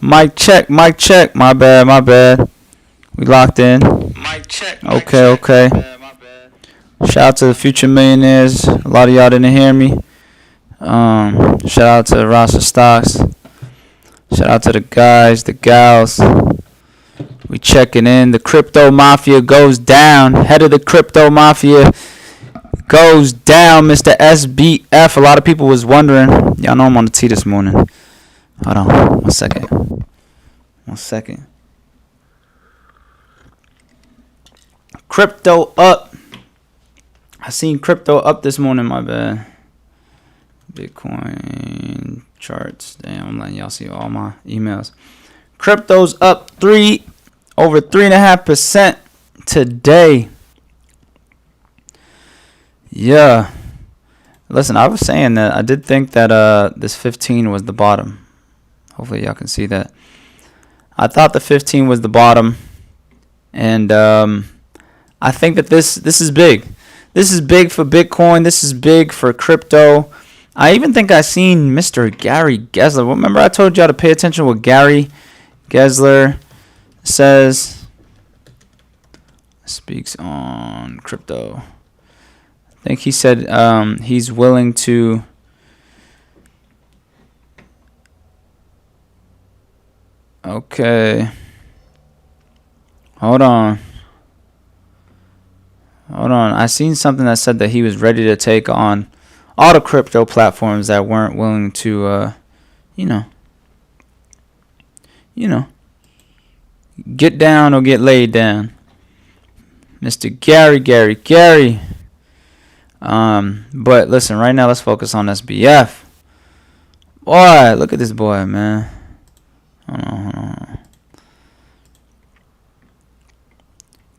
Mic check, mic check. My bad, my bad. We locked in. Mic check. Okay, okay. My bad. Shout out to the future millionaires. A lot of y'all didn't hear me. Shout out to Rasa Stocks. Shout out to the guys, the gals. We checking in. The crypto mafia goes down. Head of the crypto mafia goes down, Mr. SBF. A lot of people was wondering. Y'all know I'm on the T this morning. Hold on. 1 second. 1 second. Crypto up. I seen crypto up this morning, my bad. Bitcoin charts. Damn, I'm letting y'all see all my emails. Crypto's up over 3.5% today. Yeah. Listen, I was saying that I did think that this 15 was the bottom. Hopefully y'all can see that. I thought the 15 was the bottom. And I think that this is big. This is big for Bitcoin. This is big for crypto. I even think I seen Mr. Gary Gensler. Remember I told y'all to pay attention to what Gary Gensler says. Speaks on crypto. I think he said he's willing to okay. Hold on. I seen something that said that he was ready to take on all the crypto platforms that weren't willing to get down or get laid down. Mr. Gary. But listen, right now let's focus on SBF. Boy, look at this boy, man. Hold on.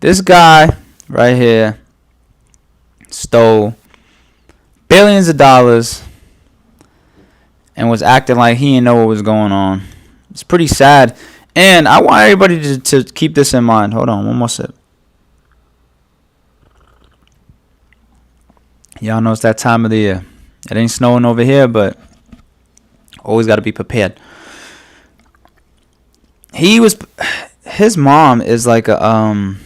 This guy right here stole billions of dollars and was acting like he didn't know what was going on. It's pretty sad. And I want everybody to keep this in mind. Hold on, one more sip. Y'all know it's that time of the year. It ain't snowing over here, but always got to be prepared. His mom is like a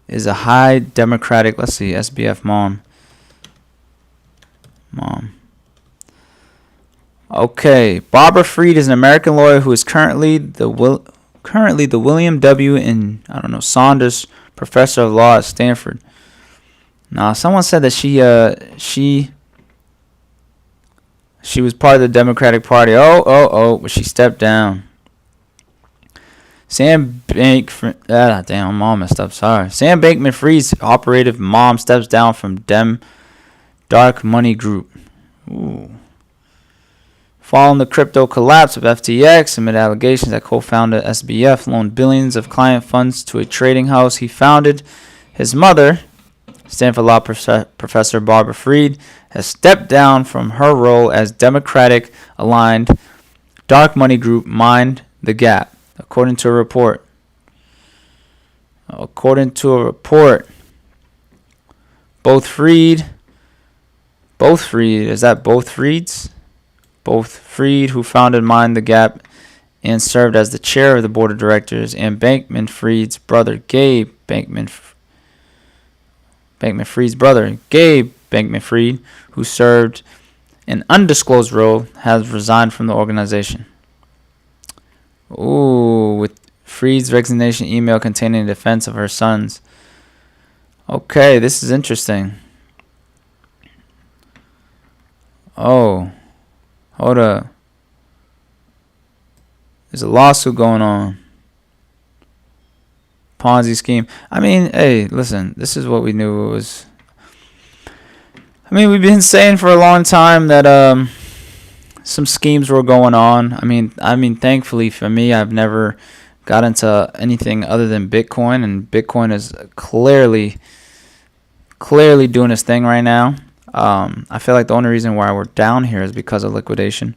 high Democratic, let's see, SBF mom. Okay, Barbara Fried is an American lawyer who is currently the William W. and Saunders Professor of Law at Stanford. Now, someone said that she was part of the Democratic Party. But she stepped down. Sam I'm all messed up. Sorry. Sam Bankman-Fried's operative mom steps down from Dem Dark Money Group. Ooh. Following the crypto collapse of FTX amid allegations that co-founder SBF loaned billions of client funds to a trading house he founded, his mother, Stanford Law Professor Barbara Fried, has stepped down from her role as Democratic-aligned dark money group Mind the Gap, according to a report. Both Fried, is that both Frieds? Both Fried, who founded Mind the Gap and served as the chair of the board of directors, and Bankman-Fried's brother, Gabe Bankman-Fried, who served an undisclosed role, has resigned from the organization. Ooh, with Fried's resignation email containing the defense of her sons. Okay, this is interesting. Oh, hold up. There's a lawsuit going on. Ponzi scheme. I mean, hey, listen, this is what we knew it was. I mean, we've been saying for a long time that some schemes were going on. I mean, thankfully for me, I've never got into anything other than Bitcoin, and Bitcoin is clearly doing its thing right now. I feel like the only reason why we're down here is because of liquidation.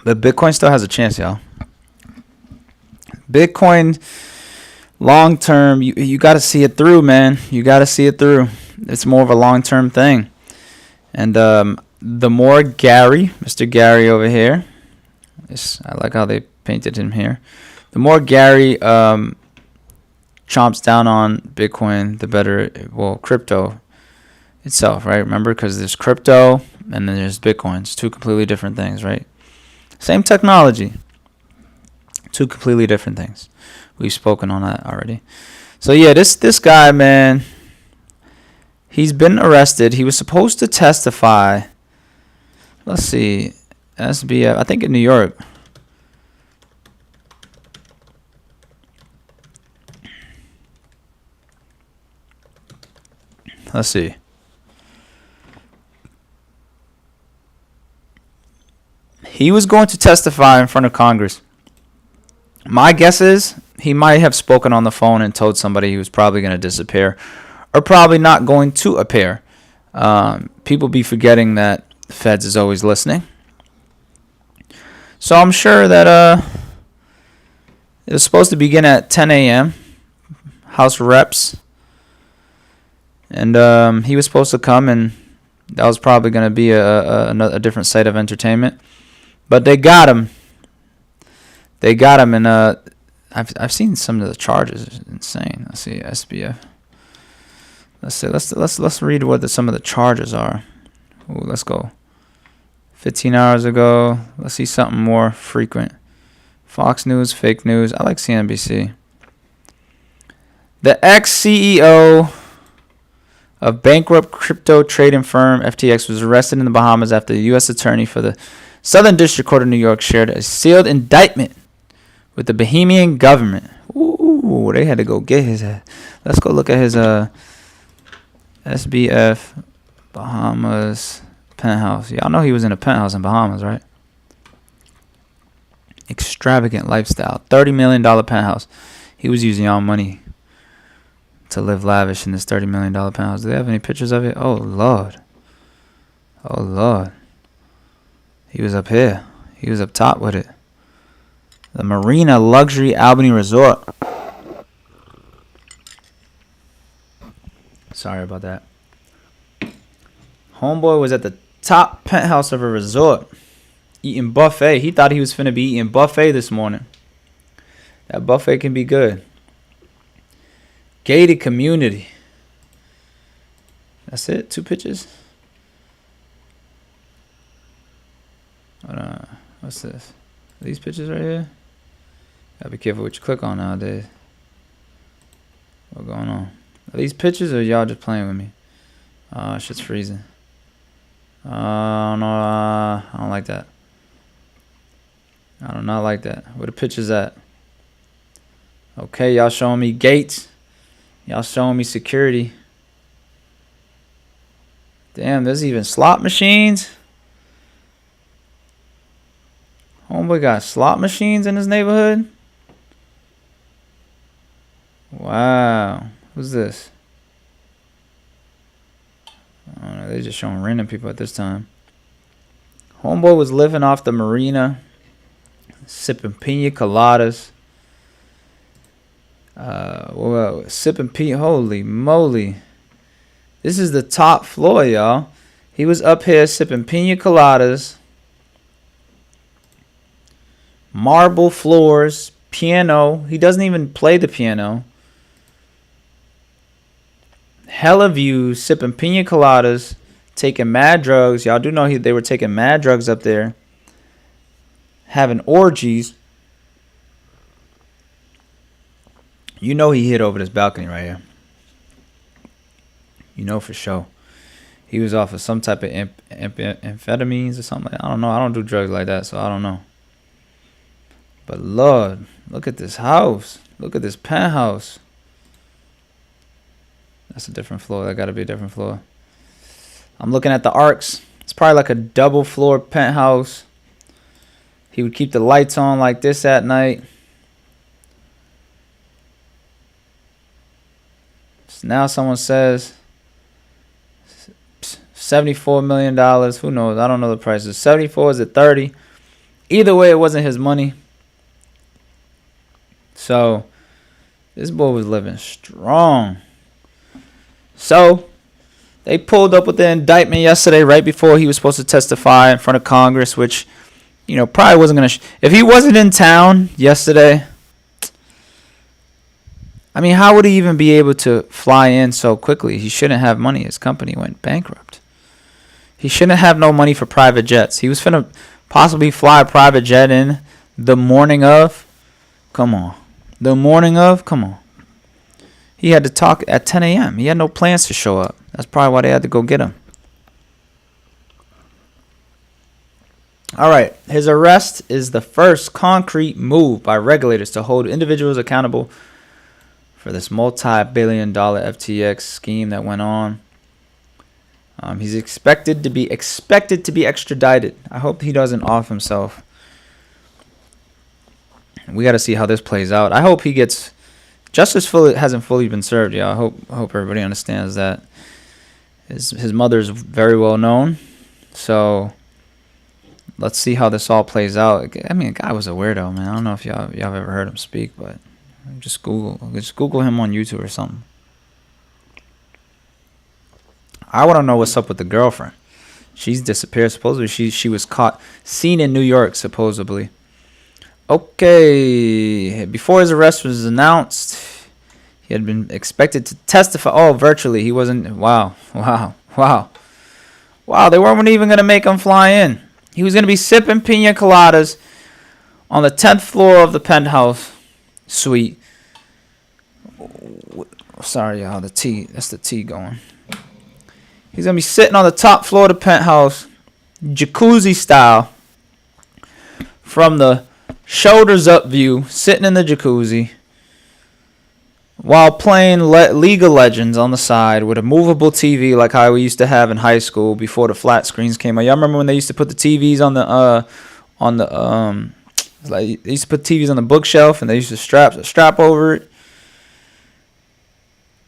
But Bitcoin still has a chance, y'all. Bitcoin, long term, you got to see it through, man. You got to see it through. It's more of a long term thing. And the more Gary, Mr. Gary over here. I like how they painted him here. The more Gary chomps down on Bitcoin, the better. Well, crypto itself, right? Remember, because there's crypto and then there's Bitcoin. It's two completely different things, right? Same technology. Two completely different things. We've spoken on that already. So yeah, this guy, man, he's been arrested. He was supposed to testify. Let's see, SBF, I think in New York. Let's see. He was going to testify in front of Congress. My guess is he might have spoken on the phone and told somebody he was probably going to disappear or probably not going to appear. People be forgetting that the feds is always listening. So I'm sure that it was supposed to begin at 10 a.m. House Reps. And he was supposed to come, and that was probably going to be a different site of entertainment. But they got him. And I've seen some of the charges. It's insane. Let's see, SBF. Let's read what some of the charges are. Ooh, let's go. 15 hours ago. Let's see something more frequent. Fox News, fake news. I like CNBC. The ex-CEO of bankrupt crypto trading firm FTX was arrested in the Bahamas after the U.S. attorney for the Southern District Court of New York shared a sealed indictment with the Bahamian government. Ooh, they had to go get his head. Let's go look at his SBF Bahamas penthouse. Y'all know he was in a penthouse in Bahamas, right? Extravagant lifestyle. $30 million penthouse. He was using y'all money to live lavish in this $30 million penthouse. Do they have any pictures of it? Oh, Lord. Oh, Lord. He was up here. He was up top with it. The Marina Luxury Albany Resort. Sorry about that. Homeboy was at the top penthouse of a resort eating buffet. He thought he was finna be eating buffet this morning. That buffet can be good. Gated community. That's it? 2 pictures? What's this? These pictures right here? Gotta be careful what you click on nowadays. What's going on? Are these pictures or y'all just playing with me? Shit's freezing. I don't know. I don't like that. I do not like that. Where the pictures at? Okay, y'all showing me gates. Y'all showing me security. Damn, there's even slot machines. Homeboy got slot machines in his neighborhood. Wow. Who's this? I don't know. They're just showing random people at this time. Homeboy was living off the marina, sipping pina coladas. Sipping pina. Holy moly. This is the top floor, y'all. He was up here sipping pina coladas. Marble floors. Piano. He doesn't even play the piano. Hella views, sipping pina coladas, taking mad drugs. Y'all do know they were taking mad drugs up there. Having orgies. You know he hit over this balcony right here. You know for sure. He was off of some type of amphetamines or something. I don't know. I don't do drugs like that, so I don't know. But Lord, look at this house. Look at this penthouse. That's a different floor. That got to be a different floor. I'm looking at the arcs. It's probably like a double floor penthouse. He would keep the lights on like this at night. So now someone says $74 million. Who knows? I don't know the prices. 74, is it 30? Either way, it wasn't his money. So this boy was living strong. So They pulled up with the indictment yesterday right before he was supposed to testify in front of Congress, which, probably wasn't going to... if he wasn't in town yesterday, I mean, how would he even be able to fly in so quickly? He shouldn't have money. His company went bankrupt. He shouldn't have no money for private jets. He was finna possibly fly a private jet in the morning of. Come on. The morning of? Come on. He had to talk at 10 a.m. He had no plans to show up. That's probably why they had to go get him. All right. His arrest is the first concrete move by regulators to hold individuals accountable for this multi-billion-dollar FTX scheme that went on. He's expected to be extradited. I hope he doesn't off himself. We got to see how this plays out. I hope he gets justice. Hasn't fully been served. Yeah, I hope everybody understands that. His mother's very well known, so let's see how this all plays out. I mean, the guy was a weirdo, man. I don't know if y'all ever heard him speak, but just Google him on YouTube or something. I want to know what's up with the girlfriend. She's disappeared. Supposedly she was seen in New York, supposedly. Okay. Before his arrest was announced, he had been expected to testify. Oh, virtually. He wasn't. Wow. They weren't even going to make him fly in. He was going to be sipping pina coladas on the 10th floor of the penthouse suite. Sorry, y'all. That's the tea going. He's going to be sitting on the top floor of the penthouse, jacuzzi style, from the shoulders up view, sitting in the jacuzzi, while playing League of Legends on the side with a movable TV like how we used to have in high school before the flat screens came out. Y'all remember when they used to put the TVs on they used to put TVs on the bookshelf and they used to strap over it?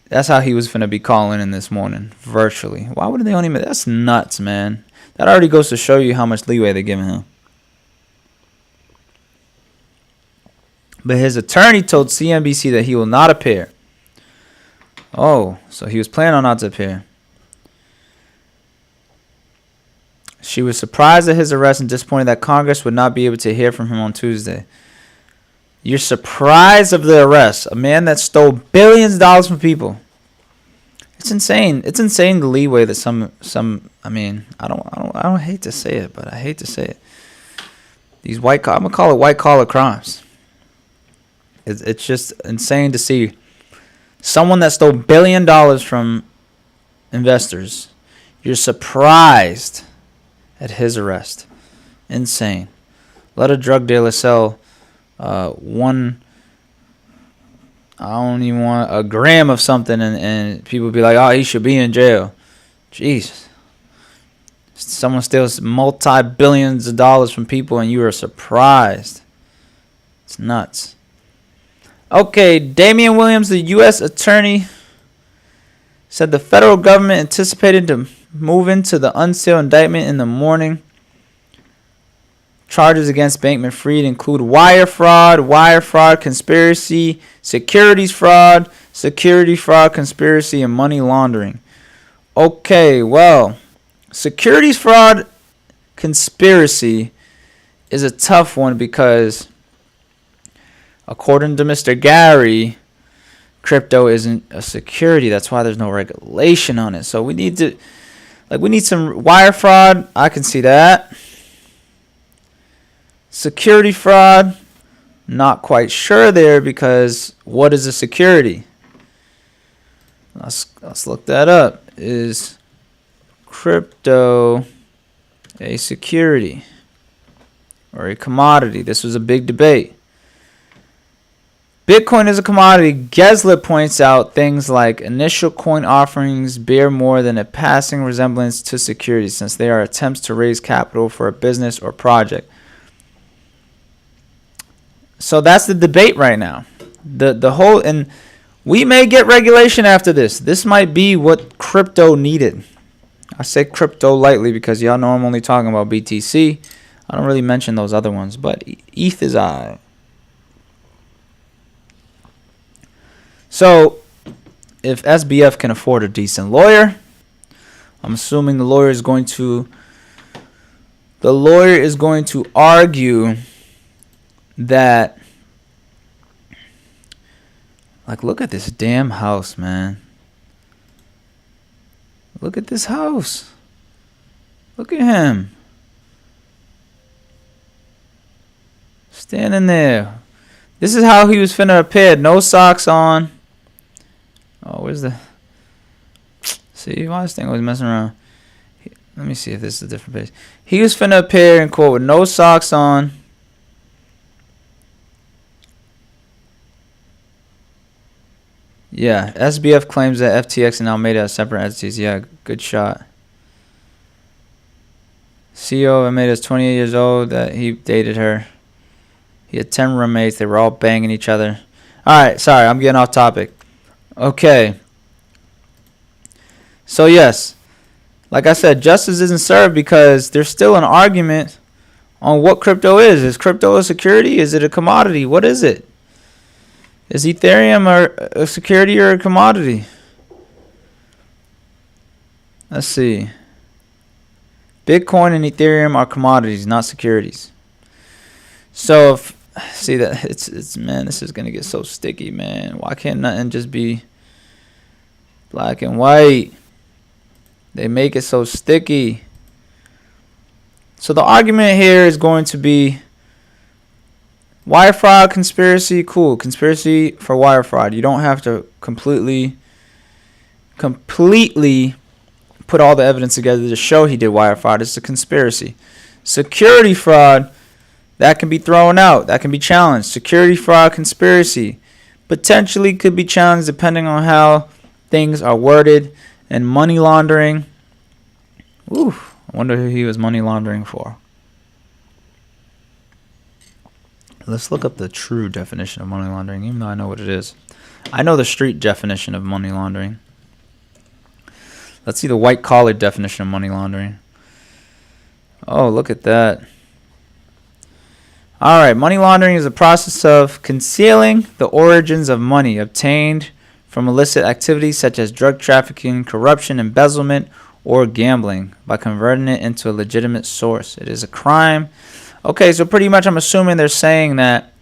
That's how he was finna be calling in this morning, virtually. Why would they only make... That's nuts, man. That already goes to show you how much leeway they're giving him. But his attorney told CNBC that he will not appear. Oh, so he was planning on not to appear. She was surprised at his arrest and disappointed that Congress would not be able to hear from him on Tuesday. You're surprised of the arrest. A man that stole billions of dollars from people. It's insane. It's insane the leeway that some I mean, I don't hate to say it, but I hate to say it. These I'm gonna call it white collar crimes. It's just insane to see someone that stole $1 billion from investors. You're surprised at his arrest. Insane. Let a drug dealer sell I don't even want a gram of something and people be like, oh, he should be in jail. Jesus. Someone steals multi-billions of dollars from people and you are surprised. It's nuts. Okay, Damian Williams, the U.S. attorney, said the federal government anticipated to move into the unsealed indictment in the morning. Charges against Bankman-Fried include wire fraud, conspiracy, securities fraud, conspiracy, and money laundering. Okay, well, securities fraud, conspiracy is a tough one because, according to Mr. Gary, crypto isn't a security. That's why there's no regulation on it. So we need some wire fraud. I can see that. Security fraud, not quite sure there because what is a security? Let's look that up. Is crypto a security or a commodity? This was a big debate. Bitcoin is a commodity. Gessler points out things like initial coin offerings bear more than a passing resemblance to securities since they are attempts to raise capital for a business or project. So that's the debate right now. The whole, and we may get regulation after this. This might be what crypto needed. I say crypto lightly because y'all know I'm only talking about BTC. I don't really mention those other ones, but ETH is I. So if SBF can afford a decent lawyer, I'm assuming the lawyer is going to argue that, like, look at this damn house, man. Look at this house. Look at him. Standing there. This is how he was finna appear. No socks on. Oh, where's the... See, why this thing was messing around? Let me see if this is a different page. He was finna appear in court with no socks on. Yeah, SBF claims that FTX and Alameda are separate entities. Yeah, good shot. CEO of Alameda is 28 years old. That he dated her. He had 10 roommates. They were all banging each other. All right, sorry, I'm getting off topic. Okay. So, yes, like I said, justice isn't served because there's still an argument on what crypto is. Is crypto a security? Is it a commodity? What is it? Is Ethereum a security or a commodity? Let's see. Bitcoin and Ethereum are commodities, not securities. So, see that it's man, this is gonna get so sticky, man. Why can't nothing just be black and white? They make it so sticky. So the argument here is going to be wire fraud conspiracy. Cool. Conspiracy for wire fraud. You don't have to completely put all the evidence together to show he did wire fraud. It's a conspiracy. Security fraud, that can be thrown out. That can be challenged. Security fraud conspiracy potentially could be challenged depending on how things are worded. And money laundering. Ooh, I wonder who he was money laundering for. Let's look up the true definition of money laundering, even though I know what it is. I know the street definition of money laundering. Let's see the white-collar definition of money laundering. Oh, look at that. All right, money laundering is a process of concealing the origins of money obtained from illicit activities such as drug trafficking, corruption, embezzlement, or gambling by converting it into a legitimate source. It is a crime. Okay, so pretty much I'm assuming they're saying that,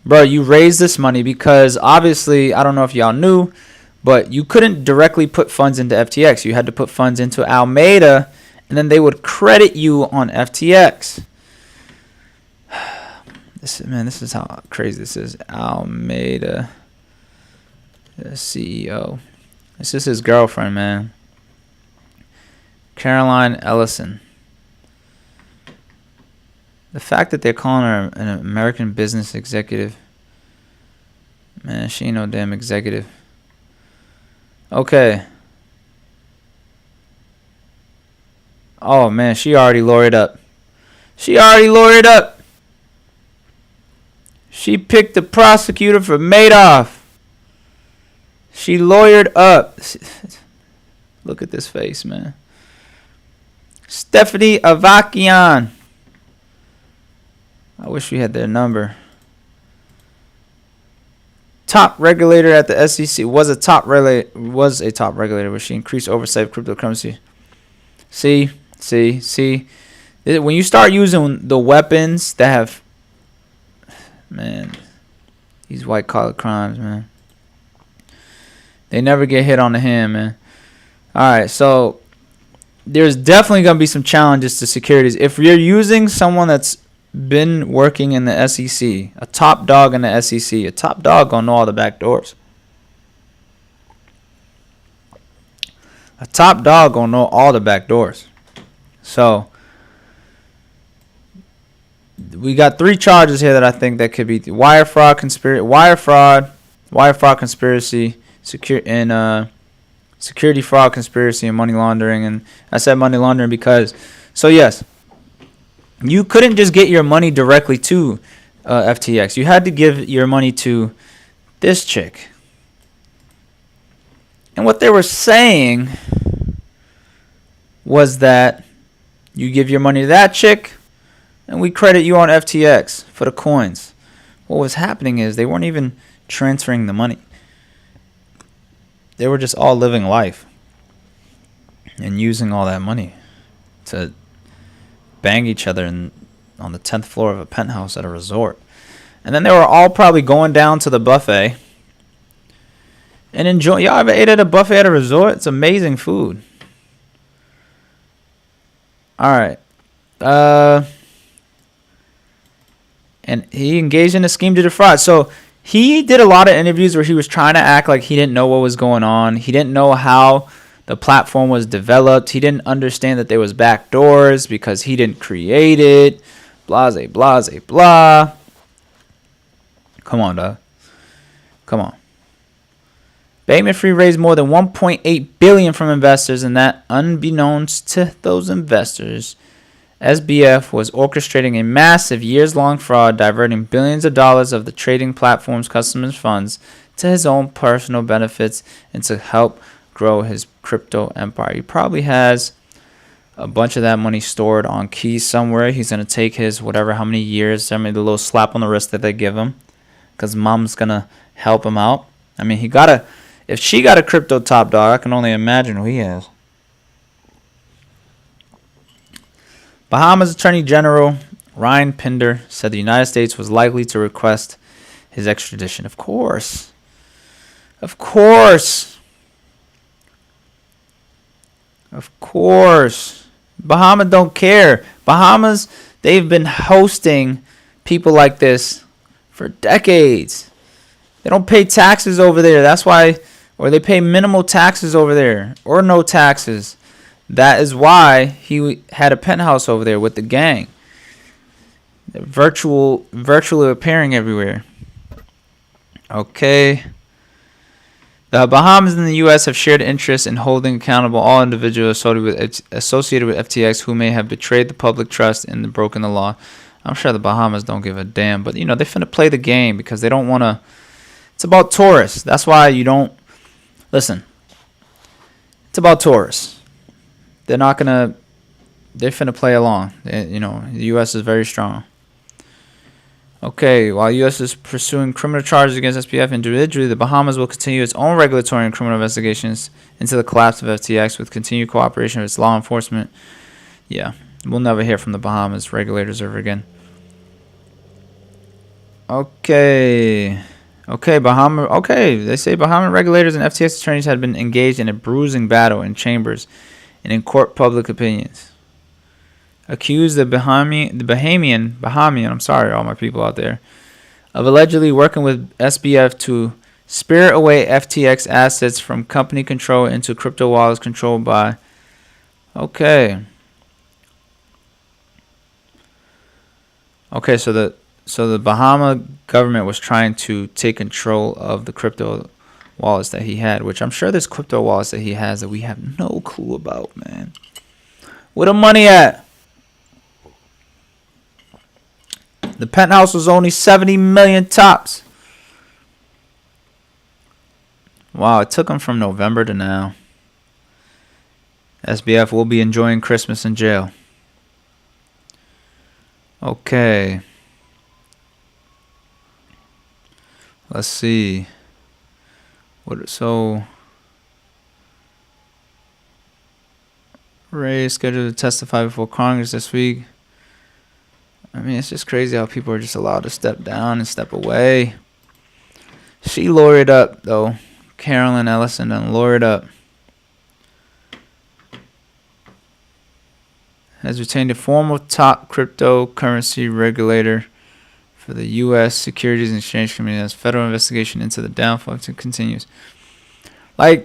bro, you raised this money because obviously, I don't know if y'all knew, but you couldn't directly put funds into FTX. You had to put funds into Alameda, and then they would credit you on FTX. This is how crazy this is. Alameda, the CEO. This is his girlfriend, man. Caroline Ellison. The fact that they're calling her an American business executive. Man, she ain't no damn executive. Okay. Oh, man, she already lawyered up. She picked the prosecutor for Madoff. She lawyered up. Look at this face, man. Stephanie Avakian. I wish we had their number. Top regulator at the SEC was a top regulator, but she increased oversight of cryptocurrency. See. When you start using the weapons that have, man, these white collar crimes, man, they never get hit on the hand, man. All right, so there's definitely going to be some challenges to securities. If you're using someone that's been working in the SEC, a top dog in the SEC, a top dog going to know all the back doors. A top dog going to know all the back doors. So we got 3 charges here that I think that could be wire fraud conspiracy, security fraud conspiracy, and money laundering. And I said money laundering because, so yes, you couldn't just get your money directly to FTX. You had to give your money to this chick. And what they were saying was that you give your money to that chick, and we credit you on FTX for the coins. What was happening is they weren't even transferring the money. They were just all living life. and using all that money to bang each other on the 10th floor of a penthouse at a resort. And then they were all probably going down to the buffet and enjoying. Y'all ever ate at a buffet at a resort? It's amazing food. All right. And he engaged in a scheme to defraud. So he did a lot of interviews where he was trying to act like he didn't know what was going on. He didn't know how the platform was developed. He didn't understand that there was back doors because he didn't create it. Blase, blase, blah. Come on, dog. Come on. Bankman-Fried raised more than $1.8 billion from investors, and that, unbeknownst to those investors, SBF was orchestrating a massive years-long fraud, diverting billions of dollars of the trading platform's customers' funds to his own personal benefits and to help grow his crypto empire. He probably has a bunch of that money stored on keys somewhere. He's going to take his whatever, how many years, I mean, the little slap on the wrist that they give him, because mom's going to help him out. I mean, if she got a crypto top dog, I can only imagine who he has. Bahamas Attorney General Ryan Pinder said the United States was likely to request his extradition. Of course. Of course. Of course. Bahamas don't care. Bahamas, they've been hosting people like this for decades. They don't pay taxes over there. That's why, or they pay minimal taxes over there, or no taxes. That is why he had a penthouse over there with the gang. Virtually appearing everywhere. Okay. The Bahamas and the U.S. have shared interest in holding accountable all individuals associated with FTX who may have betrayed the public trust and broken the law. I'm sure the Bahamas don't give a damn, but, they're finna play the game because they don't want to. It's about tourists. That's why you don't. Listen. It's about tourists. They're finna play along. The U.S. is very strong. Okay, while U.S. is pursuing criminal charges against SBF individually, the Bahamas will continue its own regulatory and criminal investigations into the collapse of FTX with continued cooperation of its law enforcement. Yeah, we'll never hear from the Bahamas regulators ever again. Okay, they say Bahamian regulators and FTX attorneys had been engaged in a bruising battle in chambers and in court public opinions. Accused the Bahamian, I'm sorry, all my people out there, of allegedly working with SBF to spirit away FTX assets from company control into crypto wallets controlled by. Okay, so the Bahama government was trying to take control of the crypto wallets that he had, which I'm sure there's crypto wallets that he has that we have no clue about, man. Where the money at? The penthouse was only 70 million tops. Wow, it took him from November to now. SBF will be enjoying Christmas in jail. Okay. Let's see. Ray is scheduled to testify before Congress this week. I mean, it's just crazy how people are just allowed to step down and step away. She lawyered up, though. Carolyn Ellison done lawyered up. Has retained a formal top cryptocurrency regulator for the U.S. Securities and Exchange Commission as federal investigation into the downfall continues. I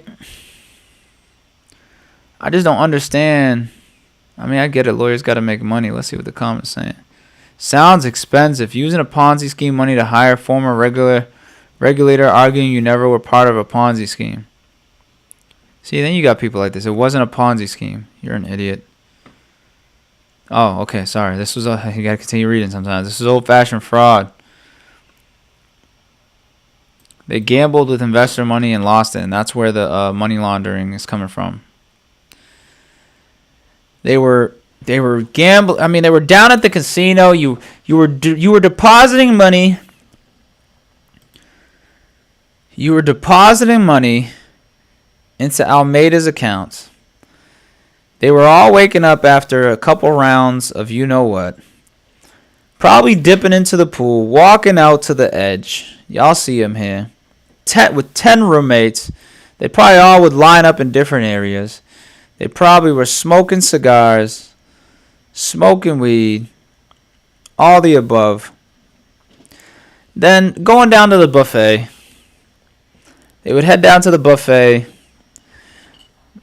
just don't understand. I mean, I get it. Lawyers got to make money. Let's see what the comments saying. Sounds expensive. Using a Ponzi scheme money to hire former regulator arguing you never were part of a Ponzi scheme. See, then you got people like this. It wasn't a Ponzi scheme. You're an idiot. Oh, okay. Sorry. You got to continue reading sometimes. This is old-fashioned fraud. They gambled with investor money and lost it, and that's where the money laundering is coming from. They were gambling. I mean, they were down at the casino. You were depositing money. You were depositing money into Almeida's accounts. They were all waking up after a couple rounds of you know what. Probably dipping into the pool, walking out to the edge. Y'all see him here. With 10 roommates. They probably all would line up in different areas. They probably were smoking cigars, smoking weed, all the above. Then going down to the buffet. They would head down to the buffet.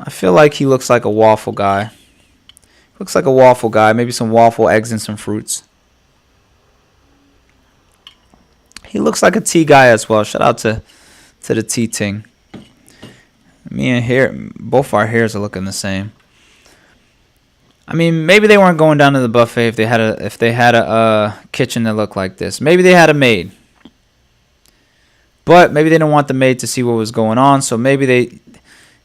I feel like he looks like a waffle guy. Looks like a waffle guy. Maybe some waffle, eggs, and some fruits. He looks like a tea guy as well. Shout out to the tea ting. Me and hair, both our hairs are looking the same. I mean, maybe they weren't going down to the buffet if they had a kitchen that looked like this. Maybe they had a maid. But maybe they didn't want the maid to see what was going on, so maybe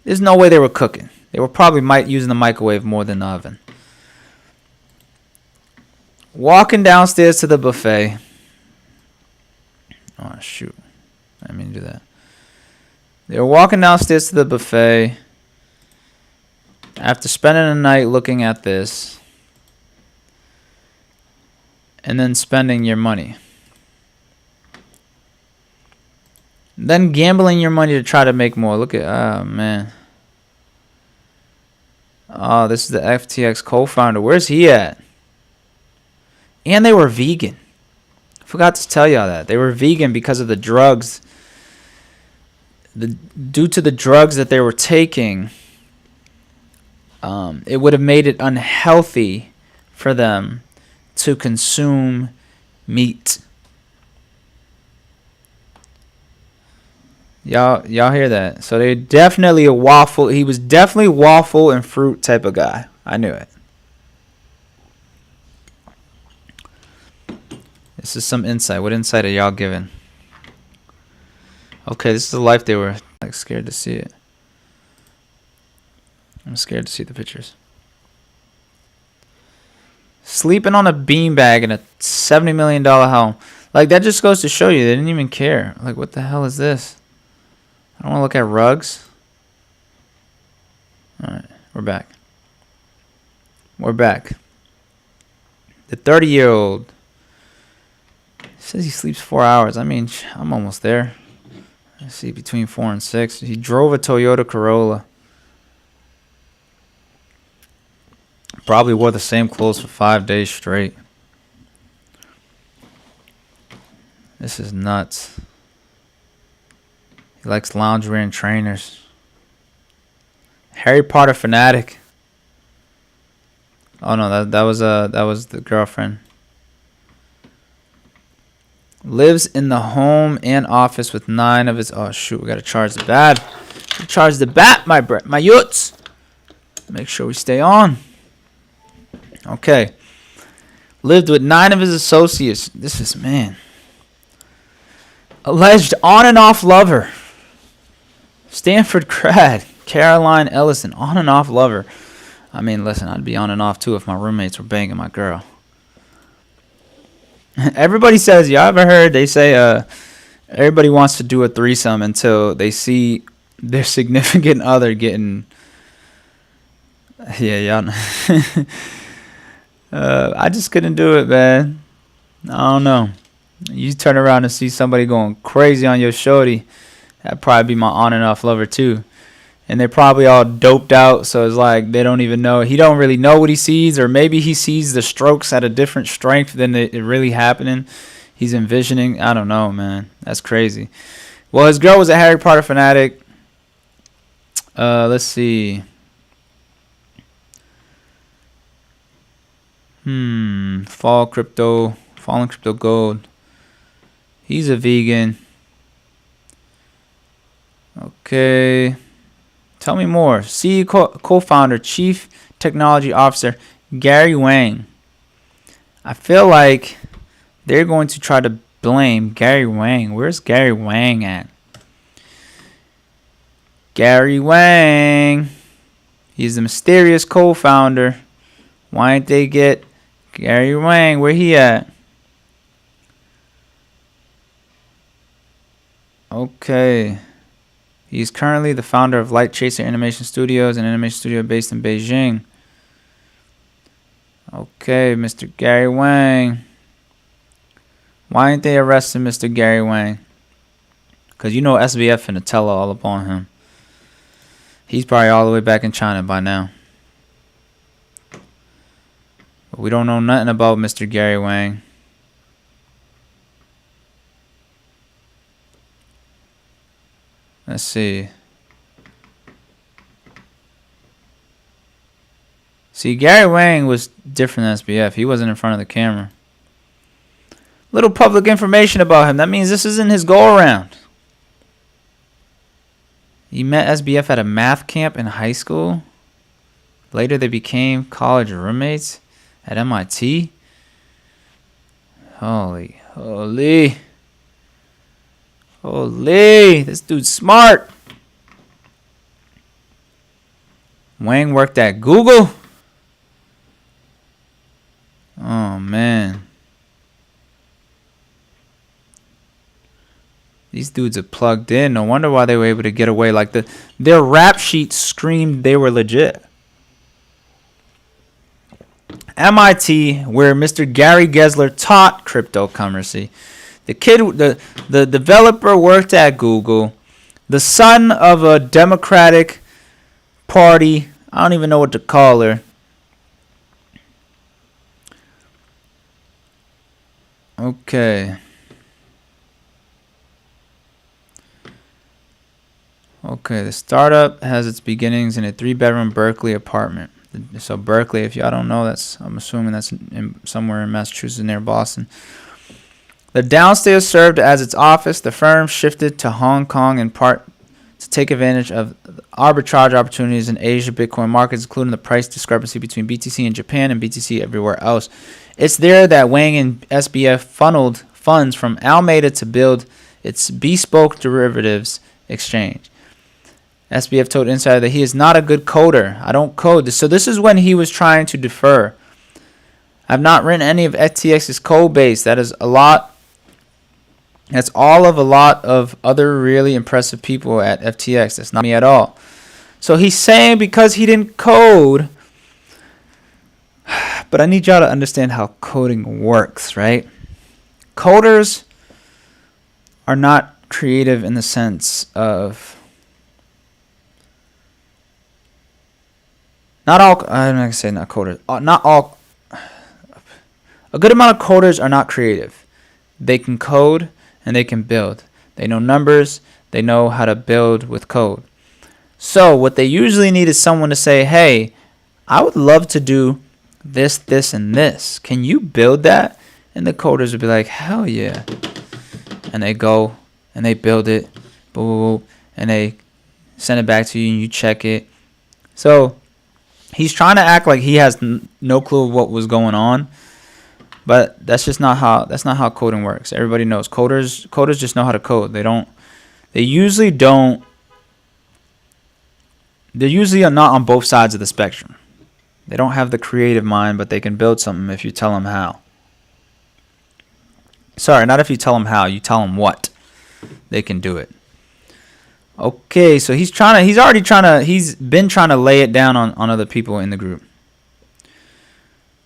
there's no way they were cooking. They were probably using the microwave more than the oven. Walking downstairs to the buffet. Oh, shoot. I didn't mean to do that. They were walking downstairs to the buffet after spending the night looking at this and then spending your money. Then gambling your money to try to make more. Look at, oh, man. Oh, this is the FTX co-founder. Where's he at? And they were vegan. Forgot to tell y'all that. They were vegan because of the drugs. Due to the drugs that they were taking, it would have made it unhealthy for them to consume meat. Y'all hear that? So they definitely a waffle. He was definitely waffle and fruit type of guy. I knew it. This is some insight. What insight are y'all giving? Okay, this is the life they were like scared to see it. I'm scared to see the pictures. Sleeping on a beanbag in a $70 million home. Like, that just goes to show you they didn't even care. Like, what the hell is this? I don't want to look at rugs. Alright, we're back. We're back. The 30-year-old says he sleeps 4 hours. I mean, I'm almost there. I see between 4 and 6. He drove a Toyota Corolla. Probably wore the same clothes for 5 days straight. This is nuts. He likes loungewear and trainers. Harry Potter fanatic. Oh no, that was the girlfriend. Lives in the home and office with 9 of his. Oh shoot, we gotta charge the bat. Charge the bat, my yuts. Make sure we stay on. Okay. Lived with 9 of his associates. This is, man. Alleged on and off lover. Stanford grad. Caroline Ellison. On and off lover. I mean, listen, I'd be on and off too if my roommates were banging my girl. Everybody says, y'all ever heard they say everybody wants to do a threesome until they see their significant other getting. Yeah, y'all. I just couldn't do it, man. I don't know. You turn around and see somebody going crazy on your shorty, that'd probably be my on and off lover too. And they're probably all doped out, so it's like they don't even know. He don't really know what he sees, or maybe he sees the strokes at a different strength than it really happening. He's envisioning. I don't know, man. That's crazy. Well, his girl was a Harry Potter fanatic. Let's see. Fallen crypto gold. He's a vegan. Okay. Tell me more. CEO co-founder, chief technology officer, Gary Wang. I feel like they're going to try to blame Gary Wang. Where's Gary Wang at? Gary Wang. He's the mysterious co-founder. Why didn't they get Gary Wang? Where he at? Okay. He's currently the founder of Light Chaser Animation Studios, an animation studio based in Beijing. Okay, Mr. Gary Wang. Why ain't they arresting Mr. Gary Wang? Because you know SBF finna tell all upon him. He's probably all the way back in China by now. But we don't know nothing about Mr. Gary Wang. Let's see. See, Gary Wang was different than SBF. He wasn't in front of the camera. Little public information about him. That means this isn't his go-around. He met SBF at a math camp in high school. Later, they became college roommates at MIT. Holy. This dude's smart. Wang worked at Google. Oh, man. These dudes are plugged in. No wonder why they were able to get away like that. Their rap sheet screamed they were legit. MIT, where Mr. Gary Gensler taught cryptocurrency. The developer worked at Google. The son of a Democratic Party. I don't even know what to call her. Okay. Okay, the startup has its beginnings in a 3-bedroom Berkeley apartment. So Berkeley, if y'all don't know, I'm assuming that's somewhere in Massachusetts near Boston. The downstairs served as its office. The firm shifted to Hong Kong in part to take advantage of arbitrage opportunities in Asia Bitcoin markets, including the price discrepancy between BTC in Japan and BTC everywhere else. It's there that Wang and SBF funneled funds from Alameda to build its bespoke derivatives exchange. SBF told Insider that he is not a good coder. I don't code. So this is when he was trying to defer. I've not written any of FTX's code base. That is a lot. That's all of a lot of other really impressive people at FTX. That's not me at all. So he's saying because he didn't code. But I need y'all to understand how coding works, right? Coders are not creative in the sense of... Not all... I'm not going to say not coders. Not all... A good amount of coders are not creative. They can code and they can build. They know numbers. They know how to build with code. So what they usually need is someone to say, hey, I would love to do this, this, and this. Can you build that? And the coders would be like, hell yeah. And they go and they build it. Boom, and they send it back to you and you check it. So he's trying to act like he has no clue what was going on. But that's just not how coding works. Everybody knows coders just know how to code. They usually are not on both sides of the spectrum. They don't have the creative mind, but they can build something if you tell them how. Sorry, not if you tell them how. You tell them what. They can do it. Okay, so he's been trying to lay it down on other people in the group.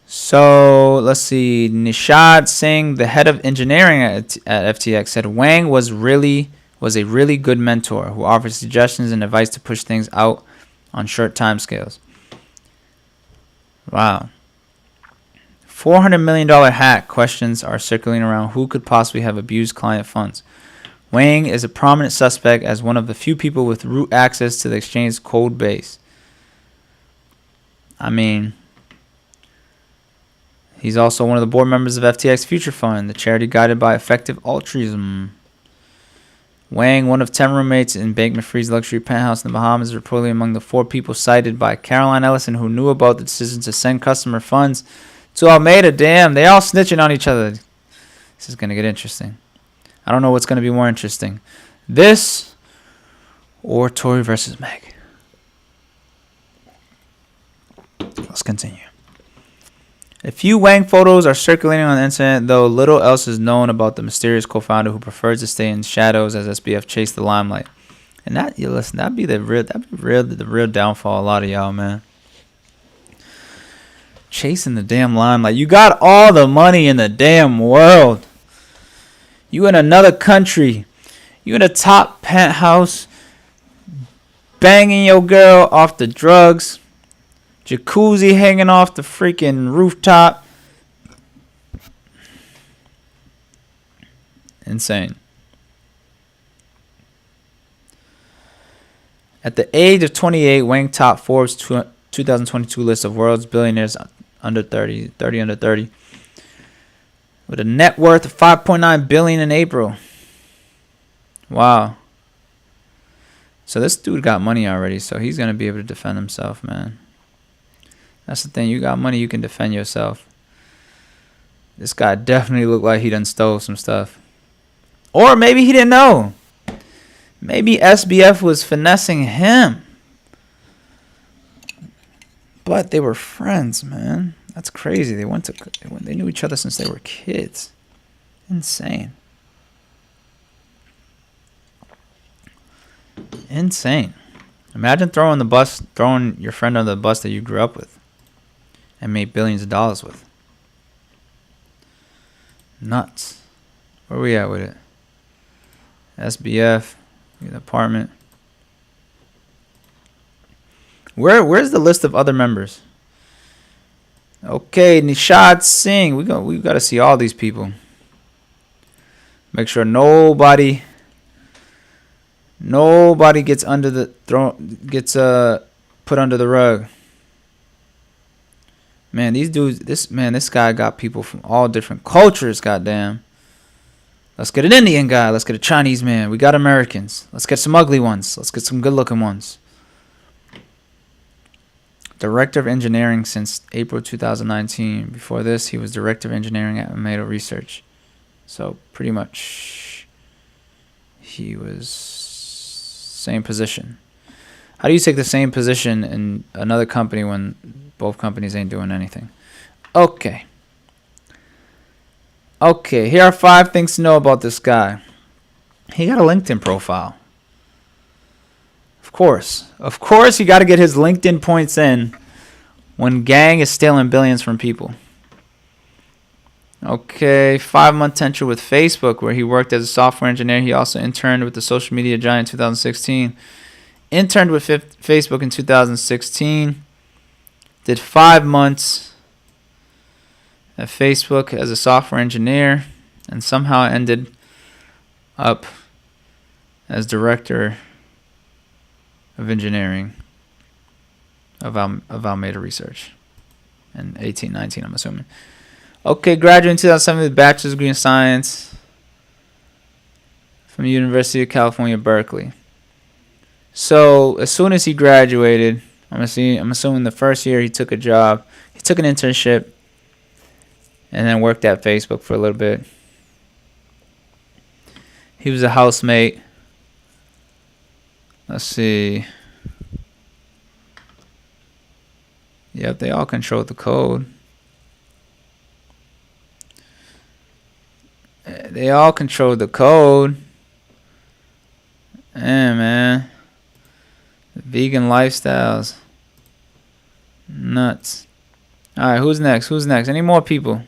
So let's see. Nishad Singh, the head of engineering at FTX, said Wang was a really good mentor who offered suggestions and advice to push things out on short time scales. Wow. $400 million hack questions are circulating around who could possibly have abused client funds. Wang is a prominent suspect as one of the few people with root access to the exchange's code base. I mean, he's also one of the board members of FTX Future Fund, the charity guided by effective altruism. Wang, one of 10 roommates in Bankman-Fried's luxury penthouse in the Bahamas, is reportedly among the 4 people cited by Caroline Ellison who knew about the decision to send customer funds to Alameda. Damn, they all snitching on each other. This is going to get interesting. I don't know what's going to be more interesting. This or Tory versus Meg. Let's continue. A few Wang photos are circulating on the internet, though little else is known about the mysterious co-founder who prefers to stay in shadows as SBF chased the limelight. And that'd be the real downfall of a lot of y'all, man. Chasing the damn limelight. You got all the money in the damn world. You in another country. You in a top penthouse. Banging your girl off the drugs. Jacuzzi hanging off the freaking rooftop. Insane. At the age of 28, Wang topped Forbes' 2022 list of world's billionaires under 30 under 30, with a net worth of $5.9 billion in April. Wow. So this dude got money already, so he's gonna be able to defend himself, man. That's the thing. You got money, you can defend yourself. This guy definitely looked like he done stole some stuff. Or maybe he didn't know. Maybe SBF was finessing him. But they were friends, man. That's crazy. They knew each other since they were kids. Insane. Insane. Imagine throwing your friend under the bus that you grew up with and made billions of dollars with. Nuts. Where we at with it? SBF, the apartment. Where's the list of other members? Okay, Nishad Singh. We got to see all these people. Make sure nobody gets put under the rug. Man, these dudes. This guy got people from all different cultures. Goddamn. Let's get an Indian guy. Let's get a Chinese man. We got Americans. Let's get some ugly ones. Let's get some good-looking ones. Director of Engineering since April 2019. Before this, he was Director of Engineering at Mafia Research. So pretty much, he was same position. How do you take the same position in another company when both companies ain't doing anything? Okay. Okay, here are 5 things to know about this guy. He got a LinkedIn profile. Of course, you got to get his LinkedIn points in when gang is stealing billions from people. Okay, 5-month tenure with Facebook, where he worked as a software engineer. He also interned with the social media giant in 2016. Interned with Facebook in 2016. Did 5 months at Facebook as a software engineer, and somehow ended up as director of engineering of Alameda Research in 1819, I'm assuming. Okay, graduated in 2007 with a bachelor's degree in science from the University of California, Berkeley. So as soon as he graduated, I'm assuming the first year he took a job, he took an internship, and then worked at Facebook for a little bit. He was a housemate. Let's see. Yep, they all controlled the code. They all controlled the code. Yeah, man. The vegan lifestyles. Nuts. Alright, who's next? Any more people?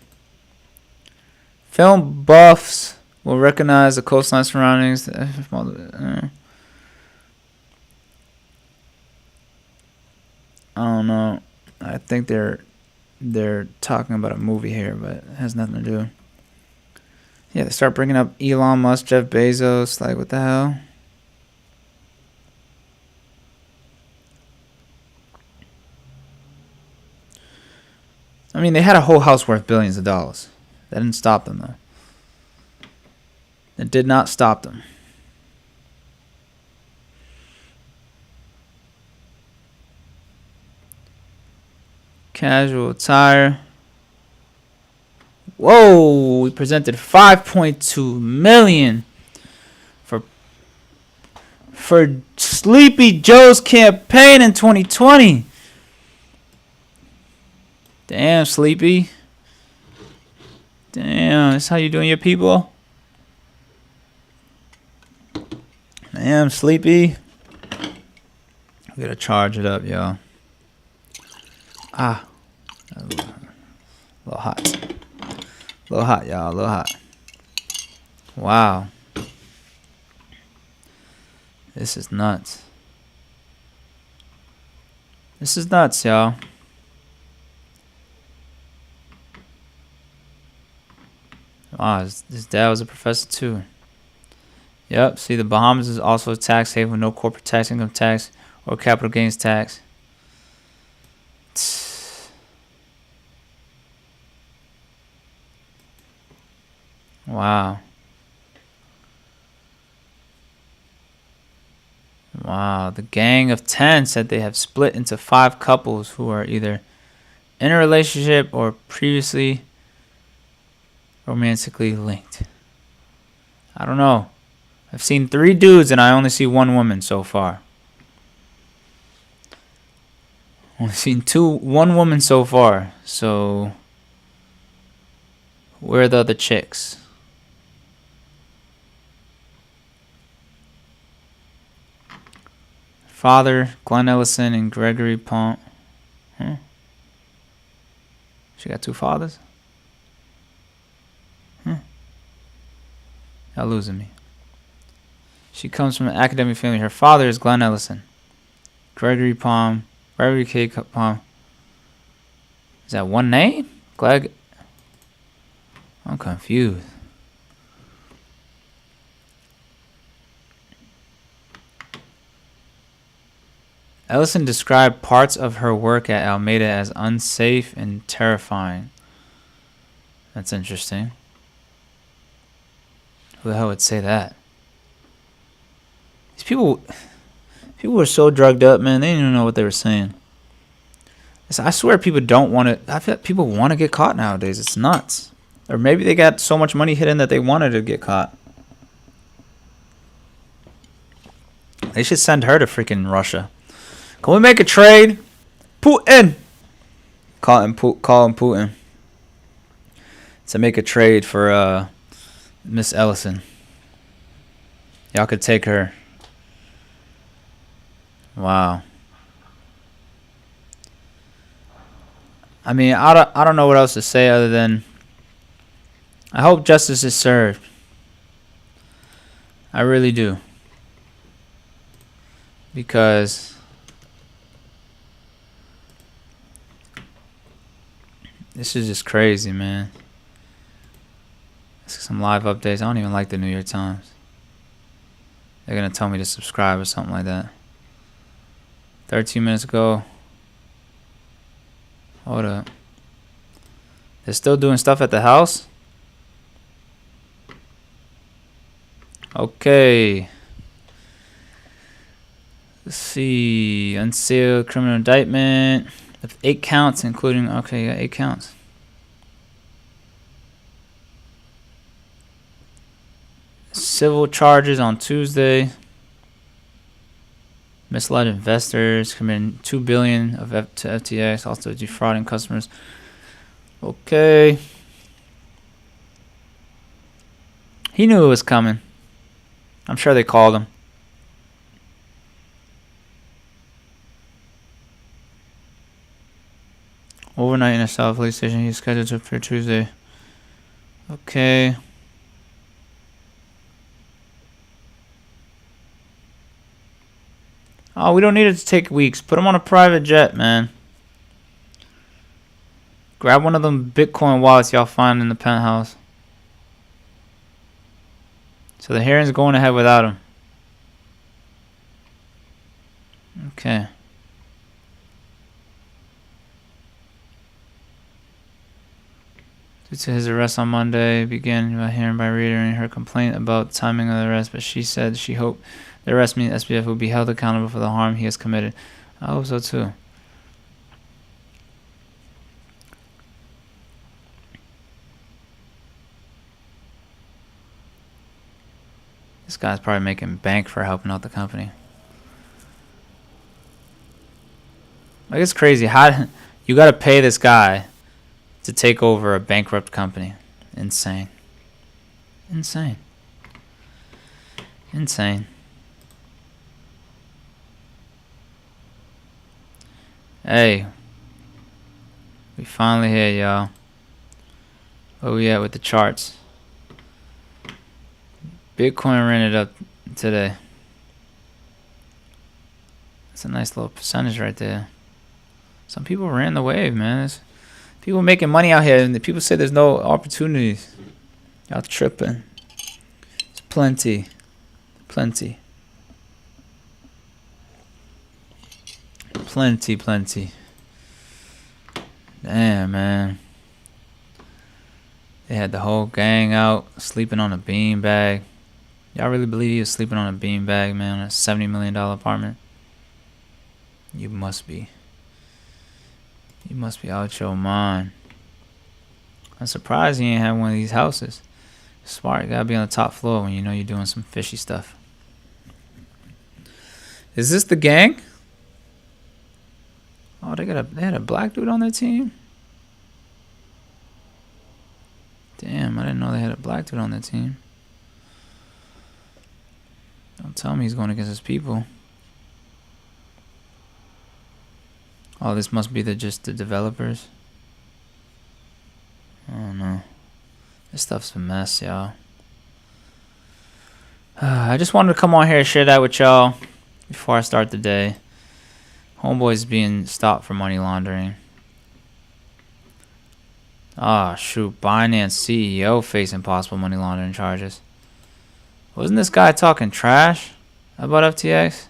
Film buffs will recognize the coastline surroundings. I don't know. I think they're talking about a movie here, but it has nothing to do. Yeah, they start bringing up Elon Musk, Jeff Bezos. Like, what the hell? I mean, they had a whole house worth billions of dollars. That didn't stop them, though. It did not stop them. Casual attire. Whoa, we presented $5.2 million for Sleepy Joe's campaign in 2020. Damn, Sleepy. Damn, that's how you doing your people? Damn, Sleepy. We gotta charge it up, y'all. A little hot. A little hot, y'all. A little hot. Wow. This is nuts. This is nuts, y'all. Wow, his dad was a professor too. Yep, see, the Bahamas is also a tax haven with no corporate tax, income tax, or capital gains tax. Wow. Wow, the Gang of 10 said they have split into 5 couples who are either in a relationship or previously romantically linked. I don't know. I've seen 3 dudes and I only see 1 woman so far. Only seen 1 woman so far. So where are the other chicks? Father, Glenn Ellison and Gregory Pont. Huh? She got 2 fathers? Y'all losing me. She comes from an academic family. Her father is Glenn Ellison. Gregory K. Palm. Is that one name? I'm confused. Ellison described parts of her work at Almeida as unsafe and terrifying. That's interesting. Who the hell would say that? These people were so drugged up, man. They didn't even know what they were saying. I swear people don't want to. I feel like people want to get caught nowadays. It's nuts. Or maybe they got so much money hidden that they wanted to get caught. They should send her to freaking Russia. Can we make a trade? Putin! Call him Putin. To make a trade for Miss Ellison. Y'all could take her. Wow. I mean, I don't know what else to say other than I hope justice is served. I really do. Because this is just crazy, man. Some live updates. I don't even like the New York Times. They're going to tell me to subscribe or something like that. 13 minutes ago. Hold up. They're still doing stuff at the house? Okay. Let's see. Unsealed criminal indictment. 8 counts, including... Okay, yeah, 8 counts. Civil charges on Tuesday. Misled investors, committing $2 billion to FTX, also defrauding customers. Okay. He knew it was coming. I'm sure they called him. Overnight in a South police station. He's scheduled to appear Tuesday. Okay. Oh, we don't need it to take weeks. Put him on a private jet, man. Grab one of them Bitcoin wallets y'all find in the penthouse. So the hearing's going ahead without him. Okay. Due to his arrest on Monday, began by hearing by reiterating her complaint about timing of the arrest, but she said she hoped the arrest means SBF will be held accountable for the harm he has committed. I hope so too. This guy's probably making bank for helping out the company. Like, it's crazy. How you got to pay this guy to take over a bankrupt company? Insane. Insane. Insane. Hey. We finally here, y'all. Where we at with the charts? Bitcoin ran it up today. That's a nice little percentage right there. Some people ran the wave, man. There's people making money out here, and the people say there's no opportunities. Y'all tripping. It's plenty. Plenty. Plenty. Damn, man. They had the whole gang out sleeping on a beanbag. Y'all really believe he was sleeping on a beanbag, man, on a $70 million apartment? You must be. You must be out your mind. I'm surprised he ain't have one of these houses. Smart, you gotta be on the top floor when you know you're doing some fishy stuff. Is this the gang? Oh, they had a black dude on their team? Damn, I didn't know they had a black dude on their team. Don't tell me he's going against his people. Oh, this must be just the developers. I don't know. This stuff's a mess, y'all. I just wanted to come on here and share that with y'all before I start the day. Homeboy's being stopped for money laundering. Ah, shoot. Binance CEO facing possible money laundering charges. Wasn't this guy talking trash about FTX?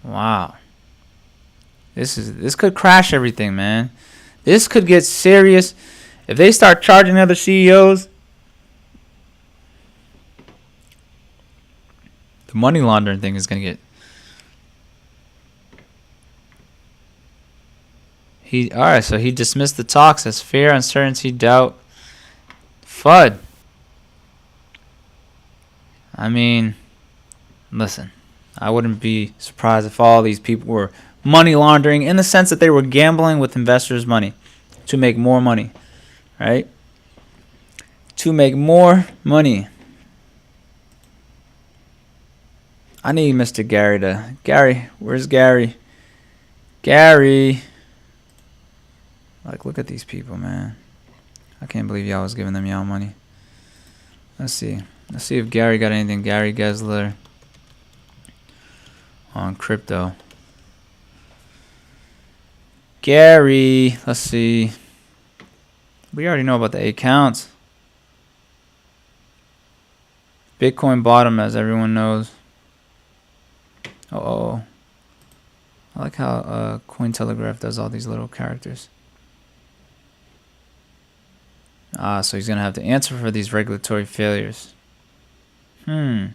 Wow. This could crash everything, man. This could get serious. If they start charging other CEOs, the money laundering thing is going to get... Alright, so he dismissed the talks as fear, uncertainty, doubt, FUD. I mean, listen, I wouldn't be surprised if all these people were money laundering in the sense that they were gambling with investors' money to make more money, right? To make more money. I need Mr. Gary to... Gary, where's Gary? Gary. Like, look at these people, man. I can't believe y'all was giving them y'all money. Let's see. Let's see if Gary got anything. Gary Gessler on crypto. Gary, let's see. We already know about the accounts. Bitcoin bottom, as everyone knows. Oh. I like how Cointelegraph does all these little characters. So he's going to have to answer for these regulatory failures. He's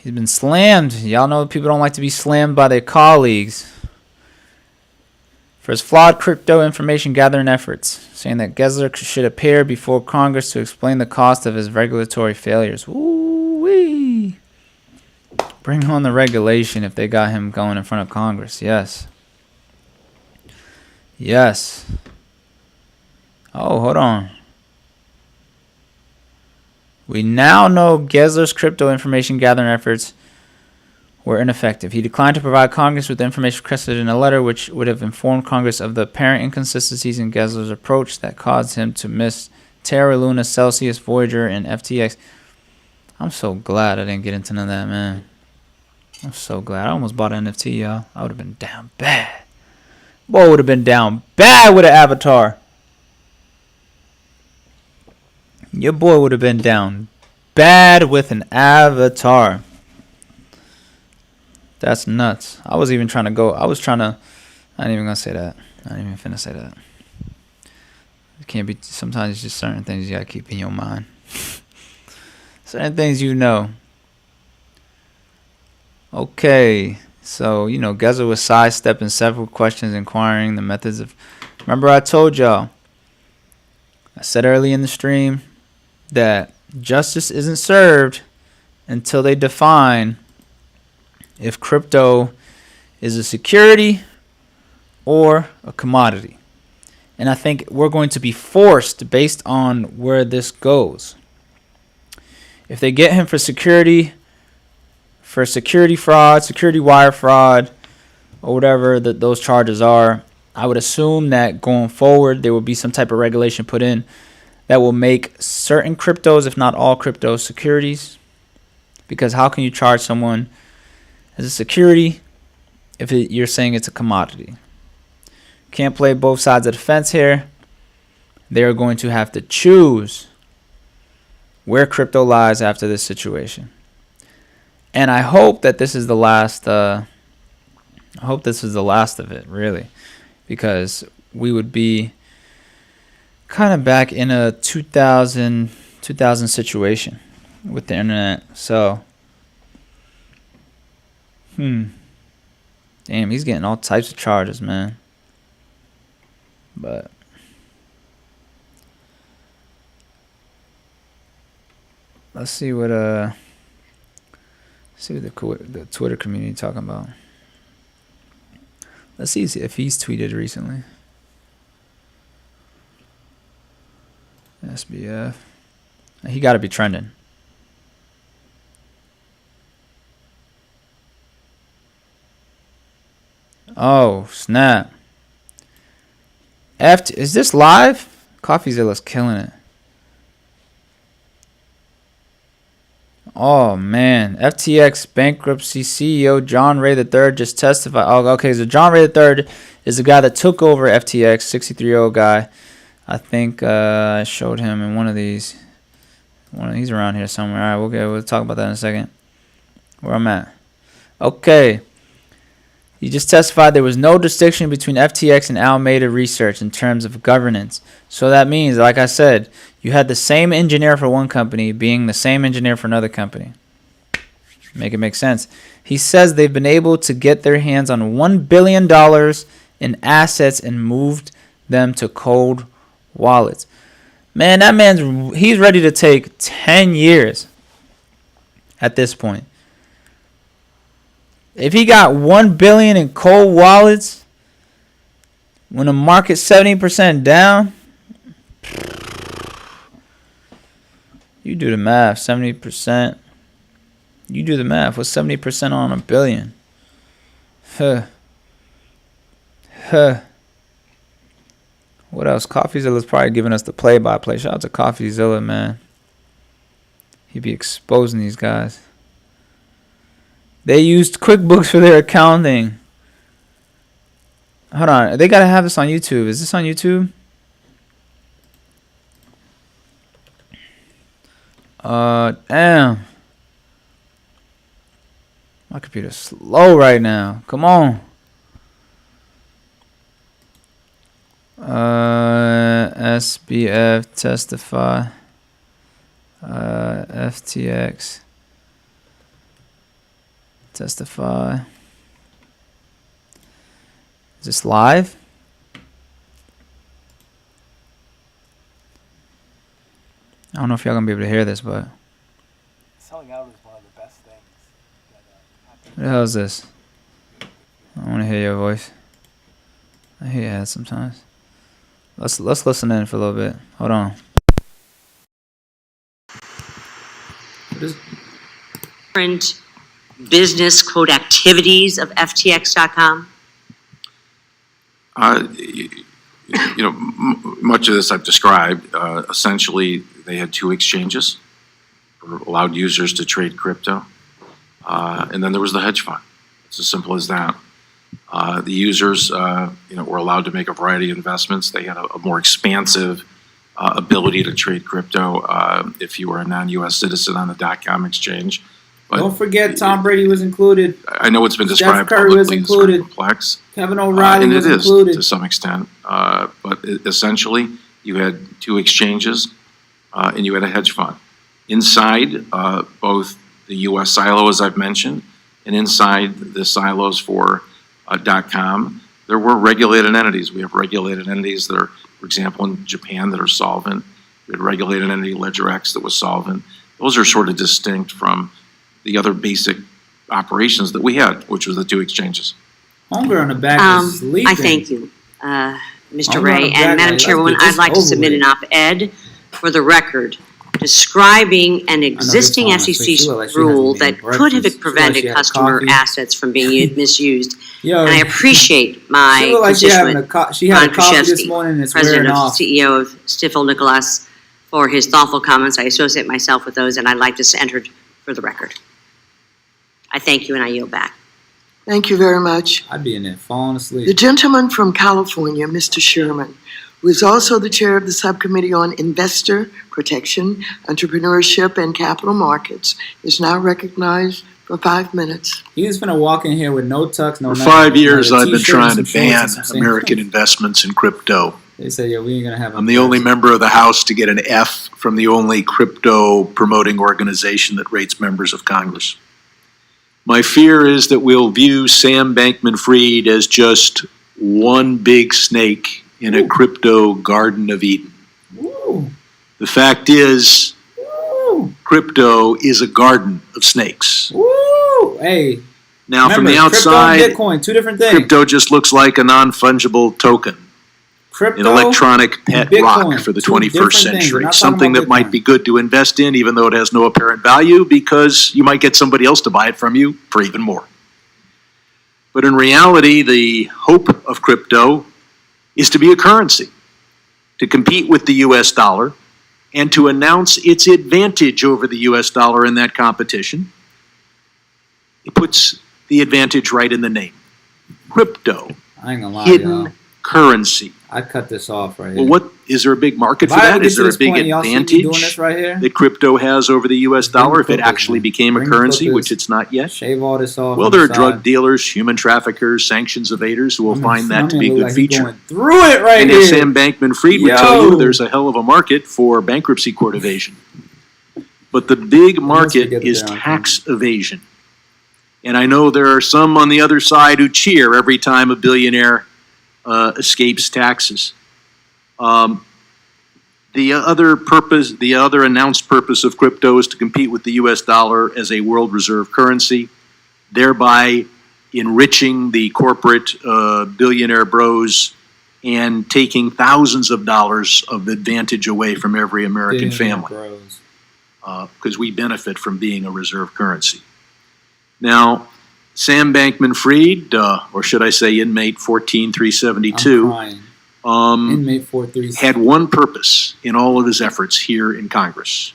been slammed. Y'all know people don't like to be slammed by their colleagues for his flawed crypto information gathering efforts, saying that Gessler should appear before Congress to explain the cost of his regulatory failures. Woo-wee. Bring on the regulation if they got him going in front of Congress. Yes. Yes. Oh, hold on. We now know Gessler's crypto information gathering efforts were ineffective. He declined to provide Congress with the information requested in a letter which would have informed Congress of the apparent inconsistencies in Gessler's approach that caused him to miss Terra Luna, Celsius, Voyager, and FTX. I'm so glad I didn't get into none of that, man. I'm so glad. I almost bought an NFT, y'all. I would have been down bad. Boy, would have been down bad with an avatar. Your boy would have been down bad with an avatar. That's nuts. I was even trying to go. I ain't even going to say that. I ain't even finna say that. It can't be. Sometimes it's just certain things you got to keep in your mind. Certain things you know. Okay. So, Gessler was sidestepping several questions inquiring the methods of... Remember I told y'all. I said early in the stream that justice isn't served until they define if crypto is a security or a commodity. And I think we're going to be forced based on where this goes. If they get him for security, for security fraud, security wire fraud, or whatever those charges are. I would assume that going forward there will be some type of regulation put in that will make certain cryptos, if not all crypto, securities. Because how can you charge someone as a security if you're saying it's a commodity? Can't play both sides of the fence here. They're going to have to choose where crypto lies after this situation. And I hope that this is the last. I hope this is the last of it, really, because we would be kind of back in a 2000 situation with the internet. So, damn, he's getting all types of charges, man. But let's see what the Twitter community talking about. Let's see if he's tweeted recently. SBF. He got to be trending. Oh, snap. Is this live? CoffeeZilla's killing it. Oh, man. FTX bankruptcy CEO John Ray III just testified. Oh, okay. So John Ray III is the guy that took over FTX, 63-year-old guy. I think I showed him in one of these. He's around here somewhere. All right, we'll talk about that in a second. Where I'm at. Okay. He just testified there was no distinction between FTX and Alameda Research in terms of governance. So that means, like I said, you had the same engineer for one company being the same engineer for another company. Make it make sense. He says they've been able to get their hands on $1 billion in assets and moved them to cold wallets. Man, he's ready to take 10 years at this point. If he got $1 billion in cold wallets when the market's 70% down, you do the math. 70%. You do the math. What's 70% on $1 billion? Huh. What else? CoffeeZilla's probably giving us the play-by-play. Shout out to CoffeeZilla, man. He'd be exposing these guys. They used QuickBooks for their accounting. Hold on. They got to have this on YouTube. Is this on YouTube? Damn. My computer's slow right now. Come on. SBF testify. FTX testify. Is this live? I don't know if y'all gonna be able to hear this, but selling out is one of the best things that what the hell is this? I want to hear your voice. I hear your head sometimes. Let's listen in for a little bit. Hold on. Different business quote activities of FTX.com? Much of this I've described. Essentially, they had two exchanges, allowed users to trade crypto, and then there was the hedge fund. It's as simple as that. The users, were allowed to make a variety of investments. They had a more expansive ability to trade crypto if you were a non-U.S. citizen on the .com exchange. But don't forget, Tom Brady was included. I know it's been described Steph Curry was publicly as included. very complex. Kevin O'Reilly and was it is included. to some extent. But essentially, you had two exchanges and you had a hedge fund. Inside both the U.S. silo, as I've mentioned, and inside the silos for .com, there were regulated entities. We have regulated entities that are, for example, in Japan that are solvent. We had regulated entity LedgerX that was solvent. Those are sort of distinct from the other basic operations that we had, which was the two exchanges. Hunger on the back is sleeping. I thank you, Mr. Hunger on Ray. the back, And Madam let's Chairwoman, get this I'd like to over submit with. an op-ed for the record describing an existing falling asleep. SEC She looked like she rule hasn't that eaten could have breakfast. She looked like she prevented had customer coffee. assets from being misused. Yo, And I appreciate my she looked like she constituent, had Ron a coffee this Krzyzewski, morning and it's President wearing of off. CEO of Stifel Nicholas, for his thoughtful comments. I associate myself with those, and I'd like this entered for the record. I thank you, and I yield back. Thank you very much. I'd be in there falling The asleep. gentleman from California, Mr. Sherman, who is also the chair of the Subcommittee on Investor Protection, Entrepreneurship, and Capital Markets, is now recognized for 5 minutes. He was gonna walk in here with no tux, no For nothing. 5 years, Like a I've been t-shirt trying and to some shorts ban and some sandals. American investments in crypto. They said, "Yo, we ain't gonna have." I'm the only member of the House to get an F from the only crypto promoting organization that rates members of Congress. My fear is that we'll view Sam Bankman-Fried as just one big snake in a crypto Garden of Eden. Woo, The fact is, woo, crypto is a garden of snakes. woo. Hey, Now, from remember, the outside, crypto and Bitcoin, two different things. crypto just looks like a non-fungible token. Crypto, An electronic pet Bitcoin, rock for the two different 21st things. We're century. not talking Something about that might Bitcoin. be good to invest in, even though it has no apparent value, because you might get somebody else to buy it from you for even more. But in reality, the hope of crypto is to be a currency, to compete with the US dollar, and to announce its advantage over the US dollar in that competition. It puts the advantage right in the name. Crypto, I ain't gonna lie, hidden y'all. currency. I'd cut this off right here. Well, what is there a big market If for I ever that? get Is to there a this big point, y'all see me doing this advantage right here? that crypto has over the US Bring dollar the if it clippers, actually man. became a Bring the currency, clippers. which it's not yet? Shave all this off. Well, on there are the drug side. dealers, human traffickers, sanctions evaders who will find that to be a look good like he feature. Going through it right And here. as Sam Bankman-Fried would tell Yo. you, there's a hell of a market for bankruptcy court evasion. But the big market forget that is they're on tax evasion. And I know there are some on the other side who cheer every time a billionaire escapes taxes. The other announced purpose of crypto is to compete with the US dollar as a world reserve currency, thereby enriching the corporate billionaire bros and taking thousands of dollars of advantage away from every American Billionaire family, bros. because we benefit from being a reserve currency. Now, Sam Bankman-Fried, or should I say inmate I'm 14372, crying. um, Inmate 43. had one purpose in all of his efforts here in Congress.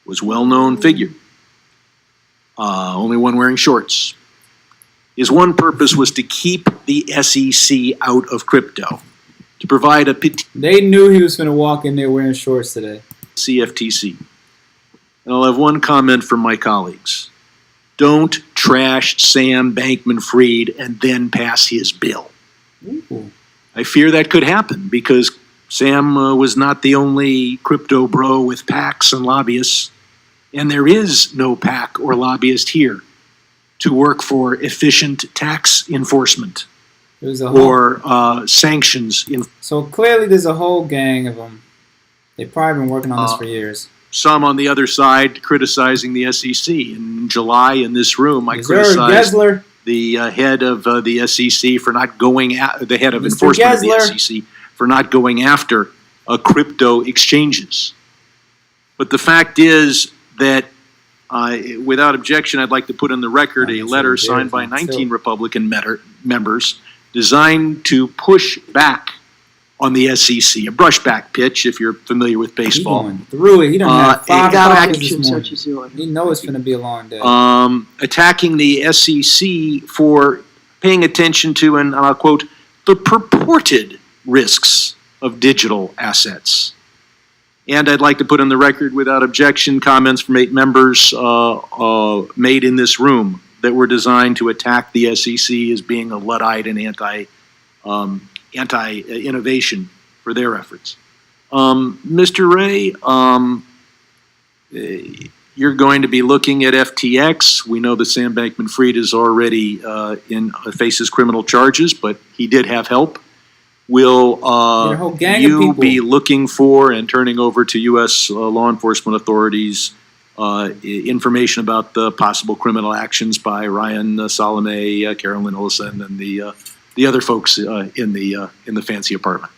Was well-known figure. Only one wearing shorts. His one purpose was to keep the SEC out of crypto, to provide a They knew he was gonna walk in there wearing shorts today. CFTC. And I'll have one comment from my colleagues. Don't trash Sam Bankman-Fried and then pass his bill. Ooh. I fear that could happen because Sam was not the only crypto bro with PACs and lobbyists, and there is no PAC or lobbyist here to work for efficient tax enforcement There's a whole, or sanctions. so clearly there's a whole gang of them. They've probably been working on this for years. Some on the other side criticizing the SEC. In July in this room, I Is there a criticized Gessler? the head of the SEC for not going at the head of Mr. enforcement Gessler. of the SEC for not going after crypto exchanges. But the fact is that without objection, I'd like to put on the record a letter signed by 19 Republican members designed to push back on the SEC, a brushback pitch if you're familiar with He's baseball. going through it. He done had 5 Got coffees this action morning. such as yours. He know it's gonna be a long day. Attacking the SEC for paying attention to, and I'll quote, the purported risks of digital assets. And I'd like to put on the record, without objection, comments from 8 members made in this room that were designed to attack the SEC as being a Luddite and anti-innovation for their efforts. Mr. Ray, you're going to be looking at FTX. We know that Sam Bankman-Fried is already faces criminal charges, but he did have help. Will There's a whole gang of you people. be looking for and turning over to U.S. Law enforcement authorities information about the possible criminal actions by Ryan Salome, Carolyn Ellison, and the other folks in the fancy apartment?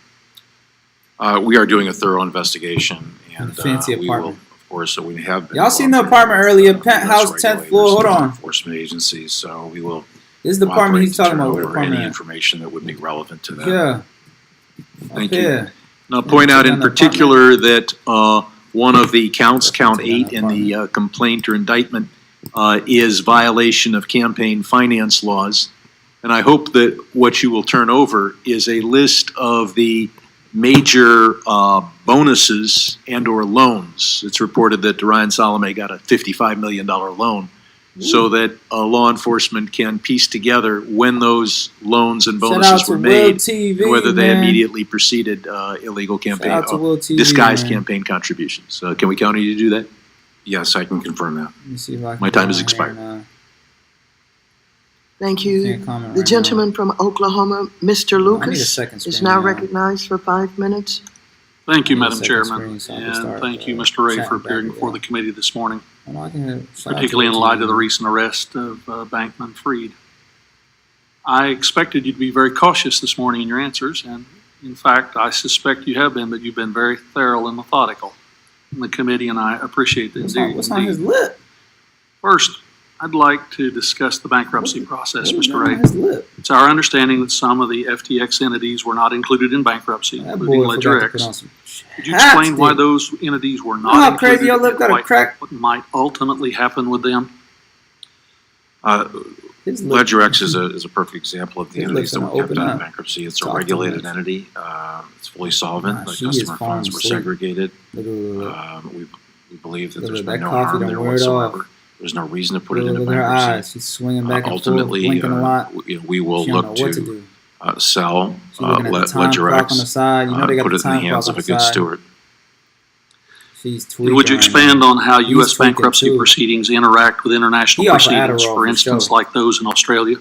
We are doing a thorough investigation, and fancy we apartment. of course, we have been. Y'all seen the apartment cooperating earlier, with, penthouse, U.S. 10th floor. Hold regulators and law on. enforcement agencies, so we will This is the apartment cooperate he's to talking turn about. Where the over any apartment information that would be relevant to is. them. Yeah. Thank Up you. here. And I'll point out in particular that one of the counts, count That's a 8 in the complaint or indictment, is violation of campaign finance laws. And I hope that what you will turn over is a list of the major bonuses and/or loans. It's reported that Ryan Salome got a $55 million loan, so that law enforcement can piece together when those loans and Shout out bonuses to were Will made, TV, and whether they man. immediately preceded illegal campaign, Shout out to Will TV, disguised man. campaign contributions. Can we count on you to do that? Yes, I can confirm that. Let me see if I can My time go has on expired. here and, Thank I you. can't comment The right gentleman from Oklahoma, Mr. I need a Lucas, second is screen now now. recognized for 5 minutes. Thank you, I need a Madam second Chairman, screen so I can and start, thank you, uh, Mr. Ray, chatting for back appearing with before y'all. the committee this morning, now. I can shout out to particularly in Will light TV. of the recent arrest of Bankman-Fried. I expected you to be very cautious this morning in your answers, and in fact, I suspect you have been, but you've been very thorough and methodical. And the committee and I appreciate that. What's on his lip? First, I'd like to discuss the bankruptcy process, What is Mr. on Ray. his lip? It's our understanding that some of the FTX entities were not included in bankruptcy, That including boy Ledger forgot to put on X. some Could you explain why chapstick. those entities were You not know how included? crazy your lip and got a quite crack? what might ultimately happen with them? His lip. Ledger X is a perfect example of the His entities lips that were gonna kept open out of up. bankruptcy. It's a Talk too regulated much. entity. It's fully solvent. Nah, The she is customer falling funds were asleep. segregated. Look at her lip. We believe that Look there's at been that no coffee harm done there wear it off. whatsoever. There's no reason to put it Look into at her eyes. bankruptcy. She's swinging back and Ultimately, forth, blinking a lot. we will She don't know look what to to do. sell She's looking at the time Ledger clock on the X, side. You know they got put the it in the time hands clock of on a the good side. steward. She's And tweaking. would you right expand now. on how He's U.S. tweaking bankruptcy too. proceedings interact with international He off of proceedings, Adderall for for instance, sure. like those in Australia?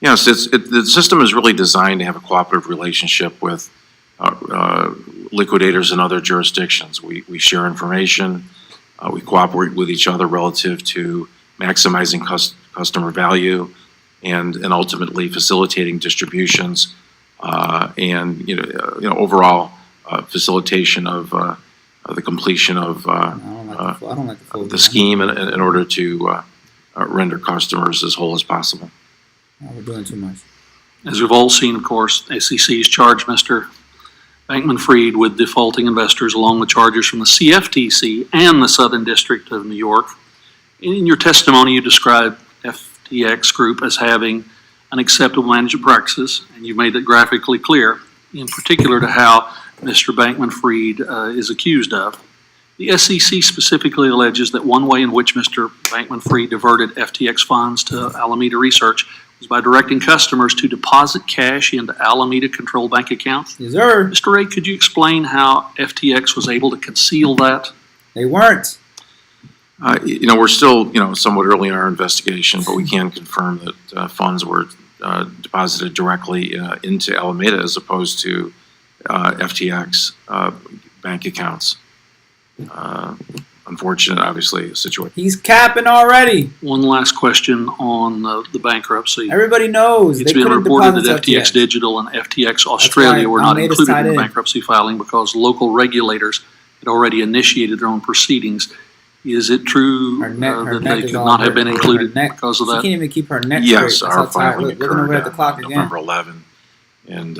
Yes, the system is really designed to have a cooperative relationship with liquidators in other jurisdictions. We share information. We cooperate with each other relative to maximizing customer value and ultimately facilitating distributions and overall facilitation of the completion of I don't like the full the scheme in order to render customers as whole as possible. Oh, we're doing too much. As we've all seen, of course, SEC's charged Mr. Bankman-Fried with defaulting investors along with charges from the CFTC and the Southern District of New York. In your testimony, you described FTX Group as having unacceptable management practices, and you've made that graphically clear, in particular to how Mr. Bankman-Fried is accused of. The SEC specifically alleges that one way in which Mr. Bankman-Fried diverted FTX funds to Alameda Research was by directing customers to deposit cash into Alameda-controlled bank accounts. Yes, sir. Mr. Ray, could you explain how FTX was able to conceal that? They weren't. We're still, somewhat early in our investigation, but we can confirm that funds were deposited directly into Alameda as opposed to FTX bank accounts. Unfortunate, obviously, situation. He's capping already. One last question on the bankruptcy. Everybody knows. It's They been couldn't reported deposit that FTX Digital and FTX Australia were not Almeida's included tied in the in. bankruptcy filing because local regulators had already initiated their own proceedings. Is it true Her that neck they is could all not have hurt. been Her included neck- because of She that? can't even keep her neck Yes, straight. That's our how tired. filing Looking over occurred at the clock again. November 11, and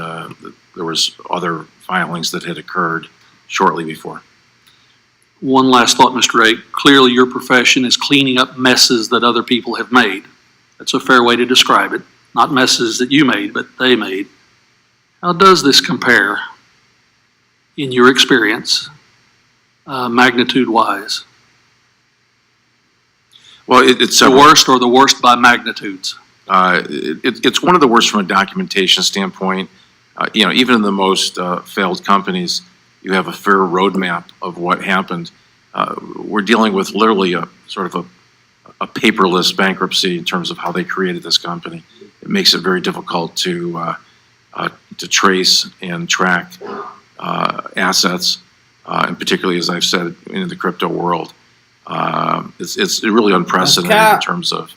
there was other filings that had occurred shortly before. One last thought, Mr. Ray. Clearly, your profession is cleaning up messes that other people have made. That's a fair way to describe it. Not messes that you made, but they made. How does this compare, in your experience, magnitude-wise? Well, it's The worst or the worst by magnitudes? it's one of the worst from a documentation standpoint. Even in the most failed companies, you have a fair roadmap of what happened. We're dealing with literally a sort of a paperless bankruptcy in terms of how they created this company. It makes it very difficult to trace and track assets, and particularly, as I've said, in the crypto world. It's really unprecedented in terms of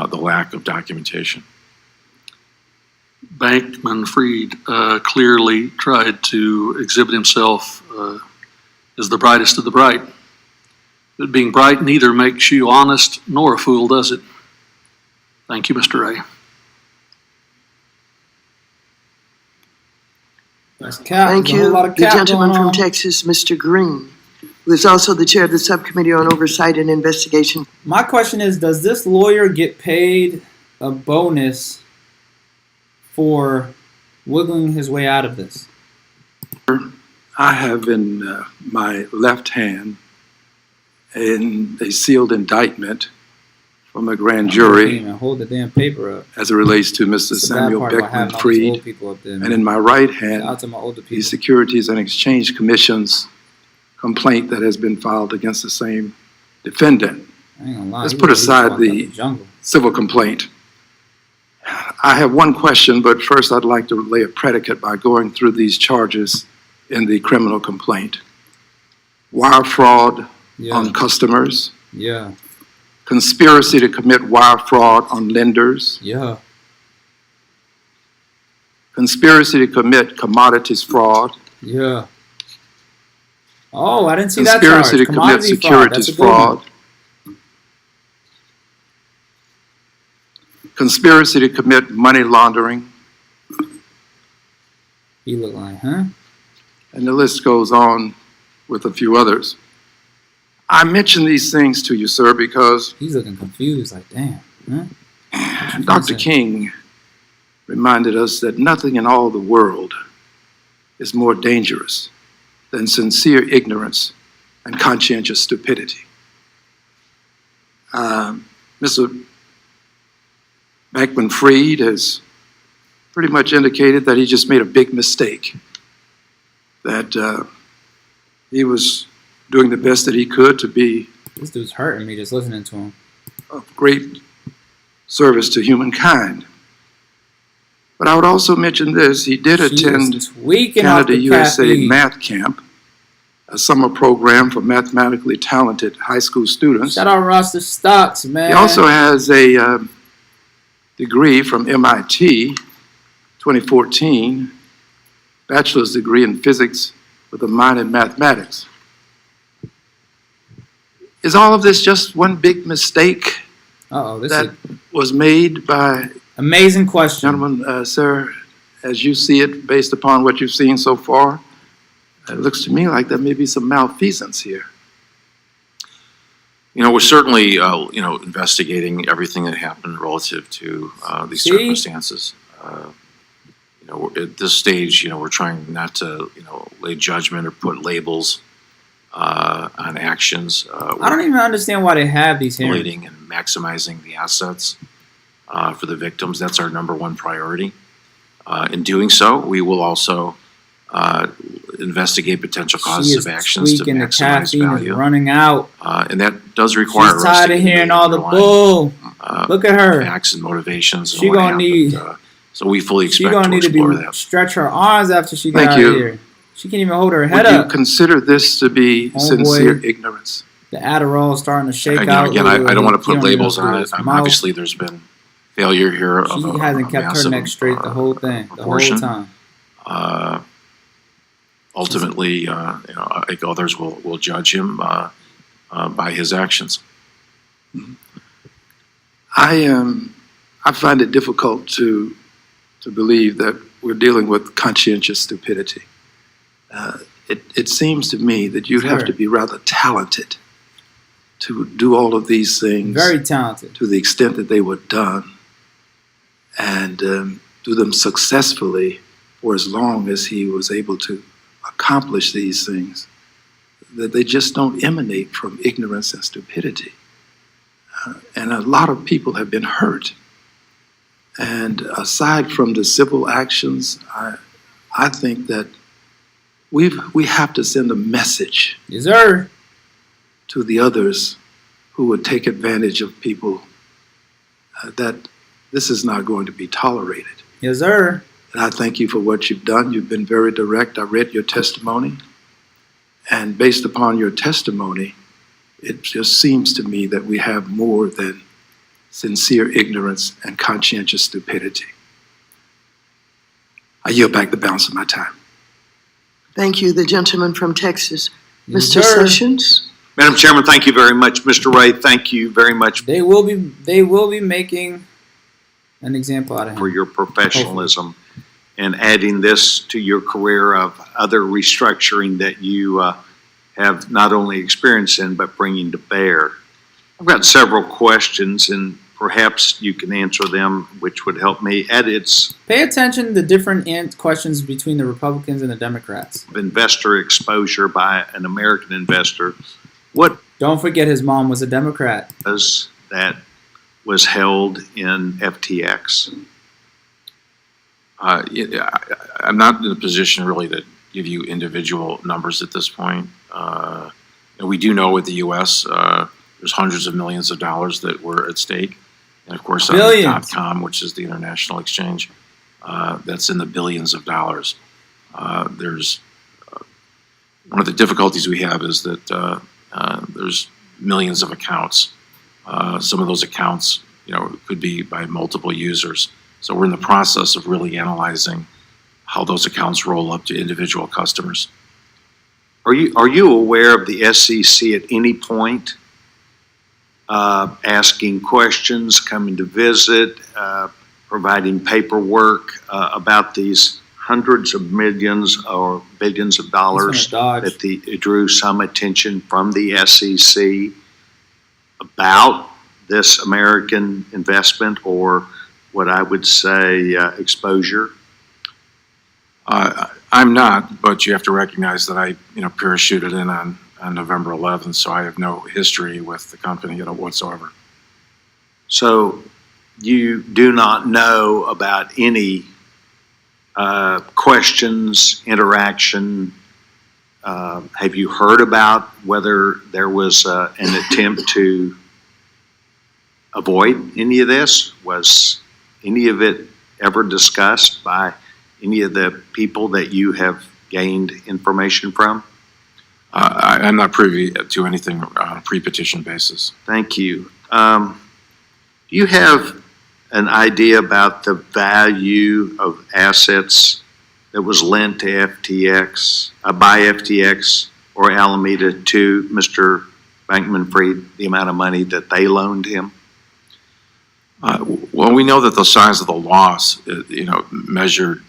the lack of documentation. Bankman-Fried clearly tried to exhibit himself as the brightest of the bright. But being bright neither makes you honest nor a fool, does it? Thank you, Mr. Ray. That's cap. Thank There's a whole you. lot of The cap gentleman going from on. Texas, Mr. Green, who is also the chair of the Subcommittee on Oversight and Investigation. My question is, does this lawyer get paid a bonus for wiggling his way out of this? I have in my left hand a sealed indictment from a grand Can't jury even hold the damn paper up. as it relates to Mr. That's the bad Samuel part about having Beckman all these old Freed. people up there, And man. in my right Shout hand, out to my older the people. Securities and Exchange Commission's complaint that has been filed against the same defendant. I ain't gonna lie. Let's he put was aside fucked up the in jungle. civil complaint. I have one question, but first I'd like to lay a predicate by going through these charges in the criminal complaint. Wire fraud Yeah, on customers, yeah, conspiracy to commit wire fraud on lenders, yeah. conspiracy to commit commodities fraud, Yeah. Oh, I didn't see that charge. conspiracy to commit Commodity fraud. That's securities a good one. fraud, conspiracy to commit money laundering, He looked like, huh? and the list goes on with a few others. I mention these things to you, sir, because He's looking confused. Like, damn. Huh? Dr. King reminded us that nothing in all the world is more dangerous than sincere ignorance and conscientious stupidity. Mr. Beckman Freed has pretty much indicated that he just made a big mistake, that he was doing the best that he could to be This dude's hurting me just listening to him. of great service to humankind. But I would also mention this, he did She attend is tweaking off Canada the USA caffeine. Math Camp, a summer program for mathematically talented high school students. Shout out Roster Stocks, man. He also has a degree from MIT, 2014, bachelor's degree in physics with a minor in mathematics. Is all of this just one big mistake Uh-oh, this that is was made by, amazing question. gentlemen, sir, as you see it, based upon what you've seen so far? It looks to me like there may be some malfeasance here. You know, we're certainly, investigating everything that happened relative to these See? circumstances. At this stage, we're trying not to, lay judgment or put labels on actions. I don't even understand why they have these hearings. Relating and maximizing the assets for the victims. That's our number one priority. In doing so, we will also investigate potential She causes is of actions to tweaking. The maximize caffeine is value. running out. And that does require She's us tired to of get into hearing all the underlying, bull. Look at her. facts and motivations. And She what gonna happened. need- So we fully She expect gonna to need to explore be that. stretch her arms after she got Thank out you. of here. She can't even hold her head Would you up. consider this to be Homeboy. sincere ignorance? The Adderall is starting to shake Again, out. I don't want to He put don't labels even on do it. his mouth. Obviously, there's been failure here of She a hasn't kept her massive, neck straight the whole thing, the whole proportion. time. Ultimately, I think others will judge him by his actions. I find it difficult to believe that we're dealing with conscientious stupidity. It seems to me that you'd have Sure. to be rather talented to do all of these things Very talented. to the extent that they were done, and do them successfully for as long as he was able to accomplish these things, that they just don't emanate from ignorance and stupidity. And a lot of people have been hurt. And aside from the civil actions, I think that we have to send a message Yes, sir. to the others who would take advantage of people that this is not going to be tolerated. Yes, sir. And I thank you for what you've done. You've been very direct. I read your testimony. And based upon your testimony, it just seems to me that we have more than sincere ignorance and conscientious stupidity. I yield back the balance of my time. Thank you. The gentleman from Texas, Yes, Mr. sir. Sessions. Madam Chairman, thank you very much. Mr. Ray, thank you very much They will be making an example out of him. for your professionalism and adding this to your career of other restructuring that you have not only experience in, but bringing to bear. I've got several questions, and perhaps you can answer them, which would help me. Pay attention to the different questions between the Republicans and the Democrats. Investor exposure by an American investor. What Don't forget his mom was a Democrat. was that was held in FTX? I'm not in a position really to give you individual numbers at this point. We do know with the U.S. There's hundreds of millions of dollars that were at stake. And of course, Billions. .com, which is the international exchange, that's in the billions of dollars. There's one of the difficulties we have is that there's millions of accounts. Some of those accounts, could be by multiple users. So we're in the process of really analyzing how those accounts roll up to individual customers. Are you aware of the SEC at any point asking questions, coming to visit, providing paperwork about these hundreds of millions or billions of dollars that it drew some attention from the SEC about this American investment, or what I would say exposure? I'm not, but you have to recognize that I, parachuted in on November 11th, so I have no history with the company whatsoever. So you do not know about any questions, interaction? Have you heard about whether there was an attempt to avoid any of this? Was any of it ever discussed by any of the people that you have gained information from? I'm not privy to anything on a pre-petition basis. Thank you. Do you have an idea about the value of assets that was lent to FTX, by FTX or Alameda to Mr. Bankman-Fried, the amount of money that they loaned him? Well, we know that the size of the loss, measured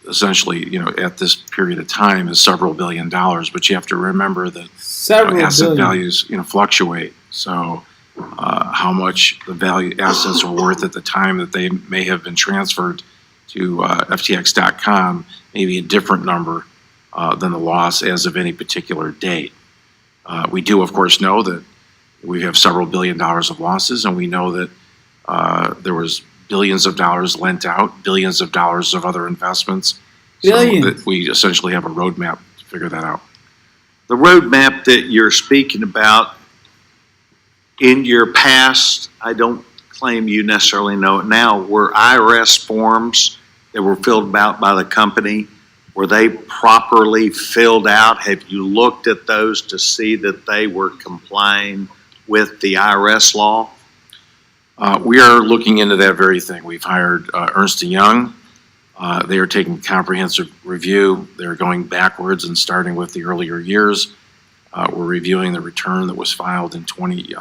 essentially, at this period of time is several $billion, but you have to remember that asset values, fluctuate. So how much the assets are worth at the time that they may have been transferred to FTX.com may be a different number than the loss as of any particular date. We do, of course, know that we have several $1 billion of losses, and we know that there was billions of dollars lent out, billions of dollars of other investments. Billions. So that we essentially have a roadmap to figure that out. The roadmap that you're speaking about, in your past, I don't claim you necessarily know it now, were IRS forms that were filled out by the company, were they properly filled out? Have you looked at those to see that they were complying with the IRS law? We are looking into that very thing. We've hired Ernst & Young. They are taking a comprehensive review. They're going backwards and starting with the earlier years. We're reviewing the return that was filed in 2020,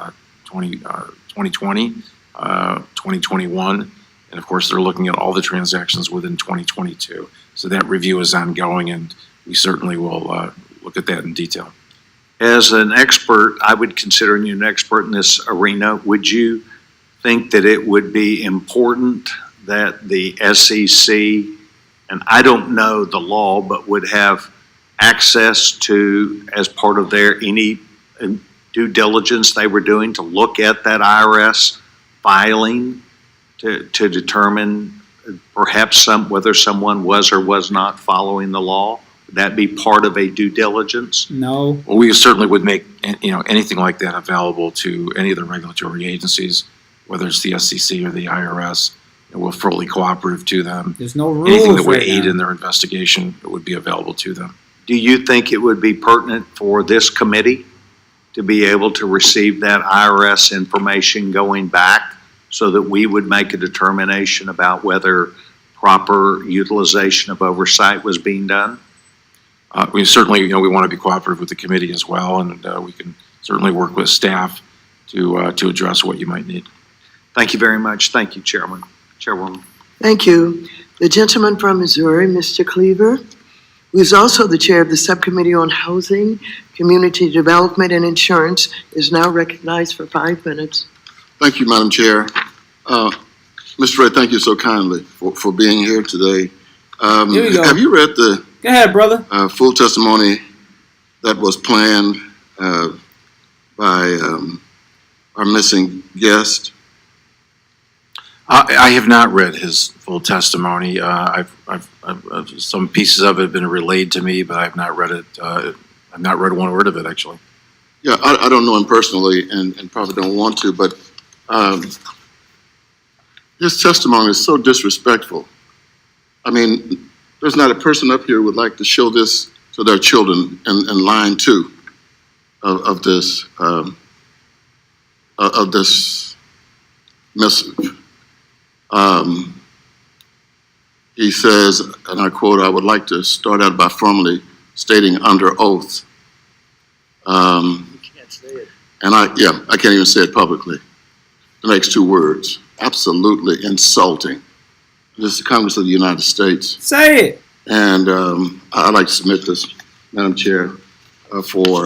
2021. And of course, they're looking at all the transactions within 2022. So that review is ongoing, and we certainly will look at that in detail. As an expert, I would consider you an expert in this arena. Would you think that it would be important that the SEC, and I don't know the law, but would have access to, as part of their any due diligence they were doing, to look at that IRS filing to determine perhaps whether someone was or was not following the law? Would that be part of a due diligence? No. Well, we certainly would make anything like that available to any of the regulatory agencies, whether it's the SEC or the IRS. And we'll fully cooperative to them. There's no rules. Anything that would right aid now. in their investigation would be available to them. Do you think it would be pertinent for this committee to be able to receive that IRS information going back so that we would make a determination about whether proper utilization of oversight was being done? We certainly, we want to be cooperative with the committee as well, and we can certainly work with staff to address what you might need. Thank you very much. Thank you, Chairwoman. Thank you. The gentleman from Missouri, Mr. Cleaver, who is also the chair of the Subcommittee on Housing, Community Development, and Insurance, is now recognized for 5 minutes. Thank you, Madam Chair. Mr. Ray, thank you so kindly for being here today. Here we go. Have you read the Go ahead, brother. full testimony that was planned by our missing guest? I have not read his full testimony. Some pieces of it have been relayed to me, but I've not read it. I've not read one word of it, actually. Yeah, I don't know him personally and probably don't want to, but his testimony is so disrespectful. I mean, there's not a person up here who would like to show this to their children in line 2 of this missive. He says, and I quote, "I would like to start out by formally stating under oath." And I can't even say it publicly. The next 2 words, absolutely insulting. This is the Congress of the United States. Say it. And I'd like to submit this, Madam Chair, for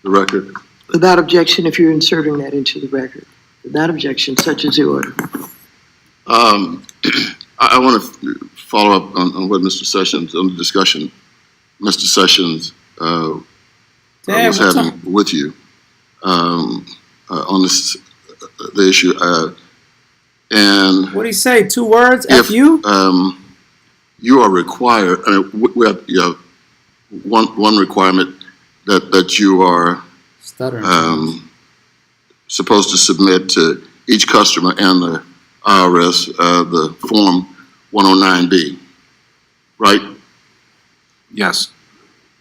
the record. Without objection, if you're inserting that into the record. Without objection, such is the order. I want to follow up on what Mr. Sessions, on the discussion Mr. Sessions was having with you on this, the issue. And What did he say? 2 words? F you? You are required, we have one requirement that you are Stuttering. supposed to submit to each customer and the IRS the Form 109B, right? Yes.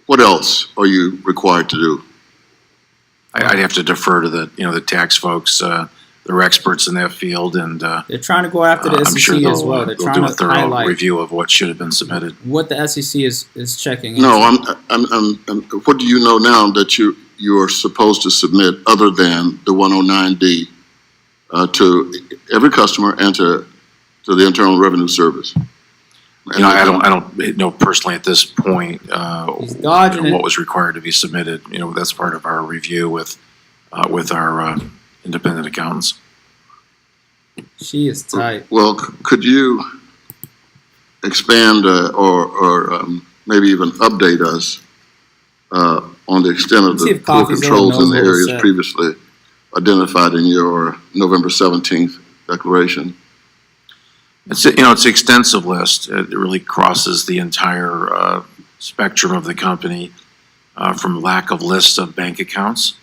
What else are you required to do? I'd have to defer to the tax folks. They're experts in that field, and They're trying to go after the I'm SEC sure as well. They're they'll trying do a to thorough highlight review of what should have been submitted. what the SEC is checking. No, I'm what do you know now that you are supposed to submit other than the 109D to every customer and to the Internal Revenue Service? I don't know personally at this point He's dodging what it. was required to be submitted. That's part of our review with our independent accountants. She is tight. Well, could you expand or maybe even update us on the extent of Let's see the if poor Coffee's controls in the knows what was areas said. previously identified in your November 17th declaration? It's an extensive list. It really crosses the entire spectrum of the company, from lack of lists of bank accounts,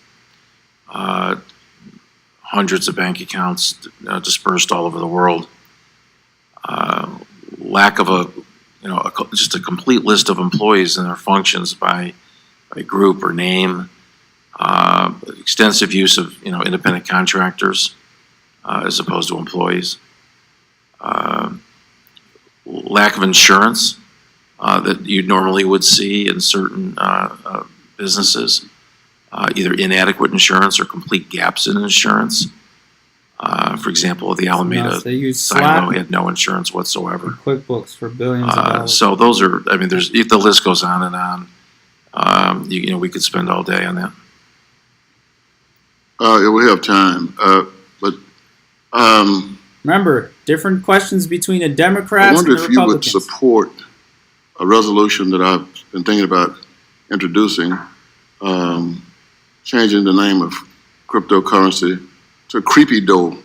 hundreds of bank accounts dispersed all over the world, lack of just a complete list of employees and their functions by group or name, extensive use of independent contractors as opposed to employees. Lack of insurance that you normally would see in certain businesses, either inadequate insurance or complete gaps in insurance. For example, the Alameda They use silo Slack had no insurance whatsoever. and QuickBooks for billions of dollars. So those are, if the list goes on and on, we could spend all day on that. Yeah, we have time, but Remember, different questions between the I Democrats wonder and the if you would Republicans. support a resolution that I've been thinking about introducing, changing the name of cryptocurrency to creepy dough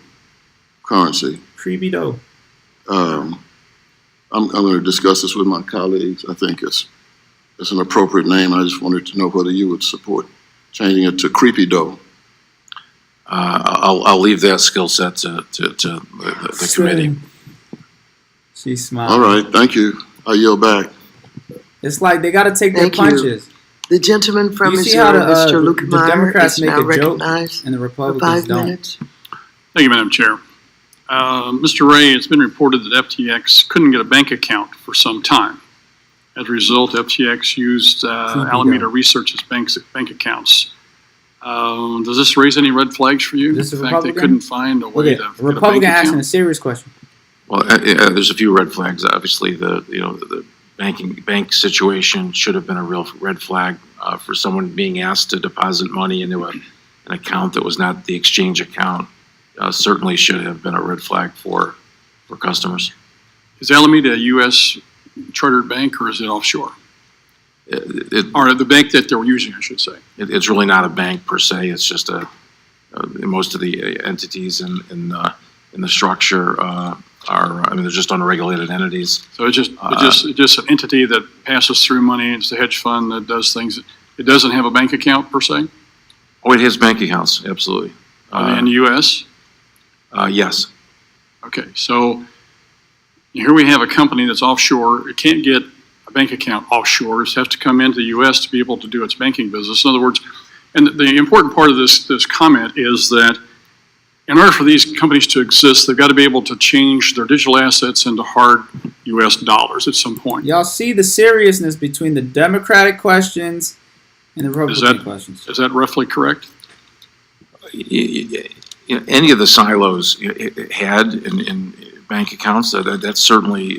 currency. Creepy dough. I'm going to discuss this with my colleagues. I think it's an appropriate name. I just wanted to know whether you would support changing it to creepy dough. I'll leave that skill set to the committee. She smiled. All right, thank you. I yield back. It's like they got to take their Thank you. punches. The gentleman from You see how Missouri, Mr. the Lukemeyer, Democrats is make now a joke recognized and the for Republicans 5 don't. minutes. Thank you, Madam Chair. Mr. Ray, it's been reported that FTX couldn't get a bank account for some time. As a result, FTX used Alameda Research's bank accounts. Does this raise any red flags for you? Is this a The fact they Republican? couldn't find a way Okay, to a get a Republican bank asking a account? serious question. Well, there's a few red flags. Obviously, the bank situation should have been a real red flag for someone being asked to deposit money into an account that was not the exchange account. Certainly should have been a red flag for customers. Is Alameda a U.S. chartered bank or is it offshore? Or the bank that they're using, I should say. It's really not a bank per se. It's just most of the entities in the structure they're just unregulated entities. So it's just an entity that passes through money. It's a hedge fund that does things. It doesn't have a bank account per se. Oh, it has bank accounts, absolutely. Are they in the U.S.? Yes. Okay, so here we have a company that's offshore. It can't get a bank account offshore. It has to come into the U.S. to be able to do its banking business. In other words, and the important part of this comment is that in order for these companies to exist, they've got to be able to change their digital assets into hard U.S. dollars at some point. Y'all see the seriousness between the Democratic questions and the Republican questions. Is that roughly correct? Any of the silos had in bank accounts that certainly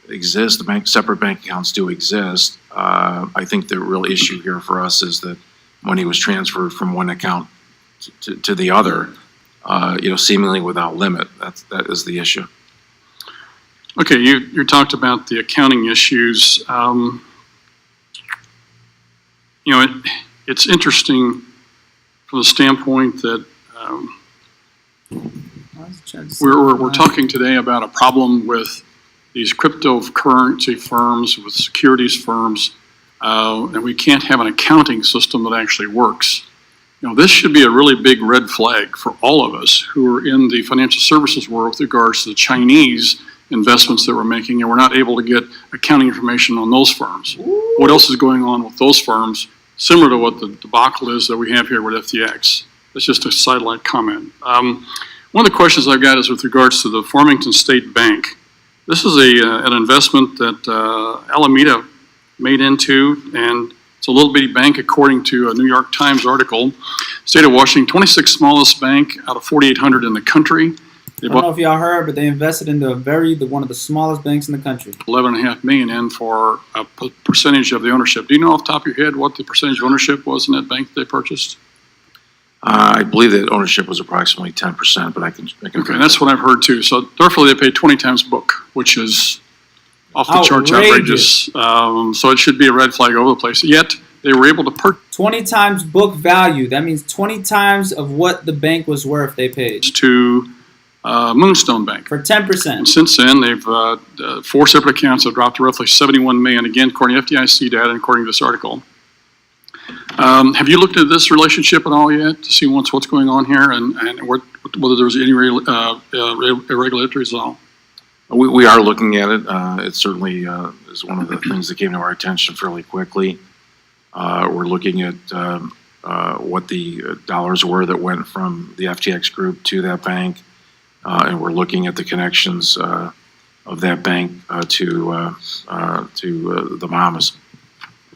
exist. Separate bank accounts do exist. I think the real issue here for us is that money was transferred from one account to the other, seemingly without limit. That is the issue. Okay, you talked about the accounting issues. It's interesting from the standpoint that we're talking today about a problem with these cryptocurrency firms, with securities firms, and we can't have an accounting system that actually works. This should be a really big red flag for all of us who are in the financial services world with regards to the Chinese investments that we're making, and we're not able to get accounting information on those firms. Ooh. What else is going on with those firms, similar to what the debacle is that we have here with FTX? That's just a sidelight comment. One of the questions I've got is with regards to the Farmington State Bank. This is an investment that Alameda made into, and it's a little bitty bank according to a New York Times article. State of Washington, 26th smallest bank out of 4,800 in the country. I don't know if y'all heard, but they invested into one of the smallest banks in the country. $11.5 million in for a percentage of the ownership. Do you know off the top of your head what the percentage of ownership was in that bank that they purchased? I believe that ownership was approximately 10%, but I can. Okay, that's what I've heard too. So therefore, they paid 20 times book, which is off the charts outrageous. So it should be a red flag over the place. Yet they were able to purchase 20 times book value. That means 20 times of what the bank was worth. They paid to Moonstone Bank for 10%. And since then, they've 4 separate accounts have dropped to roughly $71 million. Again, according to FDIC data and according to this article. Have you looked at this relationship at all yet to see what's going on here and whether there's any irregularities at all? We are looking at it. It certainly is one of the things that came to our attention fairly quickly. We're looking at what the dollars were that went from the FTX group to that bank, and we're looking at the connections of that bank to the Mamas.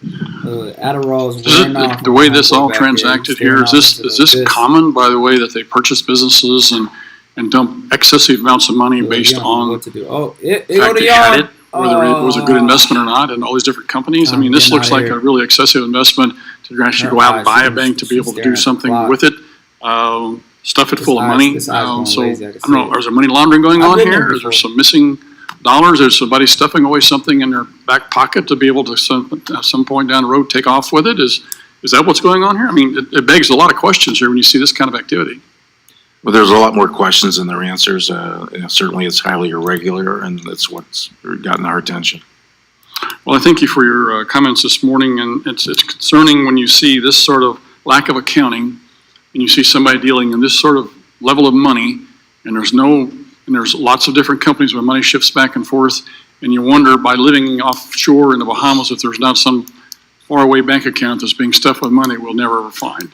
Adderall is wearing off. The way this all transacted here, is this common, by the way, that they purchase businesses and dump excessive amounts of money based on what to do? Oh, it the fact they had it, whether it was a good investment or not, and all these different companies? I mean, this looks like a really excessive investment to actually go out and buy a bank to be able to do something with it. Stuff it full of money. So I don't know, is there money laundering going on here? Is there some missing dollars? Is somebody stuffing away something in their back pocket to be able to at some point down the road take off with it? Is that what's going on here? I mean, it begs a lot of questions here when you see this kind of activity. Well, there's a lot more questions than there are answers. Certainly, it's highly irregular, and that's what's gotten our attention. Well, I thank you for your comments this morning, and it's concerning when you see this sort of lack of accounting, and you see somebody dealing in this sort of level of money, and there's lots of different companies where money shifts back and forth, and you wonder, by living offshore in the Bahamas, if there's not some faraway bank account that's being stuffed with money we'll never ever find.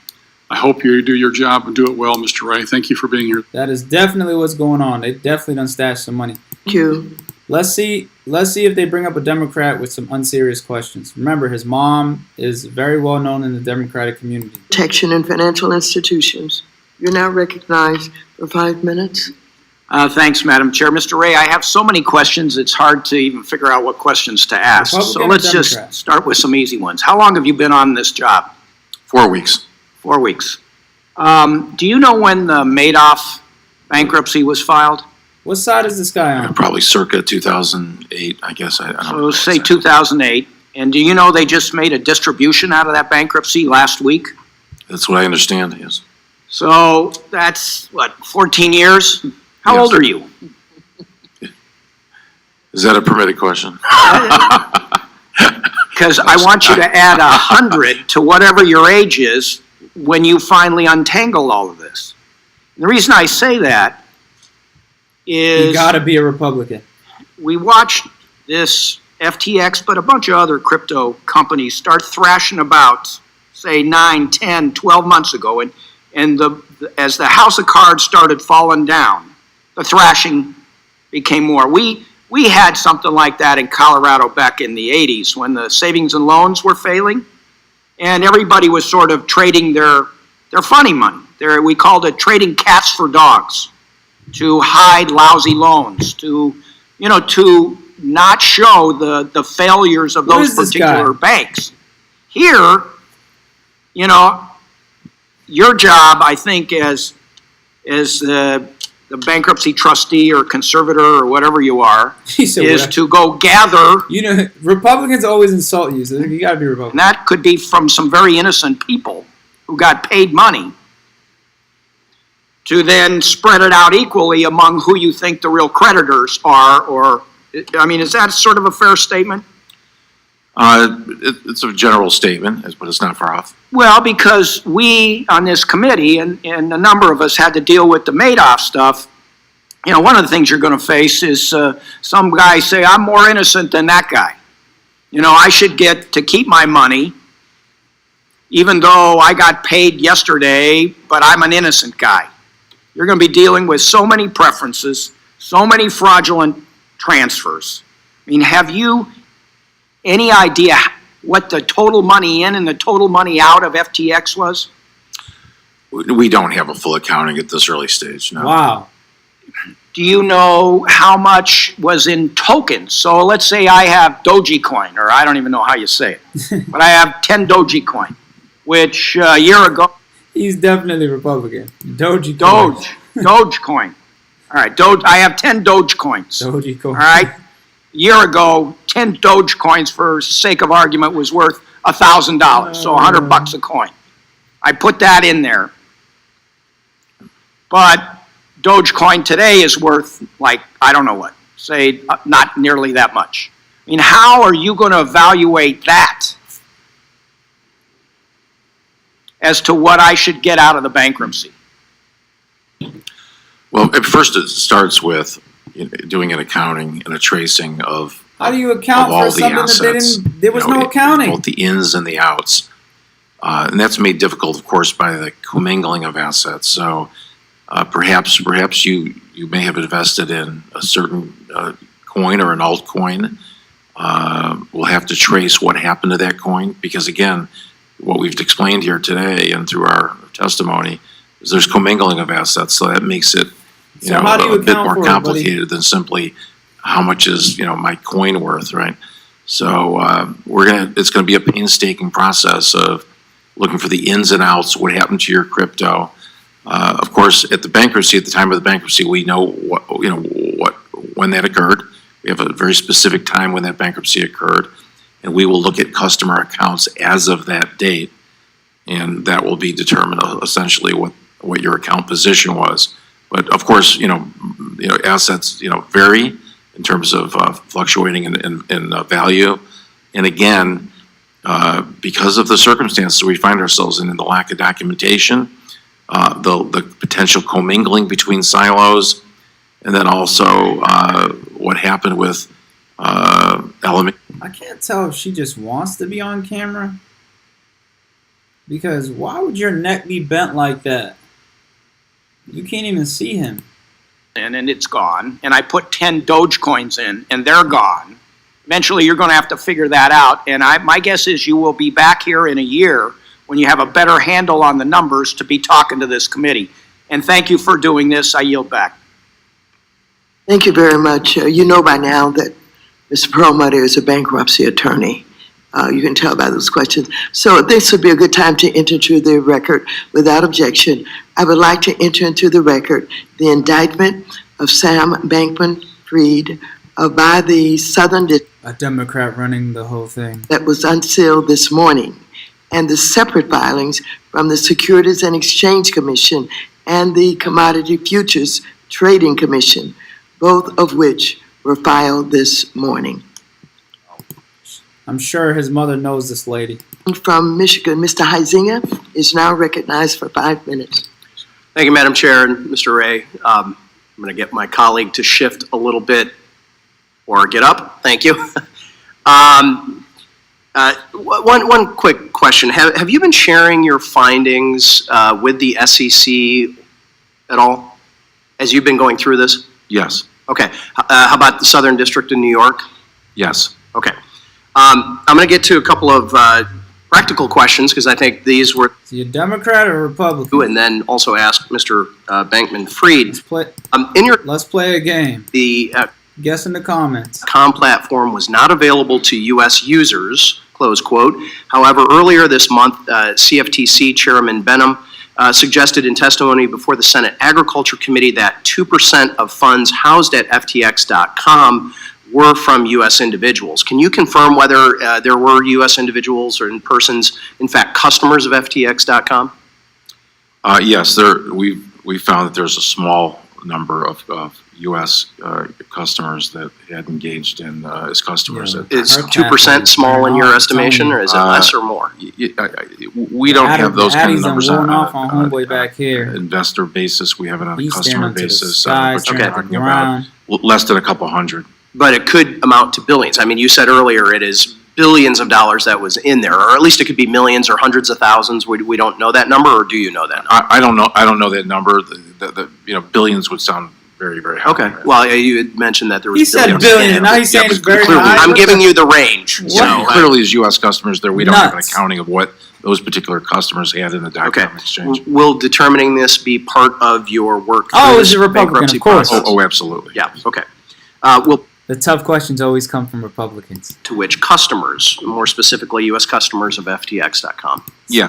I hope you do your job and do it well, Mr. Ray. Thank you for being here. That is definitely what's going on. They definitely done stashed some money. Thank you. Let's see if they bring up a Democrat with some unserious questions. Remember, his mom is very well known in the Democratic community. Protection in financial institutions. You're now recognized for 5 minutes. Thanks, Madam Chair. Mr. Ray, I have so many questions, it's hard to even figure out what questions to ask. Republican So or let's Democrat? just start with some easy ones. How long have you been on this job? 4 weeks. 4 weeks. Do you know when the Madoff bankruptcy was filed? What side is this guy on? Probably circa 2008, I guess. I don't So know say exactly. 2008. And do you know they just made a distribution out of that bankruptcy last week? That's what I understand, yes. So that's, what, 14 years? How Yes. old are you? Is that a permitted question? Because I want you to add 100 to whatever your age is when you finally untangle all of this. And the reason I say that is You gotta be a Republican. we watched this FTX, but a bunch of other crypto companies start thrashing about, say, 9, 10, 12 months ago. And as the house of cards started falling down, the thrashing became more. We had something like that in Colorado back in the 80s when the savings and loans were failing, and everybody was sort of trading their funny money. We called it trading cats for dogs, to hide lousy loans, to not show the failures of Who those is this particular guy? banks. Here, your job, I think, as the bankruptcy trustee or conservator or whatever you are, He said, is "Whatever." to go gather, You know, Republicans always insult you, so you gotta be and Republican. that could be from some very innocent people who got paid money, to then spread it out equally among who you think the real creditors are, or, I mean, is that sort of a fair statement? It's a general statement, but it's not far off. Well, because we on this committee, and a number of us had to deal with the Madoff stuff, one of the things you're going to face is some guy say, I'm more innocent than that guy. I should get to keep my money, even though I got paid yesterday, but I'm an innocent guy. You're going to be dealing with so many preferences, so many fraudulent transfers. I mean, have you any idea what the total money in and the total money out of FTX was? We don't have a full accounting at this early stage, no. Wow. Do you know how much was in tokens? So let's say I have Dogecoin, or I don't even know how you say it, but I have 10 Dogecoin, which a year ago, He's definitely Republican. Dogecoin. Dogecoin. All right, I have 10 Dogecoins. Dogecoin. All right. A year ago, 10 Dogecoins, for sake of argument, was worth $1,000, so $100 a coin. I put that in there. But Dogecoin today is worth, like, I don't know what, say not nearly that much. I mean, how are you going to evaluate that as to what I should get out of the bankruptcy? Well, at first it starts with doing an accounting and a tracing of How do you account all for the something that they assets. didn't? There was no accounting. Both the ins and the outs. And that's made difficult, of course, by the commingling of assets. So perhaps you may have invested in a certain coin or an altcoin. We'll have to trace what happened to that coin because, again, what we've explained here today and through our testimony is there's commingling of assets. So that makes it how do you a bit account more for it, complicated than simply how much is my coin worth, right? So it's gonna be a painstaking process of looking for the ins and outs, what happened to your crypto. Of course, at the bankruptcy, at the time of the bankruptcy, we know when that occurred. We have a very specific time when that bankruptcy occurred, and we will look at customer accounts as of that date, and that will be determined essentially what your account position was. But of course, assets vary in terms of fluctuating in value, and again, because of the circumstances we find ourselves in the lack of documentation, the potential commingling between silos, and then also what happened with element. I can't tell if she just wants to be on camera. Because why would your neck be bent like that? You can't even see him. in and it's gone, and I put 10 Dogecoins in and they're gone, eventually you're going to have to figure that out. And my guess is you will be back here in a year when you have a better handle on the numbers to be talking to this committee. And thank you for doing this. I yield back. Thank you very much. You know by now that Mr. Perlmutter is a bankruptcy attorney. You can tell by those questions. So this would be a good time to enter into the record without objection. I would like to enter into the record the indictment of Sam Bankman-Fried by the Southern District. A Democrat running the whole thing. That was unsealed this morning, and the separate filings from the Securities and Exchange Commission and the Commodity Futures Trading Commission, both of which were filed this morning. I'm sure his mother knows this lady. From Michigan, Mr. Huizinga is now recognized for 5 minutes. Thank you, Madam Chair and Mr. Ray. I'm going to get my colleague to shift a little bit or get up. Thank you. One quick question. Have you been sharing your findings with the SEC at all as you've been going through this? Yes. Okay. How about the Southern District of New York? Yes. Okay. I'm going to get to a couple of practical questions because I think these were. Is he a Democrat or Republican? And then also ask Mr. Bankman-Fried. Let's play a game. The guess in the comments. .com platform was not available to U.S. users, close quote. However, earlier this month, CFTC Chairman Benham suggested in testimony before the Senate Agriculture Committee that 2% of funds housed at FTX.com were from U.S. individuals. Can you confirm whether there were U.S. individuals or persons, in fact, customers of FTX.com? Yes, we found that there's a small number of U.S. Customers that had engaged in as customers. Yeah. Is 2% small in your estimation, or is it less or more? We don't have those kind of numbers on homeboy back here. Investor basis. We have it on a He's customer basis. But you're Okay. talking about less than a couple hundred. But it could amount to billions. I mean, you said earlier it is billions of dollars that was in there, or at least it could be millions or hundreds of thousands. We don't know that number, or do you know that number? I don't know. I don't know that number. Billions would sound very, very high. Okay. Well, you had mentioned that there was. He said billions. Now he's saying it's very high. I'm giving you the range. So clearly, as U.S. customers, there we don't have an accounting of what those particular customers had in the .com exchange. Will determining this be part of your work? Oh, is a Republican, of course. Oh, absolutely. Yeah. Okay. The tough questions always come from Republicans. To which customers, more specifically U.S. customers of FTX.com? Yeah.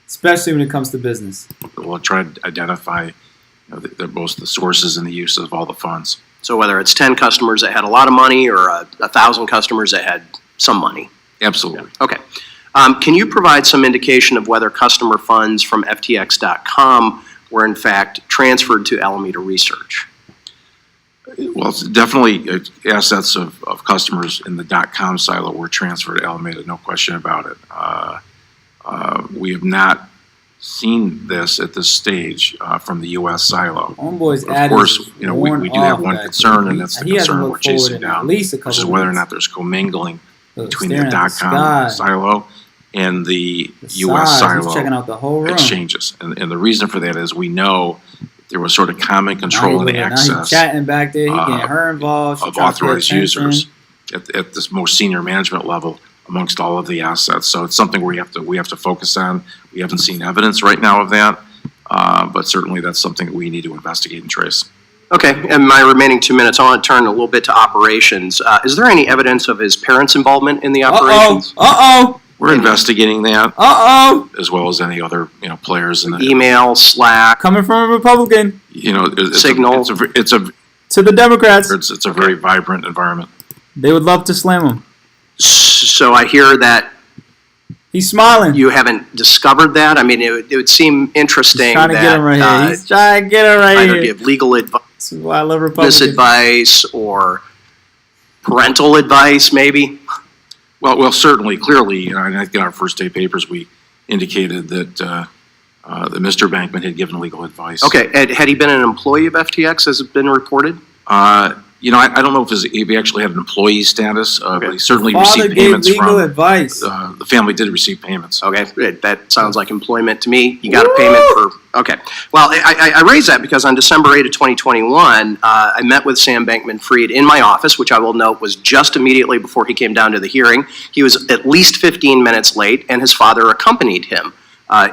Especially when it comes to business. We'll try to identify both the sources and the use of all the funds. So whether it's 10 customers that had a lot of money or 1,000 customers that had some money? Absolutely. Okay. Can you provide some indication of whether customer funds from FTX.com were in fact transferred to Alameda Research? Well, it's definitely assets of customers in the .com silo were transferred to Alameda, no question about it. We have not seen this at this stage from the U.S. silo. Homeboy's of course, we do have one concern, and that's the concern we're chasing down, which is whether or not there's commingling between the .com silo and the U.S. silo exchanges. And the reason for that is we know there was sort of common control and access chatting back there, he getting her involved, of authorized users at this most senior management level amongst all of the assets. So it's something we have to focus on. We haven't seen evidence right now of that, but certainly that's something that we need to investigate and trace. Okay, and my remaining 2 minutes, I want to turn a little bit to operations. Is there any evidence of his parents' involvement in the operations? We're investigating that. As well as any other, players in the email, Slack. Coming from a Republican. Signal. It's a to the Democrats. It's a very vibrant environment. They would love to slam him. So I hear that he's smiling. You haven't discovered that? I mean, it would seem interesting. He's trying to get him right here. He's trying to get him right either here. Give legal advice, this is why I love Republicans. Business advice, or parental advice, maybe. Well, certainly, clearly, and I think in our first day papers we indicated that that Mr. Bankman had given legal advice. Okay, had he been an employee of FTX, as has been reported? I don't know if he actually had an employee status, but he certainly Father received gave payments legal from. advice. The family did receive payments. Okay, that sounds like employment to me. You got a payment for, okay. Well, I raise that because on December 8 of 2021, I met with Sam Bankman-Fried in my office, which I will note was just immediately before he came down to the hearing. He was at least 15 minutes late, and his father accompanied him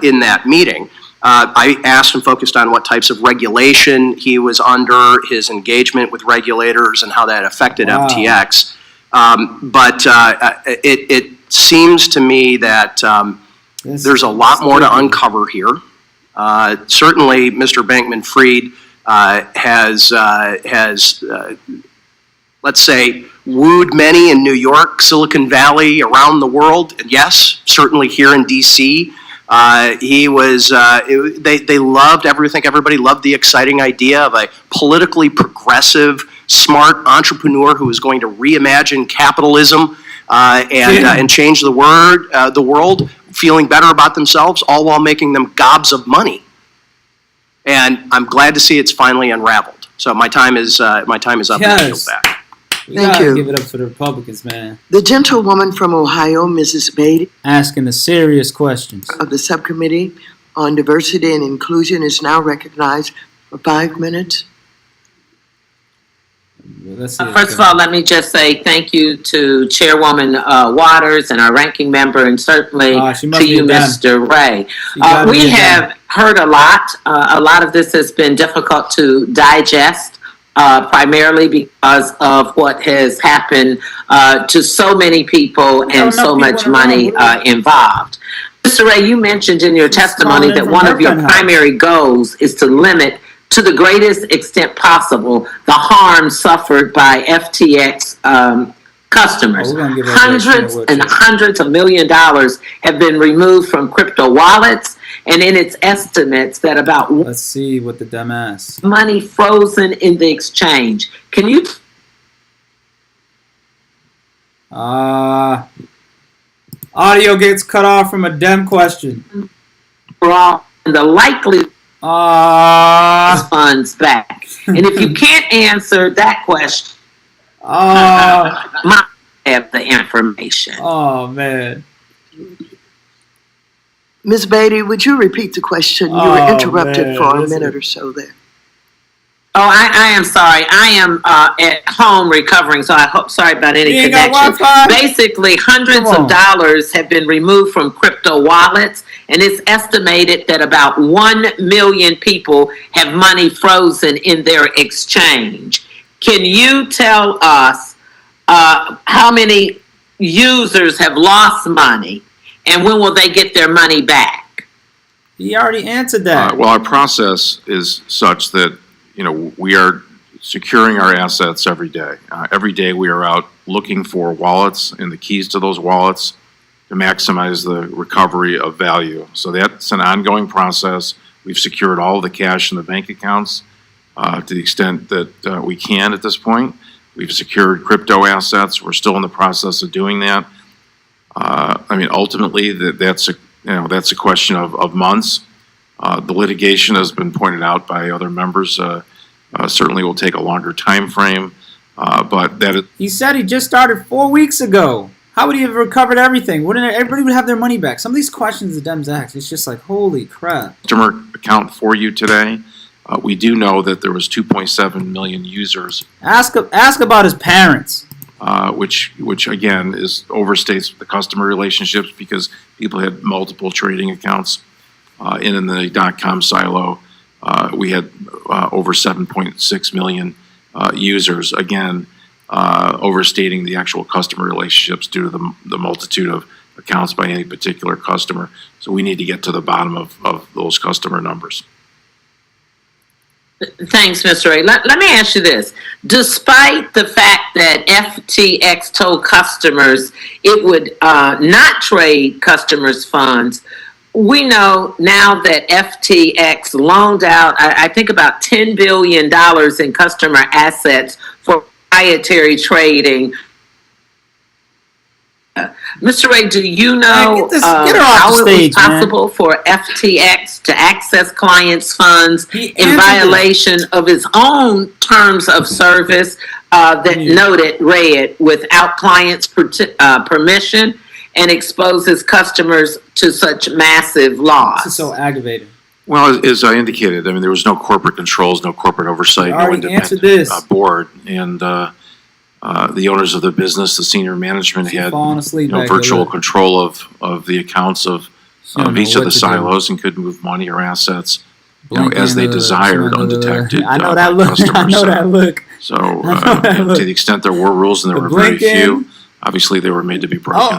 in that meeting. I asked and focused on what types of regulation he was under, his engagement with regulators, and how that affected FTX. But it seems to me that there's a lot more to uncover here. Certainly, Mr. Bankman-Fried has let's say, wooed many in New York, Silicon Valley, around the world, and yes, certainly here in D.C. He was, they loved, everybody loved the exciting idea of a politically progressive, smart entrepreneur who was going to reimagine capitalism and change the world, feeling better about themselves, all while making them gobs of money. And I'm glad to see it's finally unraveled. So my time is up. Yes. And I yield back. We Thank gotta you. give it up for the Republicans, man. The gentlewoman from Ohio, Mrs. Beatty, Asking the serious questions. of the Subcommittee on Diversity and Inclusion, is now recognized for 5 minutes. Let's see. First of all, let me just say thank you to Chairwoman Waters and our ranking member, and certainly She must to be you, a Dem. Mr. Ray. She gotta be We a Dem. have heard a lot. A lot of this has been difficult to digest, primarily because of what has happened to so many people and so much money involved. Mr. Ray, you mentioned in your testimony calling in that from one of your Hurricane House. primary goals is to limit, to the greatest extent possible, the harm suffered by FTX customers. Oh, we're gonna give her a Hundreds wheelchair. and hundreds of $1 million have been removed from crypto wallets, and in its estimates that about Let's see what the Dem asks. money frozen in the exchange. Can you Audio gets cut off from a Dem question. draw the likely funds back? And if you can't answer that question, might have the information. Oh, man. Ms. Beatty, would you repeat the question? You Oh, were interrupted man, for a listen. minute or so there. Oh, I am sorry. I am at home recovering, so I hope sorry about any You ain't got connection. Wi-Fi? Basically, hundreds Come on. of dollars have been removed from crypto wallets, and it's estimated that about 1 million people have money frozen in their exchange. Can you tell us how many users have lost money, and when will they get their money back? He already answered that. Well, our process is such that, we are securing our assets every day. Every day we are out looking for wallets and the keys to those wallets to maximize the recovery of value. So that's an ongoing process. We've secured all of the cash in the bank accounts to the extent that we can at this point. We've secured crypto assets. We're still in the process of doing that. Ultimately, that's a question of months. The litigation has been pointed out by other members. Certainly will take a longer time frame, but that is. He said he just started 4 weeks ago. How would he have recovered everything? Wouldn't everybody would have their money back? Some of these questions the Dems ask, it's just like, holy crap. Customer account for you today. We do know that there was 2.7 million users. Ask about his parents. Which again overstates the customer relationships because people had multiple trading accounts in the .com silo. We had over 7.6 million users, again overstating the actual customer relationships due to the multitude of accounts by any particular customer. So we need to get to the bottom of those customer numbers. Thanks, Mr. Ray. Let me ask you this. Despite the fact that FTX told customers it would not trade customers' funds, we know now that FTX loaned out, I think, about $10 billion in customer assets for proprietary trading. Mr. Ray, do you know get her off how the it stage, was possible for FTX to access clients' funds in answered violation of its own terms of service? that read without client's permission and exposes customers to such massive loss. This is so aggravating. Well, as I indicated, I mean, there was no corporate controls, no corporate oversight, You no already answered this. independent board, and the owners of the business, the senior management She's had falling asleep back virtual there, look. control of the accounts of don't know each of what the to do. silos and could move money or assets Blink as they in, desired, undetected. I know by that look. customers. I know that look. So, I know that to look. the extent there were rules and there The were very blinking. few, obviously they were made to be broken.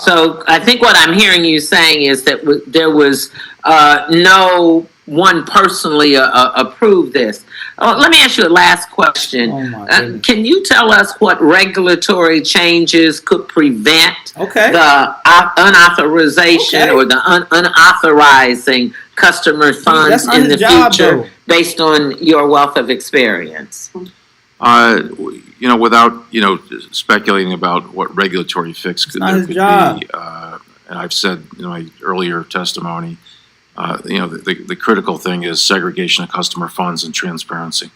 So I think what I'm hearing you saying is that there was no one personally approved this. Let me ask you a last question. Oh my goodness. Can you tell us what regulatory changes could prevent the unauthorization or the unauthorizing customer funds That's not in the his job, future though. based on your wealth of experience? Without speculating about what regulatory fix could not there his could job. be, and I've said in my earlier testimony, the critical thing is segregation of customer funds and transparency.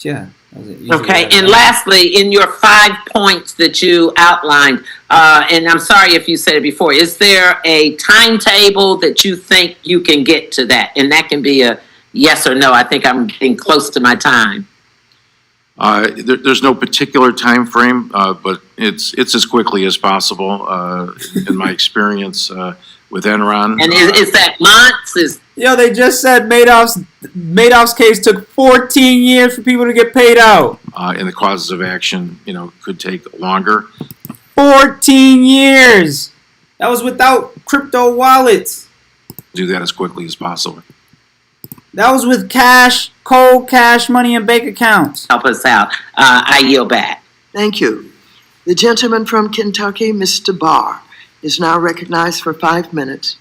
Yeah. That was it. Okay, and lastly, in your 5 points that you outlined, and I'm sorry if you said it before, is there a timetable that you think you can get to that? And that can be a yes or no. I think I'm getting close to my time. There's no particular time frame, but it's as quickly as possible. In my experience with Enron, And is that months? They just said Madoff's case took 14 years for people to get paid out. and the causes of action, could take longer. 14 years. That was without crypto wallets. Do that as quickly as possible. That was with cash, cold cash money in bank accounts. Help us out. I yield back. Thank you. The gentleman from Kentucky, Mr. Barr, is now recognized for 5 minutes.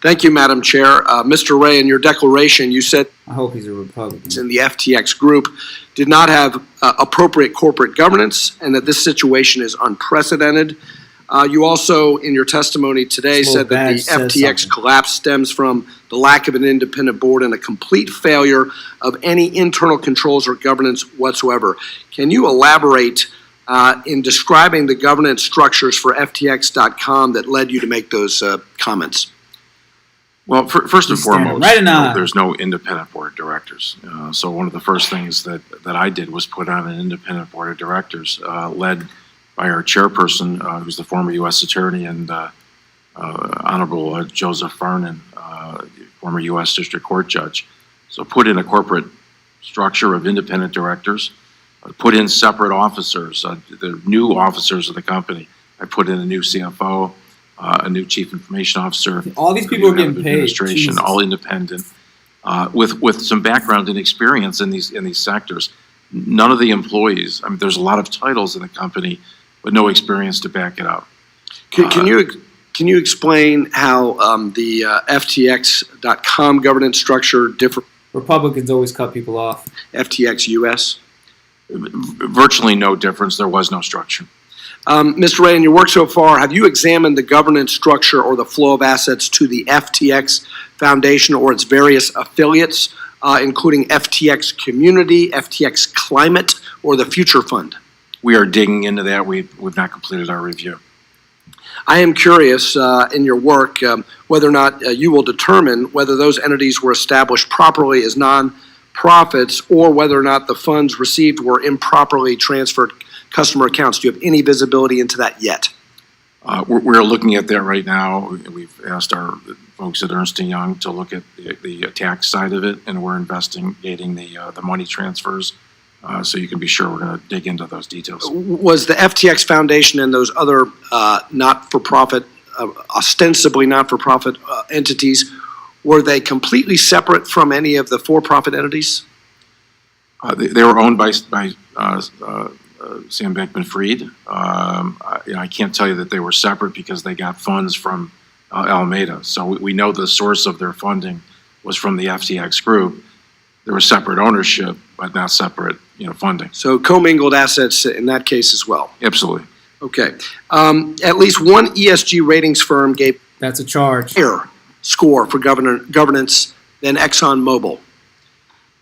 Thank you, Madam Chair. Mr. Ray, in your declaration, you said I hope he's a Republican. in the FTX group did not have appropriate corporate governance and that this situation is unprecedented. You also, in your testimony today, This said little that the badge says FTX something. collapse stems from the lack of an independent board and a complete failure of any internal controls or governance whatsoever. Can you elaborate in describing the governance structures for FTX.com that led you to make those comments? Well, first and He's standing foremost, right in the eye. there's no independent board of directors. So one of the first things that I did was put on an independent board of directors, led by our chairperson, who's the former U.S. attorney, and Honorable Joseph Farnan, former U.S. District Court judge. So put in a corporate structure of independent directors, put in separate officers, the new officers of the company. I put in a new CFO, a new chief information officer. All these people are new head getting of paid. administration, Jesus. all independent, with some background and experience in these sectors. None of the employees. I mean, there's a lot of titles in the company, but no experience to back it up. Can you explain how the FTX.com governance structure differs Republicans always cut people off. FTX US? Virtually no difference. There was no structure. Mr. Ray, in your work so far, have you examined the governance structure or the flow of assets to the FTX Foundation or its various affiliates, including FTX Community, FTX Climate, or the Future Fund? We are digging into that. We've not completed our review. I am curious in your work whether or not you will determine whether those entities were established properly as non-profits or whether or not the funds received were improperly transferred customer accounts. Do you have any visibility into that yet? We're looking at that right now. We've asked our folks at Ernst & Young to look at the tax side of it, and we're investigating the money transfers. So you can be sure we're going to dig into those details. Was the FTX Foundation and those other not-for-profit, ostensibly not-for-profit entities, were they completely separate from any of the for-profit entities? They were owned by Sam Bankman-Fried. I can't tell you that they were separate because they got funds from Alameda. So we know the source of their funding was from the FTX group. There was separate ownership, but not separate, funding. So commingled assets in that case as well? Absolutely. Okay. At least one ESG ratings firm gave That's a charge. higher score for governance than ExxonMobil.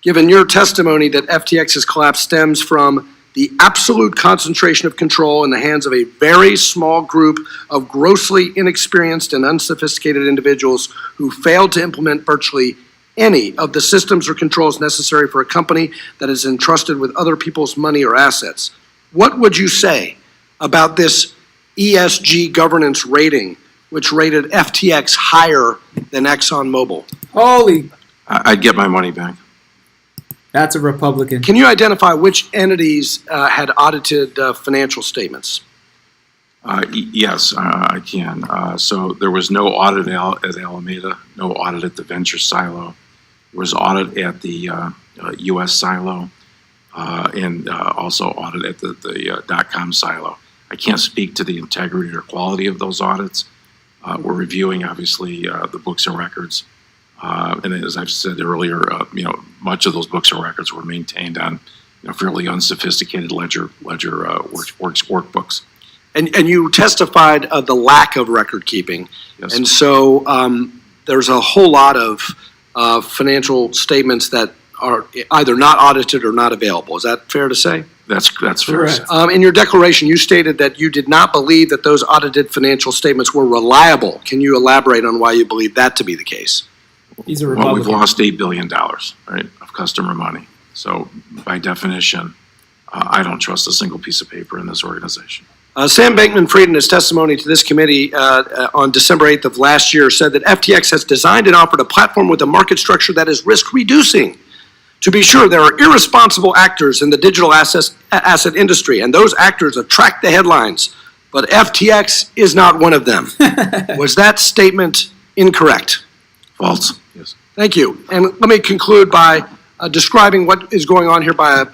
given your testimony that FTX's collapse stems from the absolute concentration of control in the hands of a very small group of grossly inexperienced and unsophisticated individuals who failed to implement virtually any of the systems or controls necessary for a company that is entrusted with other people's money or assets. What would you say about this ESG governance rating, which rated FTX higher than ExxonMobil? Holy, I'd get my money back. that's a Republican. Can you identify which entities had audited financial statements? Yes, I can. So there was no audit at Alameda, no audit at the venture silo. There was audit at the U.S. silo, and also audit at the .com silo. I can't speak to the integrity or quality of those audits. We're reviewing, obviously, the books and records. And as I've said earlier, much of those books and records were maintained on fairly unsophisticated ledger workbooks. And you testified of the lack of record keeping. Yes. And so there's a whole lot of financial statements that are either not audited or not available. Is that fair to say? That's fair. Correct. In your declaration, you stated that you did not believe that those audited financial statements were reliable. Can you elaborate on why you believe that to be the case? He's a Well, Republican. we've lost $8 billion, right, of customer money. So by definition, I don't trust a single piece of paper in this organization. Sam Bankman-Fried, in his testimony to this committee on December 8th of last year, said that FTX has designed and offered a platform with a market structure that is risk-reducing. To be sure, there are irresponsible actors in the digital asset industry, and those actors attract the headlines, but FTX is not one of them. Was that statement incorrect? False. Yes. Thank you. And let me conclude by describing what is going on here by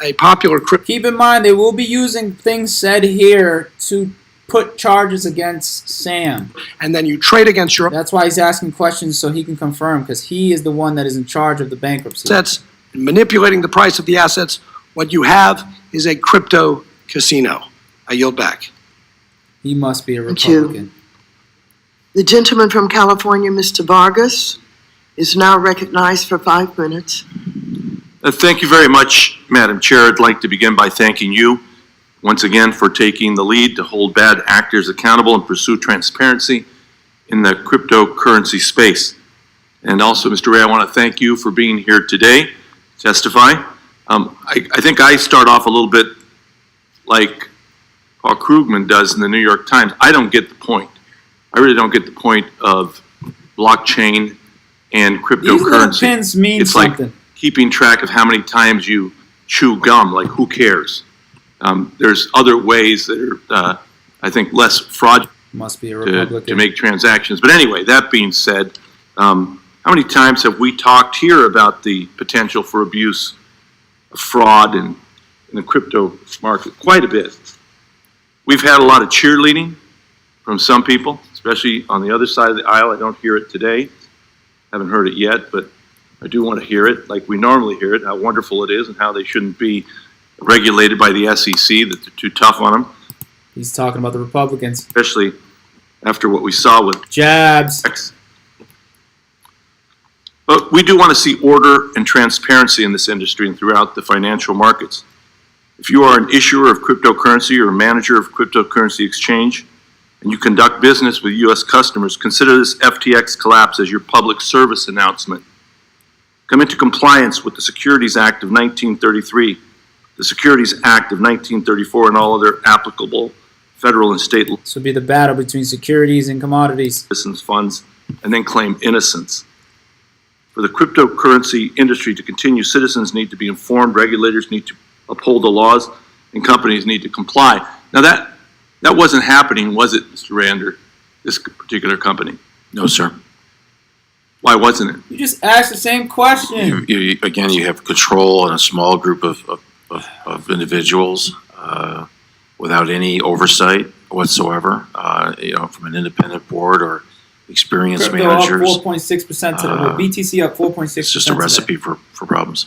a popular crypto. Keep in mind, they will be using things said here to put charges against Sam. And then you trade against your That's why he's asking questions so he can confirm, because he is the one that is in charge of the bankruptcy. assets, manipulating the price of the assets. What you have is a crypto casino. I yield back. He must be a Thank you. Republican. The gentleman from California, Mr. Vargas, is now recognized for 5 minutes. Thank you very much, Madam Chair. I'd like to begin by thanking you once again for taking the lead to hold bad actors accountable and pursue transparency in the cryptocurrency space. And also, Mr. Ray, I want to thank you for being here today to testify. I think I start off a little bit like Paul Krugman does in the New York Times. I don't get the point. I really don't get the point of blockchain and These little cryptocurrency. pins mean It's something. like keeping track of how many times you chew gum. Like, who cares? There's other ways that are, I think, less fraudulent Must be a to Republican. make transactions. But anyway, that being said, how many times have we talked here about the potential for abuse, of fraud in the crypto market? Quite a bit. We've had a lot of cheerleading from some people, especially on the other side of the aisle. I don't hear it today. Haven't heard it yet, but I do want to hear it like we normally hear it, how wonderful it is and how they shouldn't be regulated by the SEC, that they're too tough on them, He's talking about the Republicans. especially after what we saw with Jabs. X. But we do want to see order and transparency in this industry and throughout the financial markets. If you are an issuer of cryptocurrency or a manager of cryptocurrency exchange, and you conduct business with U.S. customers, consider this FTX collapse as your public service announcement. Come into compliance with the Securities Act of 1933, the Securities Act of 1934, and all other applicable federal and state This would be the battle between securities and commodities. citizens' funds, and then claim innocence. For the cryptocurrency industry to continue, citizens need to be informed, regulators need to uphold the laws, and companies need to comply. Now that wasn't happening, was it, Mr. Rander, this particular company? No, sir. Why wasn't it? You just asked the same question. Again, you have control in a small group of individuals without any oversight whatsoever, from an independent board or experienced Crypto up managers. 4.6% today. Well, BTC up 4.6%. It's just a recipe for problems.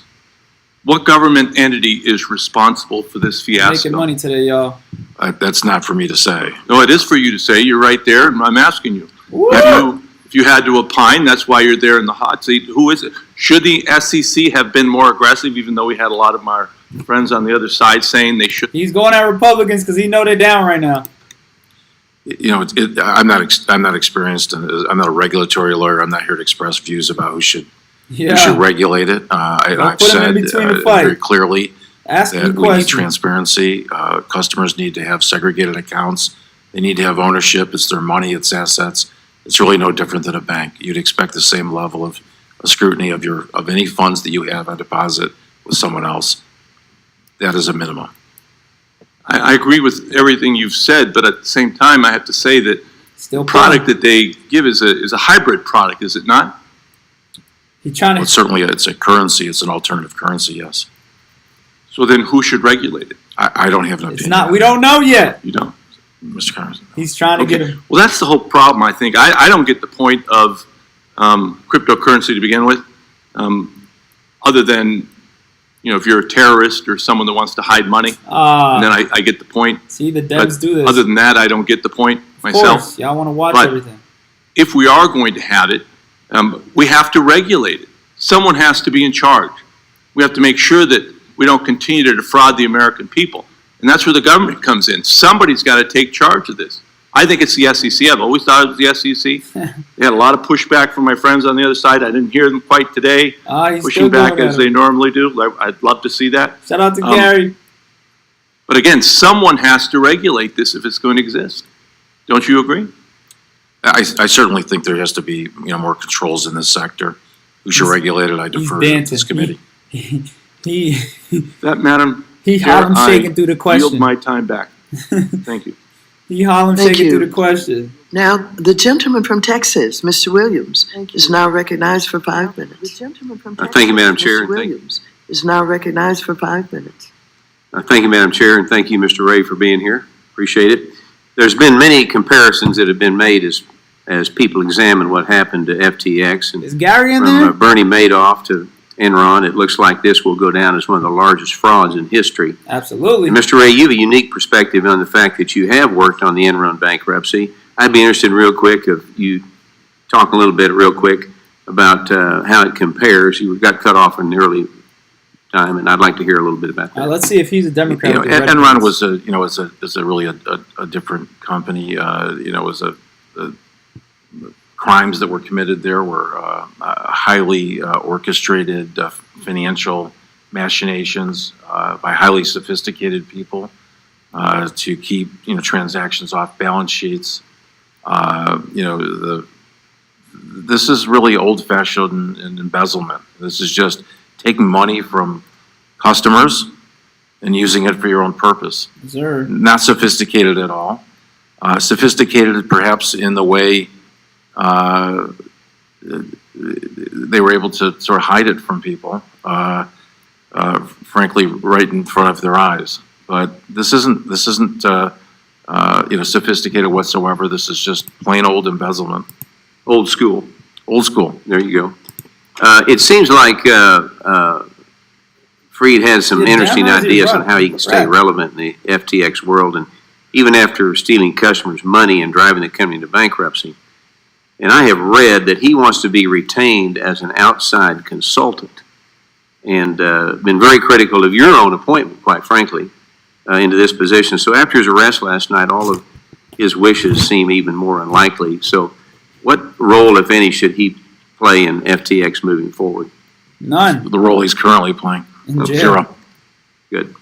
What government entity is responsible for this fiasco? Making money today, y'all. That's not for me to say. No, it is for you to say. You're right there, and I'm asking you. Woo! If you had to opine, that's why you're there in the hot seat. Who is it? Should the SEC have been more aggressive, even though we had a lot of our friends on the other side saying they should? He's going at Republicans because he know they're down right now. You know, I'm not experienced. I'm not a regulatory lawyer. I'm not here to express views about who should regulate it. I've said very clearly that we need transparency. Customers need to have segregated accounts. They need to have ownership. It's their money. It's assets. It's really no different than a bank. You'd expect the same level of scrutiny of any funds that you have on deposit with someone else. That is a minimum. I agree with everything you've said, but at the same time, I have to say that the product that they give is a hybrid product, is it not? Well, certainly, it's a currency. It's an alternative currency. Yes. So then, who should regulate it? I don't have an opinion. It's not. We don't know yet. You don't, Mr. Congressman. He's trying to get him. Well, that's the whole problem. I think I don't get the point of cryptocurrency to begin with, other than, you know, if you're a terrorist or someone that wants to hide money, and then I get the point. See, the devs do this. Other than that, I don't get the point myself. Of course, y'all want to watch everything. If we are going to have it, we have to regulate it. Someone has to be in charge. We have to make sure that we don't continue to defraud the American people. And that's where the government comes in. Somebody's got to take charge of this. I think it's the SEC. I've always thought it was the SEC. They had a lot of pushback from my friends on the other side. I didn't hear them quite today, pushing back as they normally do. I'd love to see that. Shout out to Gary. But again, someone has to regulate this if it's going to exist. Don't you agree? I certainly think there has to be, you know, more controls in this sector. Who should regulate it? I defer to this committee. That, Madam He Harlem shaking through the question. Yield my time back. Thank you. He Harlem shaking through the question. Now, the gentleman from Texas, Mr. Williams, is now recognized for 5 minutes. The gentleman from Texas, thank you, Madam Chair. Mr. Williams, is now recognized for 5 minutes. Thank you, Madam Chair, and thank you, Mr. Ray, for being here. Appreciate it. There's been many comparisons that have been made as people examine what happened to FTX. And is Gary in there? From Bernie Madoff to Enron, it looks like this will go down as one of the largest frauds in history. Absolutely. And Mr. Ray, you have a unique perspective on the fact that you have worked on the Enron bankruptcy. I'd be interested real quick if you talk a little bit real quick about how it compares. You got cut off in the early time, and I'd like to hear a little bit about that. Let's see if he's a Democrat. You know, Enron was a really a different company. You know, it was crimes that were committed there were highly orchestrated financial machinations by highly sophisticated people to keep, you know, transactions off balance sheets. You know, this is really old-fashioned embezzlement. This is just taking money from customers and using it for your own purpose. Sure. Not sophisticated at all. Sophisticated perhaps in the way they were able to sort of hide it from people, frankly, right in front of their eyes. But this isn't you know, sophisticated whatsoever. This is just plain old embezzlement. Old school. Old school. There you go. It seems like Freed has some interesting ideas on how he can stay relevant in the FTX world, and even after stealing customers' money and driving the company into bankruptcy. And I have read that he wants to be retained as an outside consultant, and been very critical of your own appointment, quite frankly, into this position. So after his arrest last night, all of his wishes seem even more unlikely. So what role, if any, should he play in FTX moving forward? None. The role he's currently playing. Zero. Good.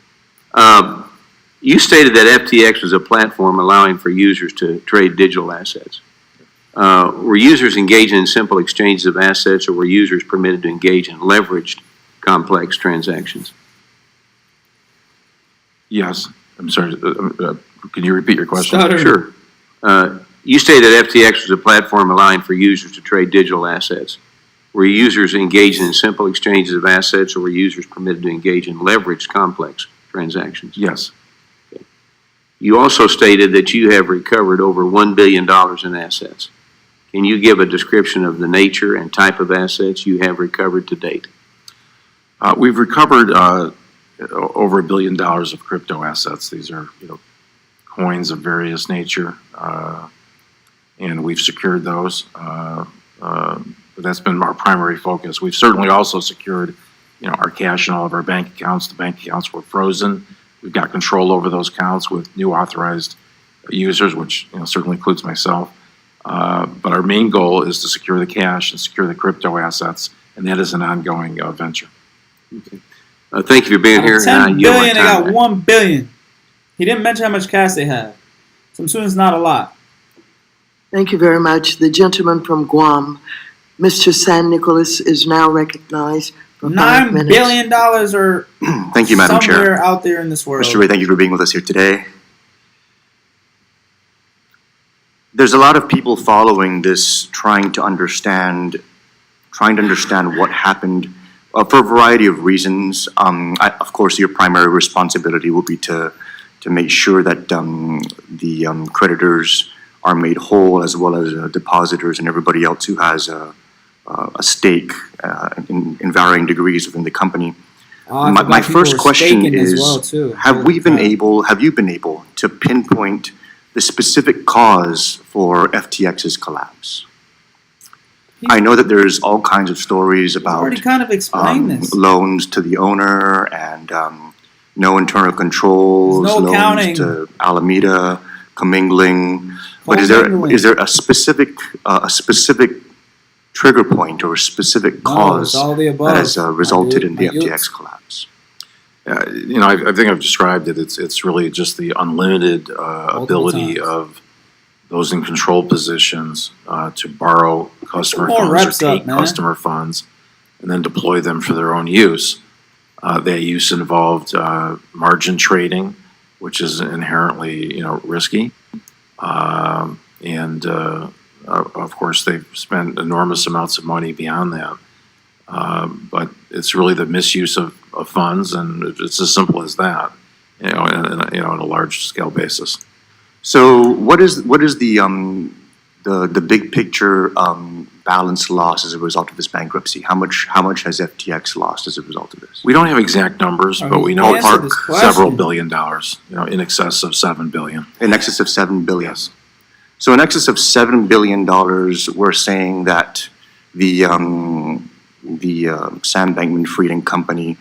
You stated that FTX was a platform allowing for users to trade digital assets. Were users engaging in simple exchanges of assets, or were users permitted to engage in leveraged complex transactions? Yes. I'm sorry. Can you repeat your question? Sure. You stated that FTX was a platform allowing for users to trade digital assets. Were users engaging in simple exchanges of assets, or were users permitted to engage in leveraged complex transactions? Yes. Okay. You also stated that you have recovered over $1 billion in assets. Can you give a description of the nature and type of assets you have recovered to date? We've recovered over $1 billion of crypto assets. These are, you know, coins of various nature, and we've secured those. That's been our primary focus. We've certainly also secured, our cash in all of our bank accounts. The bank accounts were frozen. We've got control over those accounts with new authorized users, which certainly includes myself. But our main goal is to secure the cash and secure the crypto assets, and that is an ongoing venture. Okay. Thank you for being here. $10 billion, they got $1 billion. He didn't mention how much cash they have. So I'm assuming it's not a lot. Thank you very much. The gentleman from Guam, Mr. San Nicolas, is now recognized for 5 minutes. $9 billion are Thank you, Madam Chair. somewhere out there in this world. Mr. Ray, thank you for being with us here today. There's a lot of people following this trying to understand what happened for a variety of reasons. Of course, your primary responsibility will be to make sure that the creditors are made whole, as well as depositors and everybody else who has a stake in varying degrees within the company. My first question is: have you been able to pinpoint the specific cause for FTX's collapse? I know that there's all kinds of stories about already kind of explained this. Loans to the owner and no internal controls, no loans accounting. to Alameda, commingling. But is there a specific trigger point or a specific cause that has resulted in the FTX collapse? I think I've described it. It's really just the unlimited ability of those in control positions to borrow customer funds or take customer funds and then deploy them for their own use. That use involved margin trading, which is inherently risky, and of course they've spent enormous amounts of money beyond that. But it's really the misuse of funds, and it's as simple as that, on a large scale basis. So what is the big picture balance loss as a result of this bankruptcy? How much has FTX lost as a result of this? We don't have exact numbers, but we know it's several $billion, in excess of $7 billion. In excess of $7 billion. Yes. So in excess of $7 billion, we're saying that the Sam Bankman-Fried and Company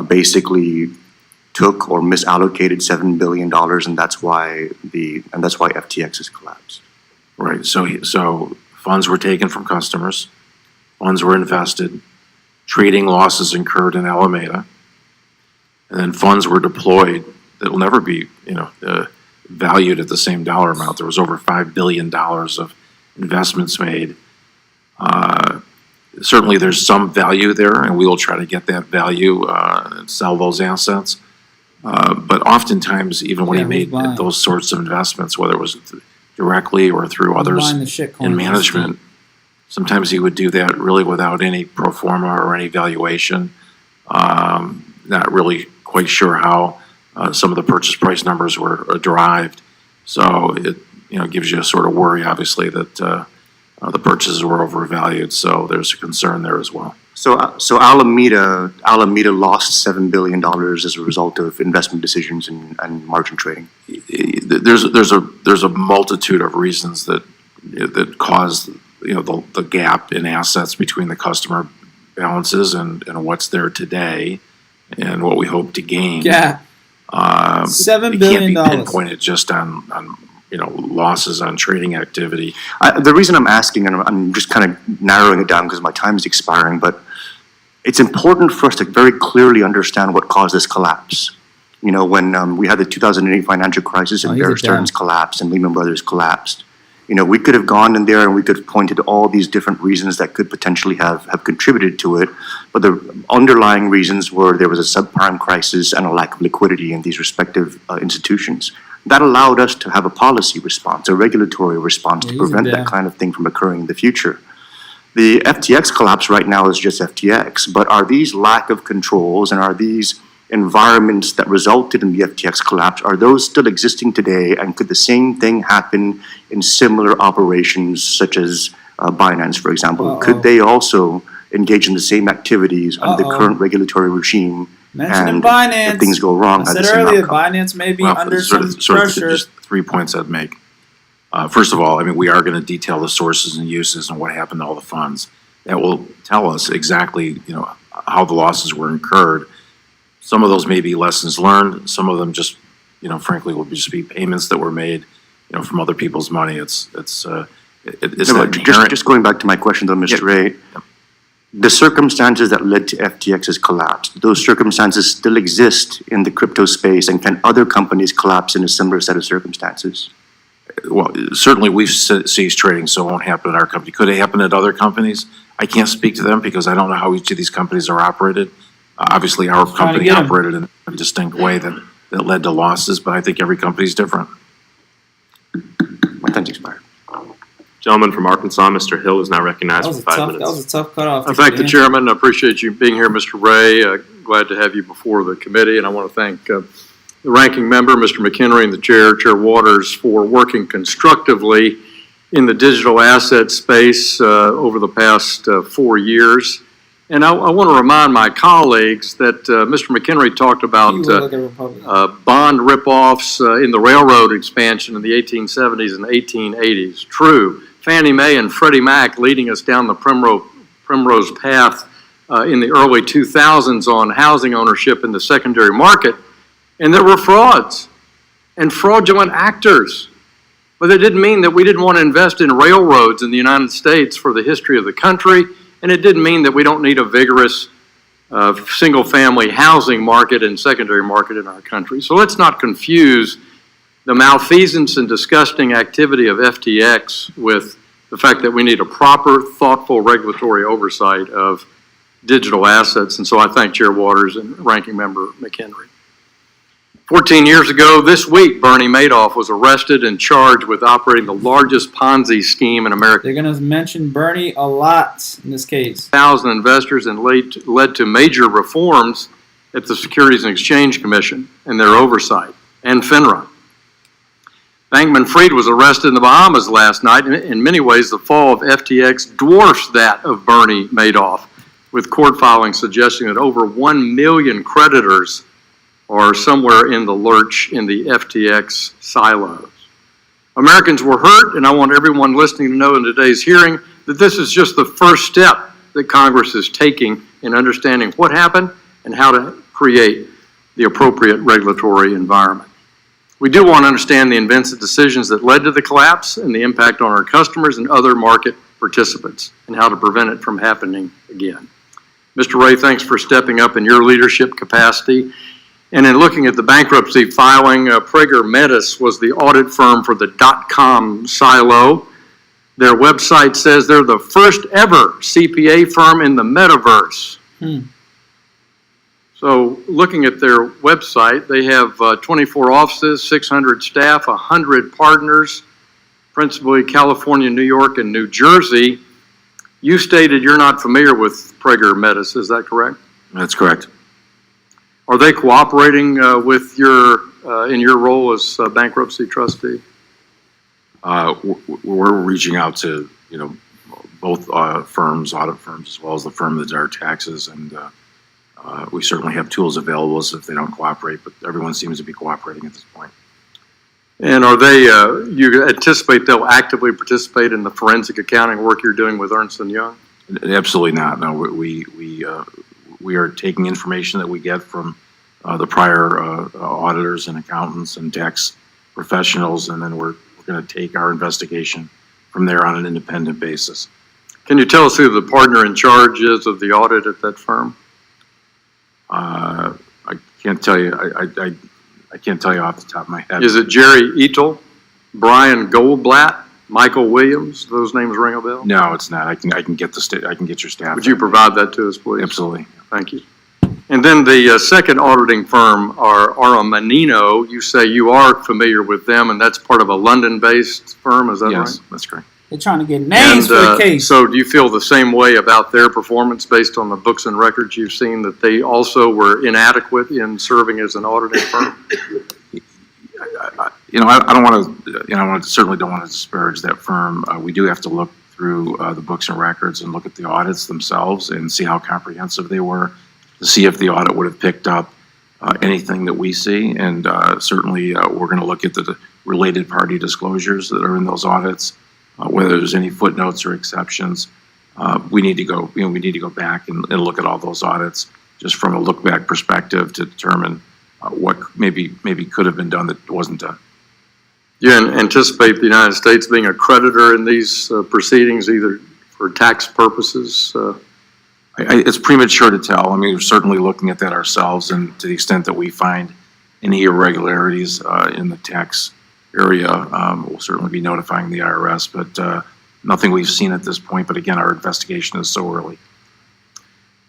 basically took or misallocated $7 billion, and that's why FTX has collapsed. Right. So funds were taken from customers, funds were invested, trading losses incurred in Alameda, and then funds were deployed that will never be valued at the same dollar amount. There was over $5 billion of investments made. Certainly there's some value there, and we will try to get that value and sell those assets. But oftentimes, even when he made those sorts of investments, whether it was directly or through others in management, sometimes he would do that really without any pro forma or any valuation. Not really quite sure how some of the purchase price numbers were derived. So it gives you a sort of worry, obviously, that the purchases were overvalued. So there's a concern there as well. So Alameda lost $7 billion as a result of investment decisions and margin trading. There's a multitude of reasons that cause the gap in assets between the customer balances and what's there today and what we hope to gain. Yeah. $7 billion. It can't be pinpointed just on losses on trading activity. The reason I'm asking, and I'm just kind of narrowing it down because my time is expiring, but it's important for us to very clearly understand what caused this collapse. When we had the 2008 financial crisis and Bear Stearns collapsed and Lehman Brothers collapsed, we could have gone in there and we could have pointed to all these different reasons that could potentially have contributed to it. But the underlying reasons were there was a subprime crisis and a lack of liquidity in these respective institutions. That allowed us to have a policy response, a regulatory response to prevent that kind of thing from occurring in the future. The FTX collapse right now is just FTX, but are these lack of controls and are these environments that resulted in the FTX collapse, are those still existing today, and could the same thing happen in similar operations such as Binance, for example? Could they also engage in the same activities under the current regulatory regime? Mentioning Binance. If things go wrong, I said earlier, Binance may be under some pressure. Just 3 points I'd make. First of all, we are going to detail the sources and uses and what happened to all the funds. that will tell us exactly, how the losses were incurred. Some of those may be lessons learned. Some of them just, frankly, will just be payments that were made, from other people's money. It's No, but just going back to my question though, Mr. Ray, the circumstances that led to FTX's collapse, those circumstances still exist in the crypto space, and can other companies collapse in a similar set of circumstances? Well, certainly we've ceased trading, so it won't happen at our company. Could it happen at other companies? I can't speak to them because I don't know how each of these companies are operated. Obviously, our company operated in a distinct way that led to losses, but I think every company is different. My time's expired. Gentleman from Arkansas, Mr. Hill, is now recognized for 5 minutes. That was a tough cutoff. I thank the chairman. I appreciate you being here, Mr. Ray. Glad to have you before the committee, and I want to thank the ranking member, Mr. McHenry, and the Chair Waters, for working constructively in the digital asset space over the past 4 years. And I want to remind my colleagues that Mr. McHenry talked about bond ripoffs in the railroad expansion in the 1870s and 1880s. True. Fannie Mae and Freddie Mac leading us down the primrose path in the early 2000s on housing ownership in the secondary market. And there were frauds and fraudulent actors. But it didn't mean that we didn't want to invest in railroads in the United States for the history of the country. And it didn't mean that we don't need a vigorous single-family housing market and secondary market in our country. So let's not confuse the malfeasance and disgusting activity of FTX with the fact that we need a proper, thoughtful regulatory oversight of digital assets. And so I thank Chair Waters and Ranking Member McHenry. 14 years ago this week, Bernie Madoff was arrested and charged with operating the largest Ponzi scheme in America. They're going to mention Bernie a lot in this case. 1,000 investors and led to major reforms at the Securities and Exchange Commission and their oversight, and FINRA. Bankman-Fried was arrested in the Bahamas last night. In many ways, the fall of FTX dwarfs that of Bernie Madoff, with court filings suggesting that over 1 million creditors are somewhere in the lurch in the FTX silos. Americans were hurt, and I want everyone listening to know in today's hearing that this is just the first step that Congress is taking in understanding what happened and how to create the appropriate regulatory environment. We do want to understand the inventive decisions that led to the collapse and the impact on our customers and other market participants, and how to prevent it from happening again. Mr. Ray, thanks for stepping up in your leadership capacity. And in looking at the bankruptcy filing, Prager Metis was the audit firm for the .com silo. Their website says they're the first ever CPA firm in the metaverse. So looking at their website, they have 24 offices, 600 staff, 100 partners, principally California, New York, and New Jersey. You stated you're not familiar with Prager Metis, is that correct? That's correct. Are they cooperating with in your role as bankruptcy trustee? We're reaching out to, both firms, audit firms, as well as the firm that does our taxes, and we certainly have tools available if they don't cooperate, but everyone seems to be cooperating at this point. And are they, you anticipate they'll actively participate in the forensic accounting work you're doing with Ernst & Young? Absolutely not. No, we are taking information that we get from the prior auditors and accountants and tax professionals, and then we're going to take our investigation from there on an independent basis. Can you tell us who the partner in charge is of the audit at that firm? I can't tell you. I can't tell you off the top of my head. Is it Jerry Etel, Brian Goldblatt, Michael Williams? Those names ring a bell? No, it's not. I can get I can get your staff. Would you provide that to us, please? Absolutely. Thank you. And then the second auditing firm are Manino. You say you are familiar with them, and that's part of a London-based firm. Is that right? Yes, that's correct. They're trying to get names for the case. So do you feel the same way about their performance based on the books and records you've seen, that they also were inadequate in serving as an auditing firm? I don't want to, I certainly don't want to disparage that firm. We do have to look through the books and records and look at the audits themselves and see how comprehensive they were, to see if the audit would have picked up anything that we see. And certainly we're going to look at the related party disclosures that are in those audits, whether there's any footnotes or exceptions. we need to go, we need to go back and look at all those audits just from a look back perspective to determine what maybe could have been done that wasn't done. Do you anticipate the United States being a creditor in these proceedings, either for tax purposes? It's premature to tell. I mean, we're certainly looking at that ourselves, and to the extent that we find any irregularities in the tax area, we'll certainly be notifying the IRS, but nothing we've seen at this point. But again, our investigation is so early.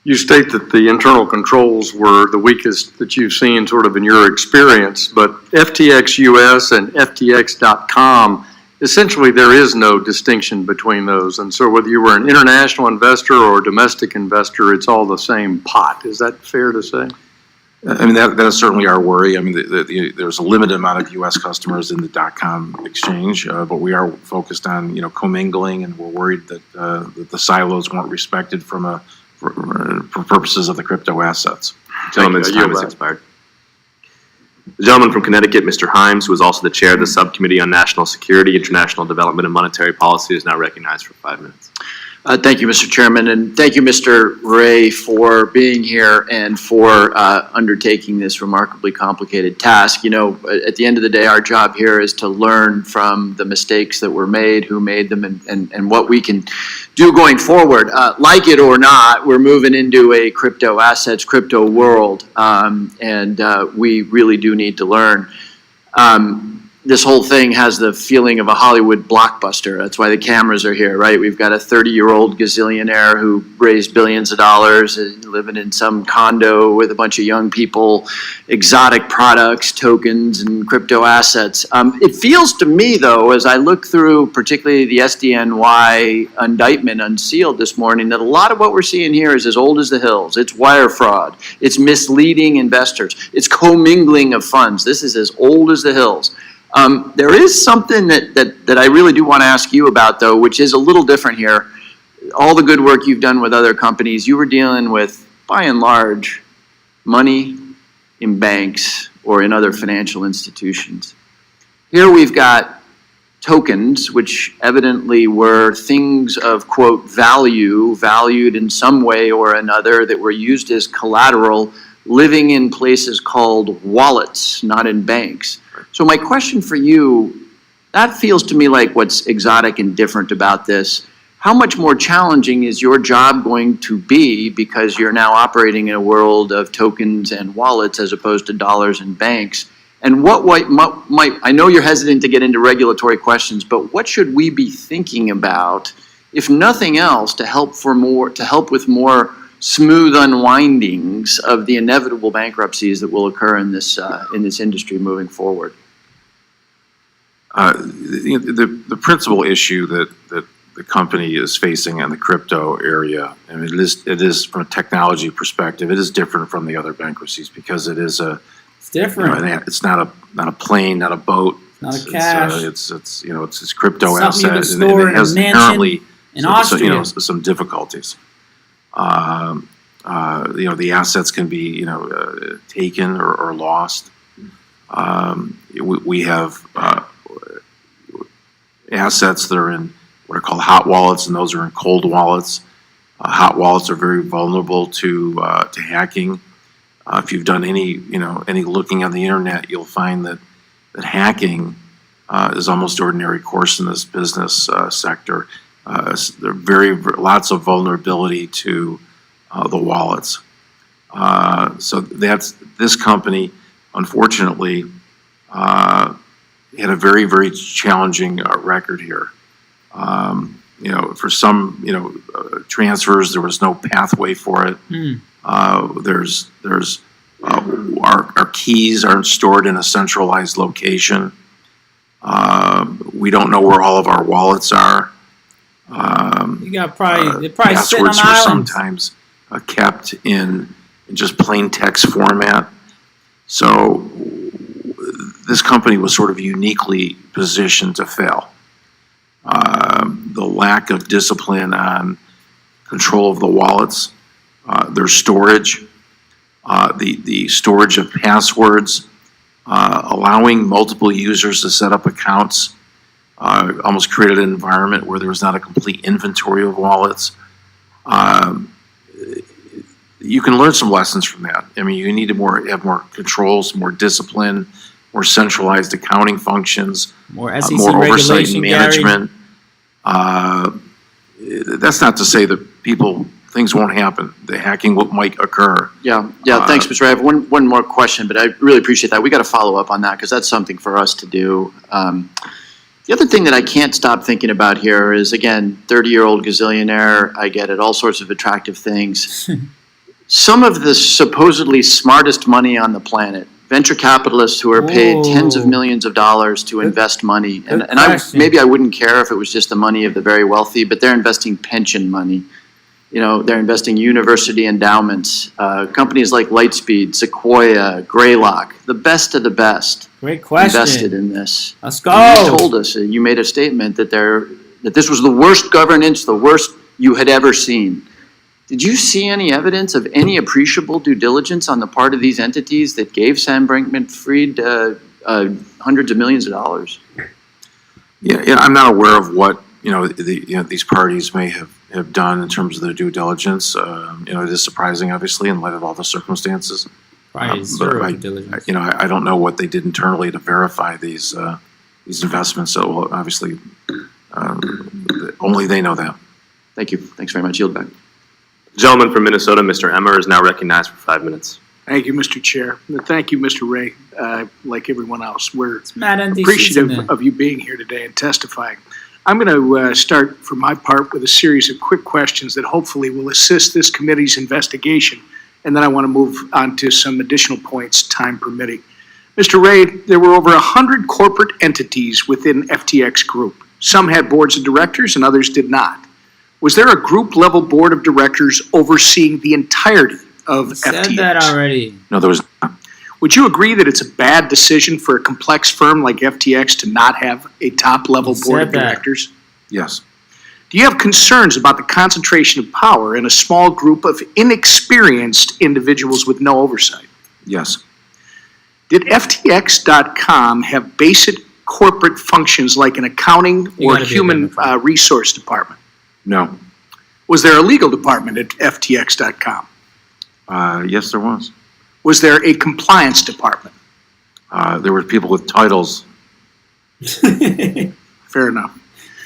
You state that the internal controls were the weakest that you've seen sort of in your experience, but FTX US and FTX.com, essentially there is no distinction between those. And so whether you were an international investor or a domestic investor, it's all the same pot. Is that fair to say? I mean, that is certainly our worry. I mean, there's a limited amount of U.S. customers in the .com exchange, but we are focused on, commingling, and we're worried that, that the silos weren't respected for purposes of the crypto assets. Gentleman's time has expired. The gentleman from Connecticut, Mr. Himes, who is also the chair of the Subcommittee on National Security, International Development, and Monetary Policy, is now recognized for 5 minutes. Thank you, Mr. Chairman, and thank you, Mr. Ray, for being here and for undertaking this remarkably complicated task. You know, at the end of the day, our job here is to learn from the mistakes that were made, who made them, and what we can do going forward. Like it or not, we're moving into a crypto assets, crypto world, and we really do need to learn. This whole thing has the feeling of a Hollywood blockbuster. That's why the cameras are here, right? We've got a 30-year-old gazillionaire who raised billions of dollars living in some condo with a bunch of young people, exotic products, tokens, and crypto assets. It feels to me, though, as I look through particularly the SDNY indictment unsealed this morning, that a lot of what we're seeing here is as old as the hills. It's wire fraud. It's misleading investors. It's commingling of funds. This is as old as the hills. There is something that I really do want to ask you about, though, which is a little different here. All the good work you've done with other companies, you were dealing with, by and large, money in banks or in other financial institutions. Here we've got tokens, which evidently were things of, quote, value, valued in some way or another, that were used as collateral, living in places called wallets, not in banks. So my question for you, that feels to me like what's exotic and different about this. How much more challenging is your job going to be because you're now operating in a world of tokens and wallets as opposed to dollars and banks? And what might, I know you're hesitant to get into regulatory questions, but what should we be thinking about, if nothing else, to help with more smooth unwindings of the inevitable bankruptcies that will occur in this industry moving forward? The principal issue that the company is facing in the crypto area, and it is from a technology perspective, it is different from the other bankruptcies because it is it's different. It's not a plane, not a boat. It's not a cash. It's crypto Something asset, you can store and it has in a inherently in Austria. some difficulties. The assets can be taken or lost. We have assets that are in what are called hot wallets, and those are in cold wallets. Hot wallets are very vulnerable to hacking. If you've done any looking on the internet, you'll find that hacking is almost ordinary course in this business sector. There are lots of vulnerability to the wallets. So this company, unfortunately, had a very, very challenging record here. For some, transfers, there was no pathway for it. Our keys aren't stored in a centralized location. We don't know where all of our wallets are. You got they're probably sitting on Passwords were islands. sometimes kept in just plain text format. So this company was sort of uniquely positioned to fail. The lack of discipline on control of the wallets, their storage, the storage of passwords, allowing multiple users to set up accounts, almost created an environment where there was not a complete inventory of wallets. you can learn some lessons from that. I mean, you need to have more controls, more discipline, more centralized accounting functions, More SEC more oversight regulation, and Gary. management. That's not to say that things won't happen. The hacking might occur. Yeah, thanks, Mr. Ray. I have one more question, but I really appreciate that. We got to follow up on that because that's something for us to do. The other thing that I can't stop thinking about here is, again, 30-year-old gazillionaire, I get it, all sorts of attractive things. Some of the supposedly smartest money on the planet, venture capitalists who are paid tens of millions of dollars to invest money. And maybe I wouldn't care if it was just the money of the very wealthy, but they're investing pension money. You know, they're investing university endowments, companies like Lightspeed, Sequoia, Greylock, the best of the best. Great question. Invested in this. Let's go. You told us, you made a statement that this was the worst governance, the worst you had ever seen. Did you see any evidence of any appreciable due diligence on the part of these entities that gave Sam Bankman-Fried hundreds of millions of dollars? Yeah, I'm not aware of what these parties may have done in terms of their due diligence. It is surprising, obviously, in light of all the circumstances. Right, zero due diligence. I don't know what they did internally to verify these investments. So well, obviously, only they know that. Thank you. Thanks very much. Yield back. Gentleman from Minnesota, Mr. Emmer, is now recognized for 5 minutes. Thank you, Mr. Chair. Thank you, Mr. Ray. Like everyone else, we're mad anti-season appreciative of you being here today and testifying. I'm going to start, for my part, with a series of quick questions that hopefully will assist this committee's investigation, and then I want to move on to some additional points, time permitting. Mr. Ray, there were over 100 corporate entities within FTX Group. Some had boards of directors and others did not. Was there a group-level board of directors overseeing the entirety of FTX? Said that already. No, there was not. Would you agree that it's a bad decision for a complex firm like FTX to not have a top-level board of directors? Yes. Do you have concerns about the concentration of power in a small group of inexperienced individuals with no oversight? Yes. Did FTX.com have basic corporate functions like an accounting or human resource department? No. Was there a legal department at FTX.com? Yes, there was. Was there a compliance department? There were people with titles. Fair enough.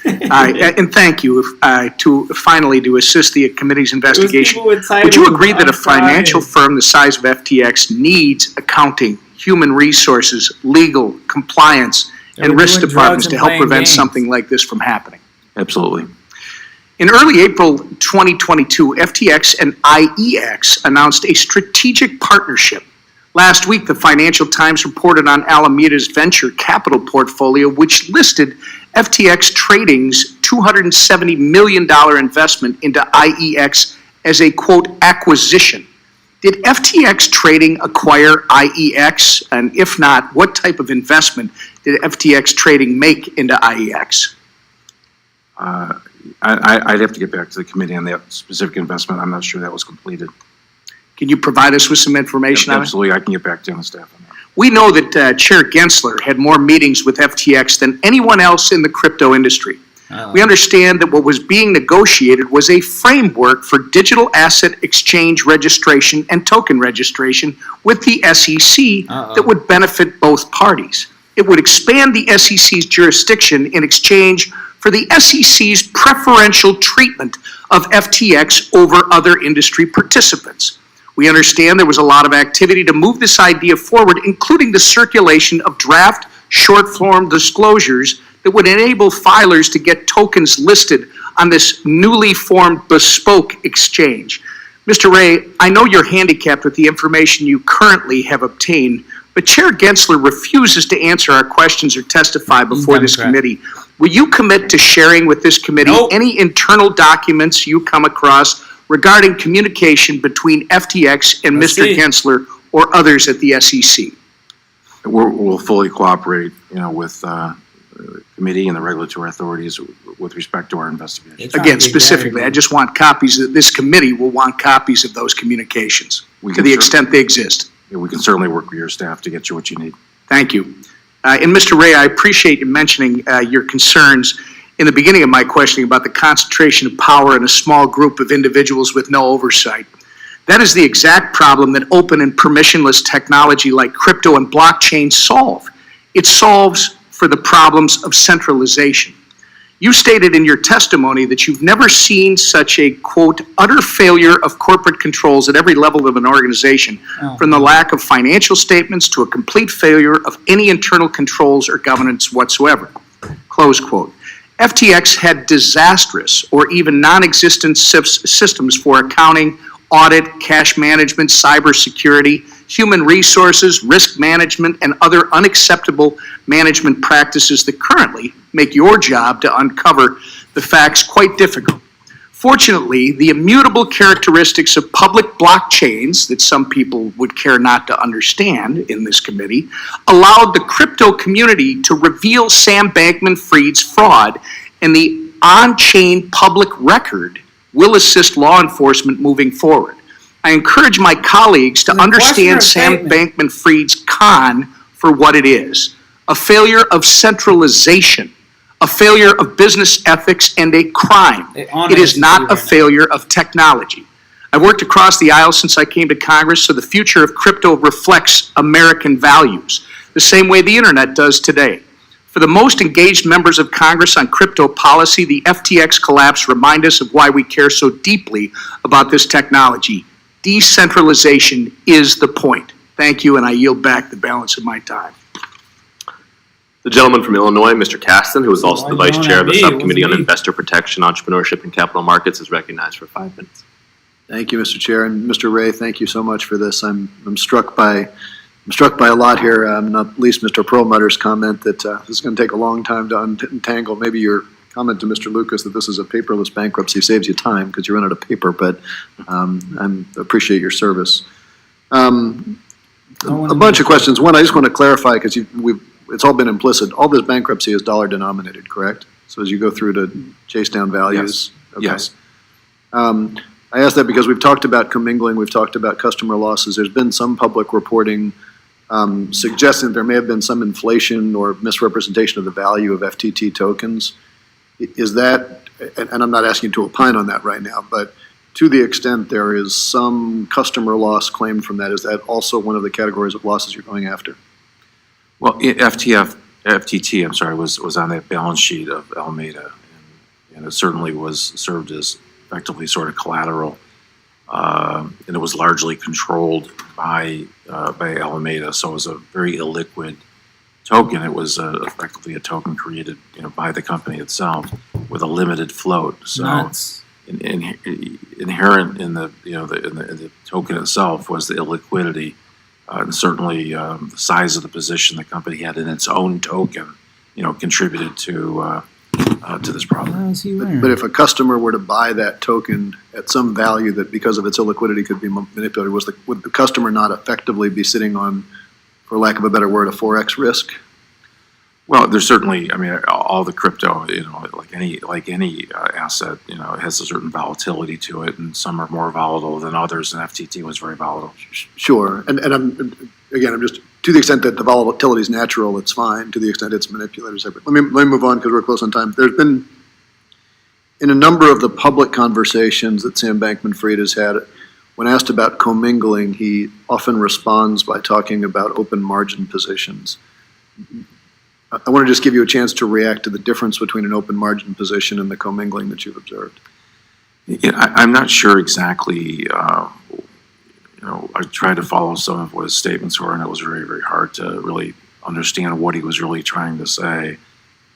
And thank you to assist the committee's investigation. Would you agree that a financial firm the size of FTX needs accounting, human resources, legal, compliance, and risk departments to help prevent something like this from happening? Absolutely. In early April 2022, FTX and IEX announced a strategic partnership. Last week, the Financial Times reported on Alameda's venture capital portfolio, which listed FTX Trading's $270 million investment into IEX as a, quote, acquisition. Did FTX Trading acquire IEX? And if not, what type of investment did FTX Trading make into IEX? I'd have to get back to the committee on that specific investment. I'm not sure that was completed. Can you provide us with some information on it? Absolutely, I can get back to you on the staff on that. We know that Chair Gensler had more meetings with FTX than anyone else in the crypto industry. We understand that what was being negotiated was a framework for digital asset exchange registration and token registration with the SEC that would benefit both parties. It would expand the SEC's jurisdiction in exchange for the SEC's preferential treatment of FTX over other industry participants. We understand there was a lot of activity to move this idea forward, including the circulation of draft short-form disclosures that would enable filers to get tokens listed on this newly formed bespoke exchange. Mr. Ray, I know you're handicapped with the information you currently have obtained, but Chair Gensler refuses to answer our questions or testify before this committee. Will you commit to sharing with this committee any internal documents you come across regarding communication between FTX and Mr. Gensler or others at the SEC? We'll fully cooperate, with the committee and the regulatory authorities with respect to our investigation. Again, specifically, I just want copies. This committee will want copies of those communications to the extent they exist. Yeah, we can certainly work with your staff to get you what you need. Thank you. And Mr. Ray, I appreciate you mentioning your concerns. in the beginning of my questioning about the concentration of power in a small group of individuals with no oversight. That is the exact problem that open and permissionless technology like crypto and blockchain solve. It solves for the problems of centralization. You stated in your testimony that you've never seen such a, quote, utter failure of corporate controls at every level of an organization, from the lack of financial statements to a complete failure of any internal controls or governance whatsoever, close quote. FTX had disastrous or even non-existent systems for accounting, audit, cash management, cybersecurity, human resources, risk management, and other unacceptable management practices that currently make your job to uncover the facts quite difficult. Fortunately, the immutable characteristics of public blockchains that some people would care not to understand in this committee allowed the crypto community to reveal Sam Bankman-Fried's fraud, and the on-chain public record will assist law enforcement moving forward. I encourage my colleagues to understand Sam Bankman-Fried's con for what it is: a failure of centralization, a failure of business ethics, and a crime. It is not a failure of technology. I've worked across the aisle since I came to Congress, so the future of crypto reflects American values, the same way the internet does today. For the most engaged members of Congress on crypto policy, the FTX collapse reminds us of why we care so deeply about this technology. Decentralization is the point. Thank you, and I yield back the balance of my time. The gentleman from Illinois, Mr. Caston, who is also the Vice Chair of the Subcommittee on Investor Protection, Entrepreneurship, and Capital Markets, is recognized for 5 minutes. Thank you, Mr. Chair. And Mr. Ray, thank you so much for this. I'm struck by a lot here, not least Mr. Perlmutter's comment that this is going to take a long time to untangle. Maybe your comment to Mr. Lucas that this is a paperless bankruptcy saves you time because you run out of paper, but I appreciate your service. A bunch of questions. One, I just want to clarify because it's all been implicit. All this bankruptcy is dollar denominated, correct? So as you go through to chase down values? Yes. Okay. Yes. I ask that because we've talked about commingling, we've talked about customer losses. There's been some public reporting suggesting that there may have been some inflation or misrepresentation of the value of FTT tokens. Is that, and I'm not asking you to opine on that right now, but to the extent there is some customer loss claimed from that, is that also one of the categories of losses you're going after? Well, FTT, I'm sorry, was on that balance sheet of Alameda, and it certainly was served as effectively sort of collateral, and it was largely controlled by Alameda, so it was a very illiquid token. It was effectively a token created, by the company itself with a limited float. So inherent in the token itself was the illiquidity. And certainly the size of the position the company had in its own token, contributed to this problem. But if a customer were to buy that token at some value that because of its illiquidity could be manipulated, would the customer not effectively be sitting on, for lack of a better word, a Forex risk? Well, there's certainly, all the crypto, like any asset, it has a certain volatility to it, and some are more volatile than others, and FTT was very volatile. Sure, and I'm just, to the extent that the volatility is natural, it's fine. To the extent it's manipulated, it's separate. Let me move on because we're close on time. There's been, in a number of the public conversations that Sam Bankman-Fried has had, when asked about commingling, he often responds by talking about open margin positions. I want to just give you a chance to react to the difference between an open margin position and the commingling that you've observed. I'm not sure exactly. I tried to follow some of what his statements were, and it was very, very hard to really understand what he was really trying to say.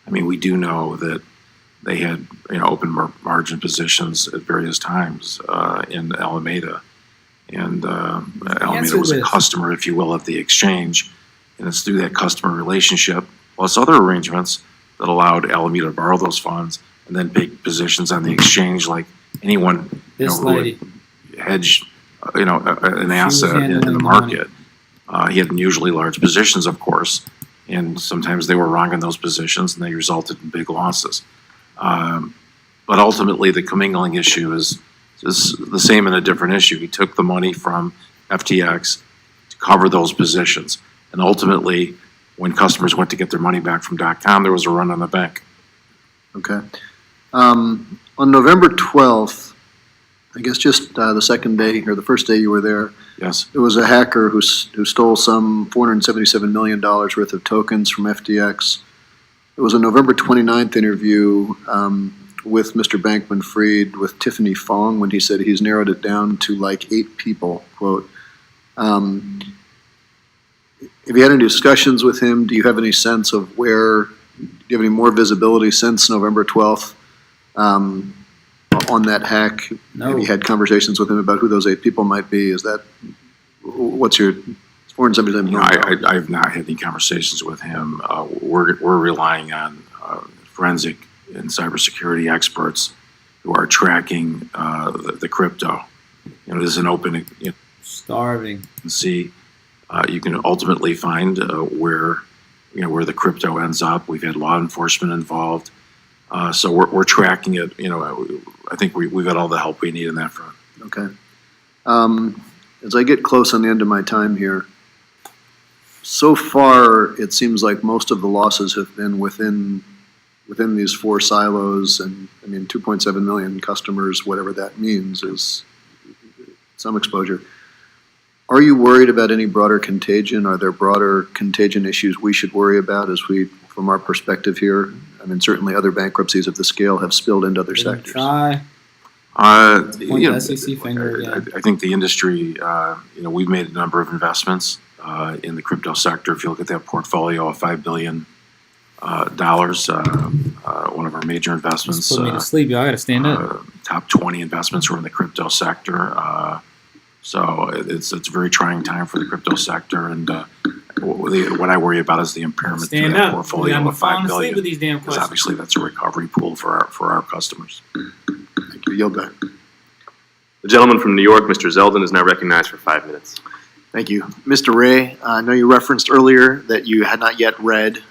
We do know that they had open margin positions at various times in Alameda, and Alameda was a customer, if you will, of the exchange, and it's through that customer relationship plus other arrangements that allowed Alameda to borrow those funds and then take positions on the exchange like anyone who would hedge an asset in the market. He had usually large positions, of course, and sometimes they were wrong in those positions and they resulted in big losses. But ultimately, the commingling issue is the same and a different issue. He took the money from FTX to cover those positions, and ultimately, when customers went to get their money back from .com, there was a run on the bank. Okay. On November 12th, I guess just the second day or the first day you were there, Yes. there was a hacker who stole some $477 million worth of tokens from FTX. It was a November 29th interview with Mr. Bankman-Fried with Tiffany Fong when he said he's narrowed it down to like 8 people, quote. Have you had any discussions with him? Do you have any sense of where, do you have any more visibility since November 12th on that hack? No. Have you had conversations with him about who those 8 people might be? Is that, what's your, $477 million? I have not had any conversations with him. We're relying on forensic and cybersecurity experts who are tracking the crypto. There's an open, Starving. see, you can ultimately find where the crypto ends up. We've had law enforcement involved, so we're tracking it. I think we've got all the help we need in that front. Okay. As I get close on the end of my time here, so far it seems like most of the losses have been within these 4 silos, and I mean 2.7 million customers, whatever that means, is some exposure. Are you worried about any broader contagion? Are there broader contagion issues we should worry about from our perspective here? I mean, certainly other bankruptcies of the scale have spilled into other sectors. Try. Point the SEC finger again. I think the industry, we've made a number of investments in the crypto sector. If you look at that portfolio of $5 billion, one of our major investments. Put me to sleep, y'all. I gotta stand up. Top 20 investments were in the crypto sector. So it's a very trying time for the crypto sector, and what I worry about is the impairment to that portfolio of $5 billion. With these damn because questions. obviously that's a recovery pool for our customers. Thank you. Yield back. The gentleman from New York, Mr. Zeldin, is now recognized for 5 minutes. Thank you. Mr. Ray, I know you referenced earlier that you had not yet read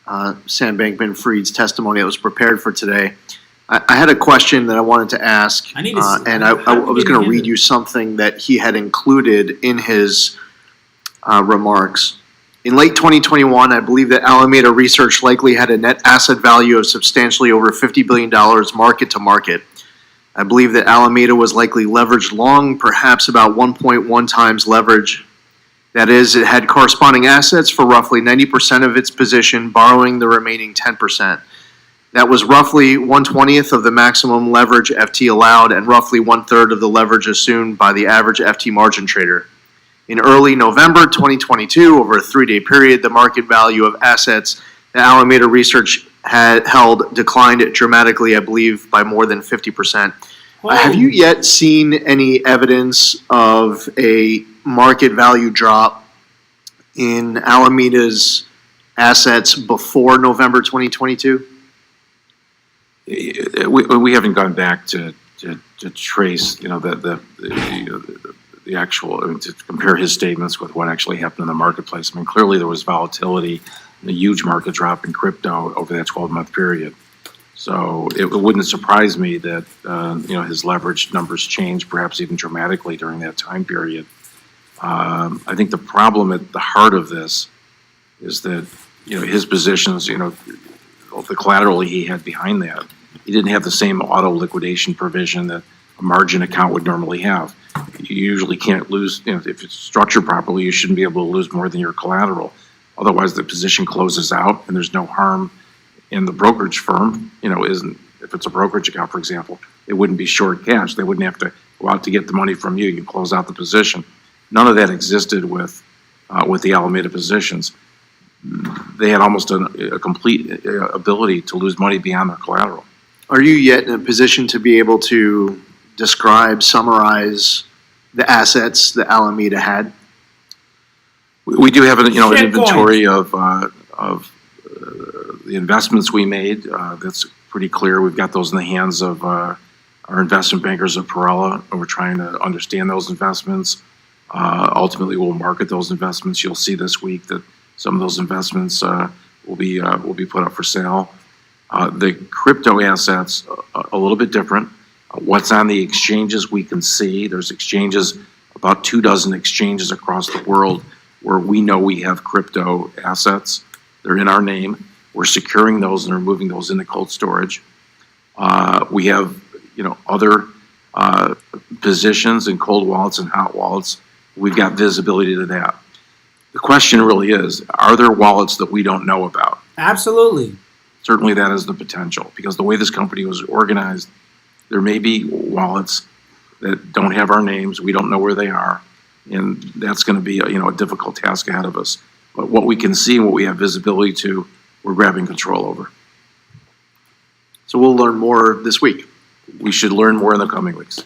Sam Bankman-Fried's testimony that was prepared for today. I had a question that I wanted to ask, and I was going to read you something that he had included in his remarks. In late 2021, I believe that Alameda Research likely had a net asset value of substantially over $50 billion market to market. I believe that Alameda was likely leveraged long, perhaps about 1.1 times leverage. That is, it had corresponding assets for roughly 90% of its position, borrowing the remaining 10%. That was roughly 1/20th of the maximum leverage FT allowed and roughly 1/3 of the leverage assumed by the average FT margin trader. In early November 2022, over a 3-day period, the market value of assets that Alameda Research had held declined dramatically, I believe, by more than 50%. Have you yet seen any evidence of a market value drop in Alameda's assets before November 2022? We haven't gone back to trace, the actual, to compare his statements with what actually happened in the marketplace. I mean, clearly there was volatility, a huge market drop in crypto over that 12-month period. So it wouldn't surprise me that, his leverage numbers changed, perhaps even dramatically during that time period. I think the problem at the heart of this is that, his positions, the collateral he had behind that, he didn't have the same auto liquidation provision that a margin account would normally have. You usually can't lose, if it's structured properly, you shouldn't be able to lose more than your collateral. Otherwise, the position closes out and there's no harm in the brokerage firm, if it's a brokerage account, for example, it wouldn't be short cash. They wouldn't have to go out to get the money from you. You close out the position. None of that existed with the Alameda positions. They had almost a complete ability to lose money beyond their collateral. Are you yet in a position to be able to describe, summarize the assets that Alameda had? We do have an inventory of the investments we made. That's pretty clear. We've got those in the hands of our investment bankers at Perella, and we're trying to understand those investments. Ultimately, we'll market those investments. You'll see this week that some of those investments will be put up for sale. The crypto assets, a little bit different. What's on the exchanges we can see. There's exchanges, about 24 exchanges across the world where we know we have crypto assets. They're in our name. We're securing those and removing those into cold storage. We have, other positions in cold wallets and hot wallets. We've got visibility to that. The question really is, are there wallets that we don't know about? Absolutely. Certainly that is the potential, because the way this company was organized, there may be wallets that don't have our names, we don't know where they are, and that's going to be a difficult task ahead of us. But what we can see, what we have visibility to, we're grabbing control over. So we'll learn more this week. We should learn more in the coming weeks.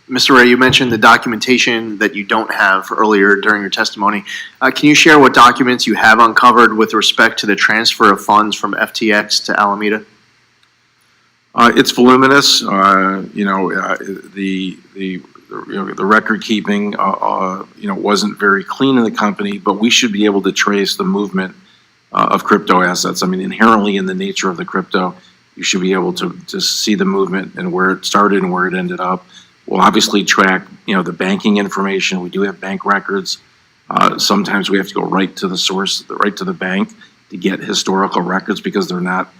Mr. Ray, you mentioned the documentation that you don't have earlier during your testimony. Can you share what documents you have uncovered with respect to the transfer of funds from FTX to Alameda? It's voluminous. The record keeping, wasn't very clean in the company, but we should be able to trace the movement of crypto assets. I mean, inherently in the nature of the crypto, you should be able to see the movement and where it started and where it ended up. We'll obviously track, the banking information. We do have bank records. Sometimes we have to go right to the source, right to the bank to get historical records because they're not,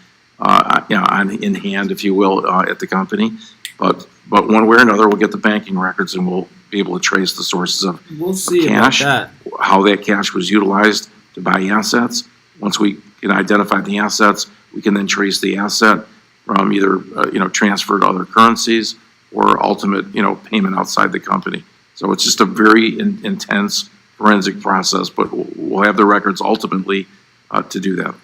in hand, if you will, at the company. But one way or another, we'll get the banking records and we'll be able to trace the sources of cash, how that cash was utilized to buy assets. Once we can identify the assets, we can then trace the asset from either, transfer to other currencies or ultimate, payment outside the company. So it's just a very intense forensic process, but we'll have the records ultimately to do that.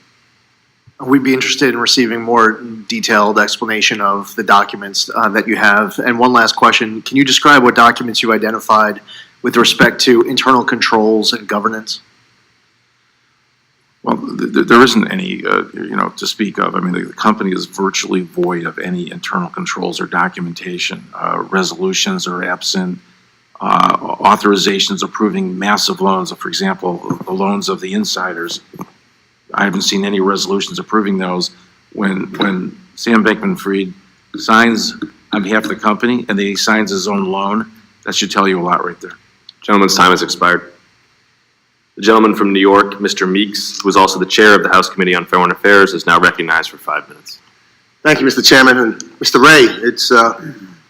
We'd be interested in receiving more detailed explanation of the documents that you have. And one last question, can you describe what documents you identified with respect to internal controls and governance? Well, there isn't any, to speak of. I mean, the company is virtually void of any internal controls or documentation. Resolutions are absent. Authorizations approving massive loans. For example, the loans of the insiders. I haven't seen any resolutions approving those. When Sam Bankman-Fried signs on behalf of the company and then he signs his own loan, that should tell you a lot right there. Gentleman's time has expired. The gentleman from New York, Mr. Meeks, who is also the chair of the House Committee on Foreign Affairs, is now recognized for 5 minutes. Thank you, Mr. Chairman. And Mr. Ray,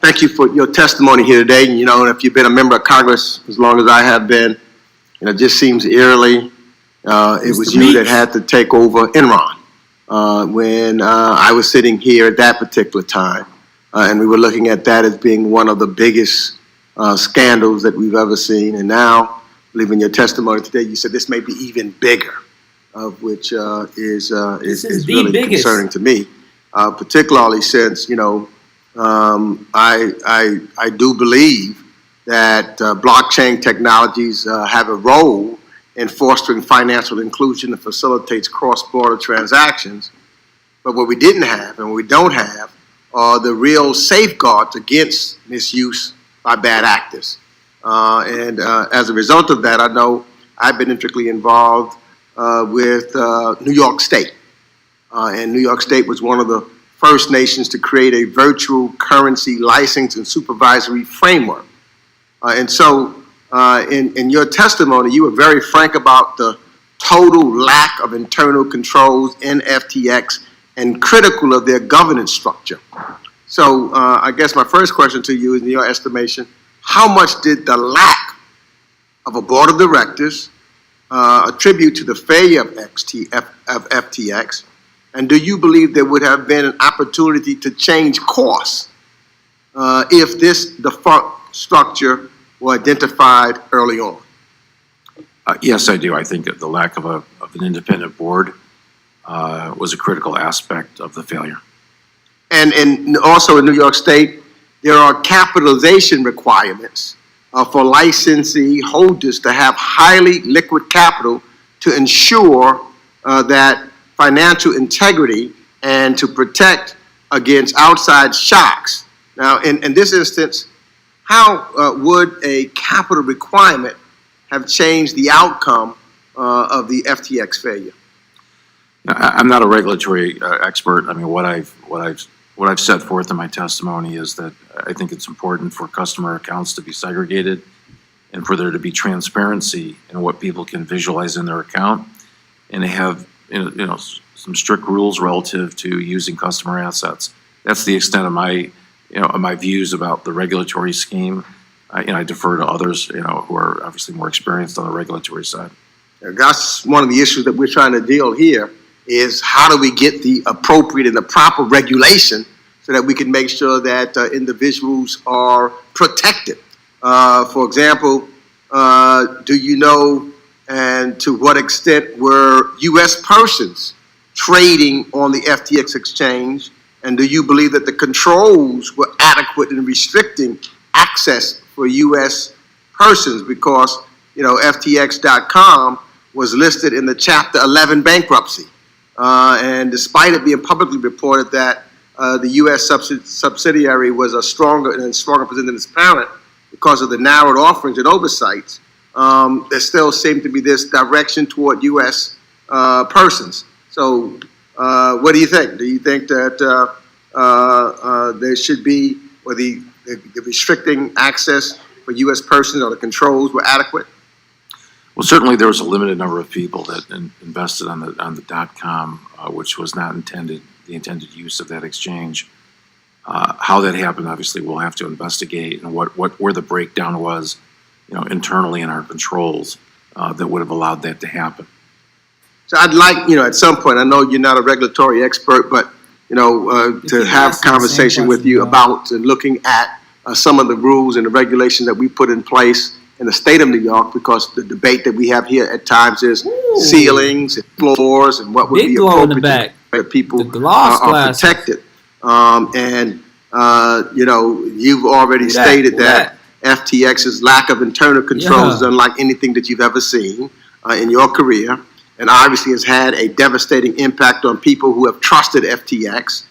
thank you for your testimony here today. And, if you've been a member of Congress as long as I have been, it just seems eerily it was you that had to take over Enron when I was sitting here at that particular time. And we were looking at that as being one of the biggest scandals that we've ever seen. And now, I believe in your testimony today, you said this may be even bigger, which is really concerning to me, particularly since, I do believe that blockchain technologies have a role in fostering financial inclusion that facilitates cross-border transactions. But what we didn't have and what we don't have are the real safeguards against misuse by bad actors. And as a result of that, I know I've been intricately involved with New York State. And New York State was one of the first nations to create a virtual currency license and supervisory framework. And so in your testimony, you were very frank about the total lack of internal controls in FTX and critical of their governance structure. So I guess my first question to you is, in your estimation, how much did the lack of a board of directors attribute to the failure of FTX? And do you believe there would have been an opportunity to change course if this defunct structure were identified early on? Yes, I do. I think that the lack of an independent board was a critical aspect of the failure. And also in New York State, there are capitalization requirements for licensee holders to have highly liquid capital to ensure that financial integrity and to protect against outside shocks. Now, in this instance, how would a capital requirement have changed the outcome of the FTX failure? I'm not a regulatory expert. I mean, what I've set forth in my testimony is that I think it's important for customer accounts to be segregated and for there to be transparency in what people can visualize in their account, and to have some strict rules relative to using customer assets. that's the extent of my views about the regulatory scheme. I defer to others, who are obviously more experienced on the regulatory side. That's one of the issues that we're trying to deal here is how do we get the appropriate and the proper regulation so that we can make sure that individuals are protected. For example, do you know and to what extent were U.S. persons trading on the FTX exchange? And do you believe that the controls were adequate in restricting access for U.S. persons? Because, FTX.com was listed in the Chapter 11 bankruptcy. And despite it being publicly reported that the U.S. subsidiary was a stronger position than its parent because of the narrowed offerings and oversights, there still seemed to be this direction toward U.S. Persons. So what do you think? Do you think that there should be, or the restricting access for U.S. persons or the controls were adequate? Well, certainly there was a limited number of people that invested on the .com, which was not the intended use of that exchange. How that happened, obviously, we'll have to investigate, and where the breakdown was, internally in our controls that would have allowed that to happen. So I'd like, at some point, I know you're not a regulatory expert, but to have conversation with you about looking at some of the rules and the regulations that we put in place in the state of New York, because the debate that we have here at times is ceilings and floors and what would be appropriate for people are protected. You've already stated that FTX's lack of internal controls is unlike anything that you've ever seen in your career, and obviously has had a devastating impact on people who have trusted FTX